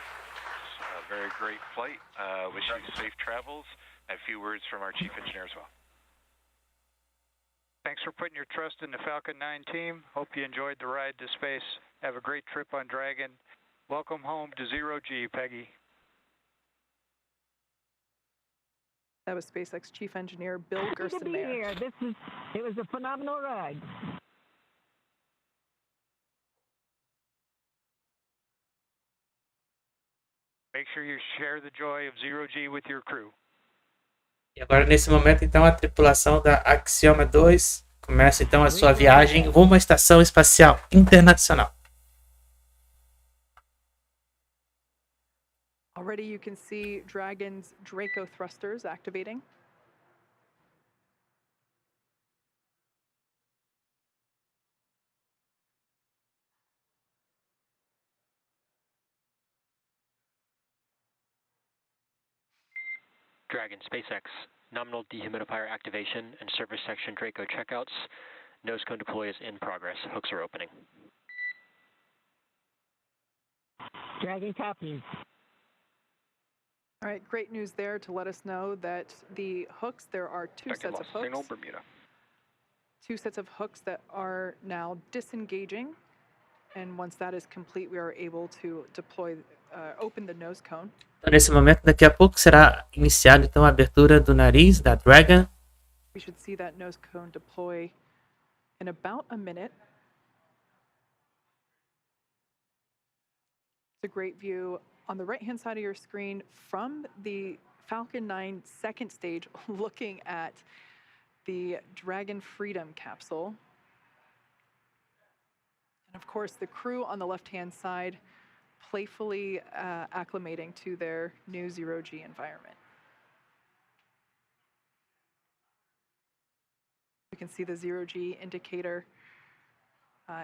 Speaker 5: Very great flight. Wish you safe travels. A few words from our chief engineer as well.
Speaker 10: Thanks for putting your trust in the Falcon 9 team. Hope you enjoyed the ride to space. Have a great trip on Dragon. Welcome home to 0G, Peggy.
Speaker 3: That was SpaceX Chief Engineer Bill
Speaker 8: Happy to be
Speaker 3: Gerstenmaier.
Speaker 8: here. It was a phenomenal ride.
Speaker 10: Make sure you share the joy of Zero G with your crew.
Speaker 1: E agora, nesse momento, então, a tripulação da Axiom 2 começa, então, a sua viagem rumo à Estação Espacial Internacional.
Speaker 3: Already you can see Dragon's Draco thrusters activating.
Speaker 6: Dragon, SpaceX, nominal dehumidifier activation and service section Draco checkouts. Nose cone deploy is in progress. Hooks are opening.
Speaker 8: Dragon copies.
Speaker 3: All right, great news there to let us know that the hooks, there are two sets of hooks.
Speaker 10: Signal, Bermuda.
Speaker 3: Two sets of hooks that are now disengaging. And once that is complete, we are able to deploy, open the nose cone.
Speaker 1: Então, nesse momento, daqui a pouco, será iniciada então a abertura do nariz da Dragon.
Speaker 3: We should see that nose cone deploy in about a minute. It's a great view on the right-hand side of your screen from the Falcon 9 second stage, looking at the Dragon Freedom capsule. And of course, the crew on the left-hand side playfully acclimating to their new zero-G environment. You can see the zero-G indicator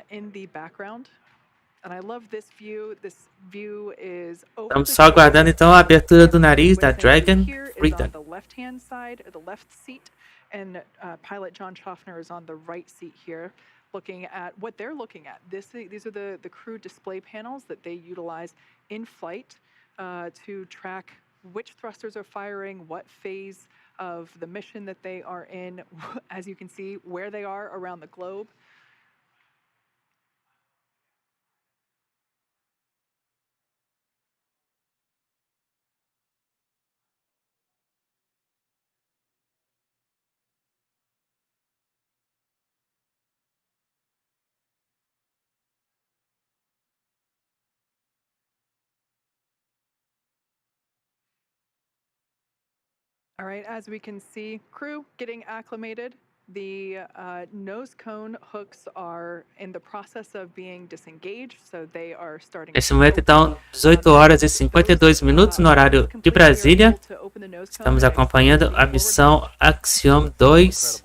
Speaker 3: in the background. And I love this view. This view is over.
Speaker 1: Estamos só aguardando então a abertura do nariz da Dragon Freedom.
Speaker 3: On the left-hand side, or the left seat, and pilot John Shoffner is on the right seat here, looking at what they're looking at. These are the crew display panels that they utilize in flight to track which thrusters are firing, what phase of the mission that they are in, as you can see, where they are around the globe. All right, as we can see, crew getting acclimated. The nose cone hooks are in the process of being disengaged, so they are starting.
Speaker 1: Nesse momento, então, 18 horas e 52 minutos no horário de Brasília. Estamos acompanhando a missão Axiom 2.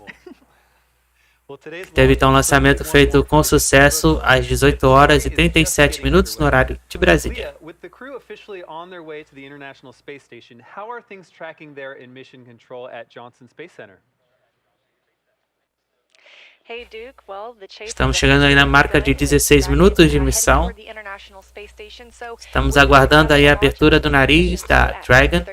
Speaker 1: Teve então um lançamento feito com sucesso às 18 horas e 37 minutos no horário de Brasília.
Speaker 2: With the crew officially on their way to the International Space Station, how are things tracking there in mission control at Johnson Space Center?
Speaker 15: Hey Duke, well, the chase
Speaker 1: Estamos chegando aí na marca de 16 minutos de missão. Estamos aguardando aí a abertura do nariz da Dragon.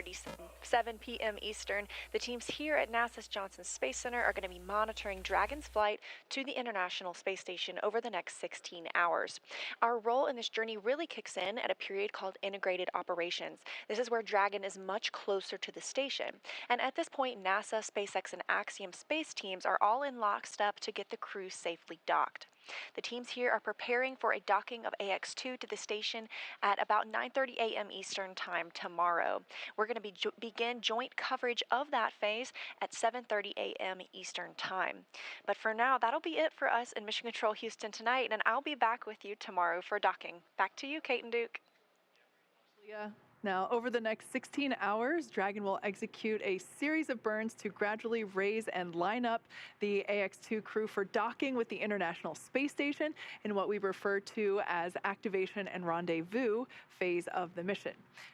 Speaker 15: 7 p.m. Eastern, the teams here at NASA's Johnson Space Center are going to be monitoring Dragon's flight to the International Space Station over the next 16 hours. Our role in this journey really kicks in at a period called integrated operations. This is where Dragon is much closer to the station. And at this point, NASA, SpaceX, and Axiom space teams are all in lockstep to get the crew safely docked. The teams here are preparing for a docking of AX-2 to the station at about 9:30 a.m. Eastern Time tomorrow. We're going to begin joint coverage of that phase at 7:30 a.m. Eastern Time. But for now, that'll be it for us in Mission Control Houston tonight, and I'll be back with you tomorrow for docking. Back to you, Kate and Duke.
Speaker 3: Yeah. Now, over the next 16 hours, Dragon will execute a series of burns to gradually raise and line up the AX-2 crew for docking with the International Space Station in what we refer to as activation and rendezvous phase of the mission.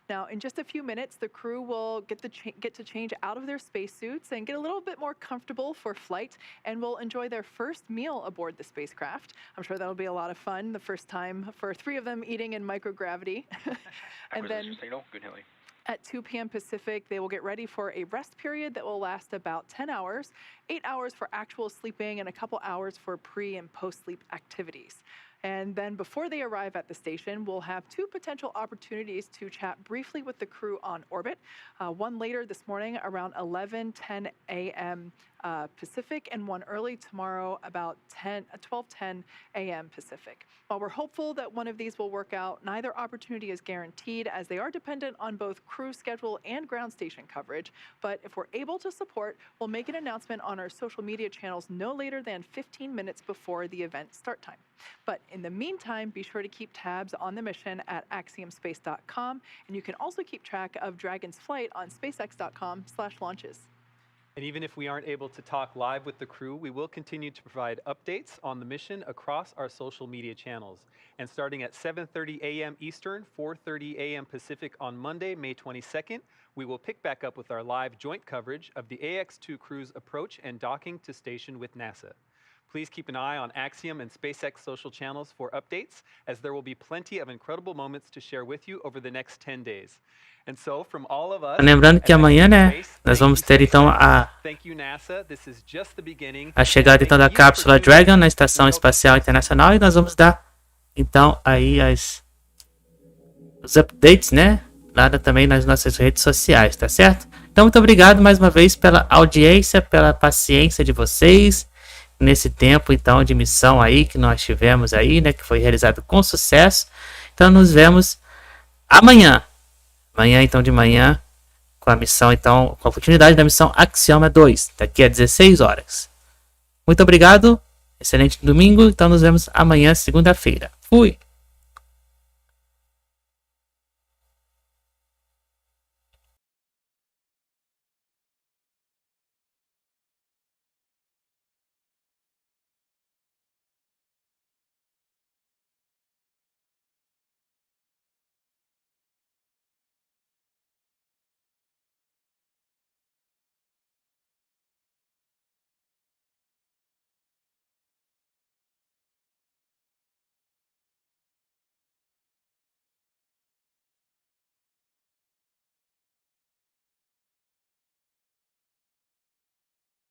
Speaker 3: Now, in just a few minutes, the crew will get to change out of their spacesuits and get a little bit more comfortable for flight, and will enjoy their first meal aboard the spacecraft. I'm sure that'll be a lot of fun, the first time for 3 of them eating in microgravity. And then at 2 p.m. Pacific, they will get ready for a rest period that will last about 10 hours, 8 hours for actual sleeping, and a couple hours for pre- and post-sleep activities. And then before they arrive at the station, we'll have 2 potential opportunities to chat briefly with the crew on orbit. One later this morning around 11:10 a.m. Pacific, and one early tomorrow about 12:10 a.m. Pacific. While we're hopeful that one of these will work out, neither opportunity is guaranteed as they are dependent on both crew schedule and ground station coverage. But if we're able to support, we'll make an announcement on our social media channels no later than 15 minutes before the event start time. But in the meantime, be sure to keep tabs on the mission at axiomspace.com, and you can also keep track of Dragon's flight on spacex.com/launches.
Speaker 2: And even if we aren't able to talk live with the crew, we will continue to provide updates on the mission across our social media channels. And starting at 7:30 a.m. Eastern, 4:30 a.m. Pacific on Monday, May 22nd, we will pick back up with our live joint coverage of the AX-2 crew's approach and docking to station with NASA. Please keep an eye on Axiom and SpaceX social channels for updates, as there will be plenty of incredible moments to share with you over the next 10 days. And so, from all of us,
Speaker 1: lembrando que amanhã, né, nós vamos ter então a chegada então da cápsula Dragon na Estação Espacial Internacional, e nós vamos dar então aí os updates, né, lá também nas nossas redes sociais, tá certo? Então, muito obrigado mais uma vez pela audiência, pela paciência de vocês nesse tempo então de missão aí que nós tivemos aí, né, que foi realizado com sucesso. Então, nos vemos amanhã. Amanhã, então, de manhã, com a missão, então, com a continuidade da missão Axiom 2, daqui a 16 horas. Muito obrigado, excelente domingo, então nos vemos amanhã, segunda-feira. Fui!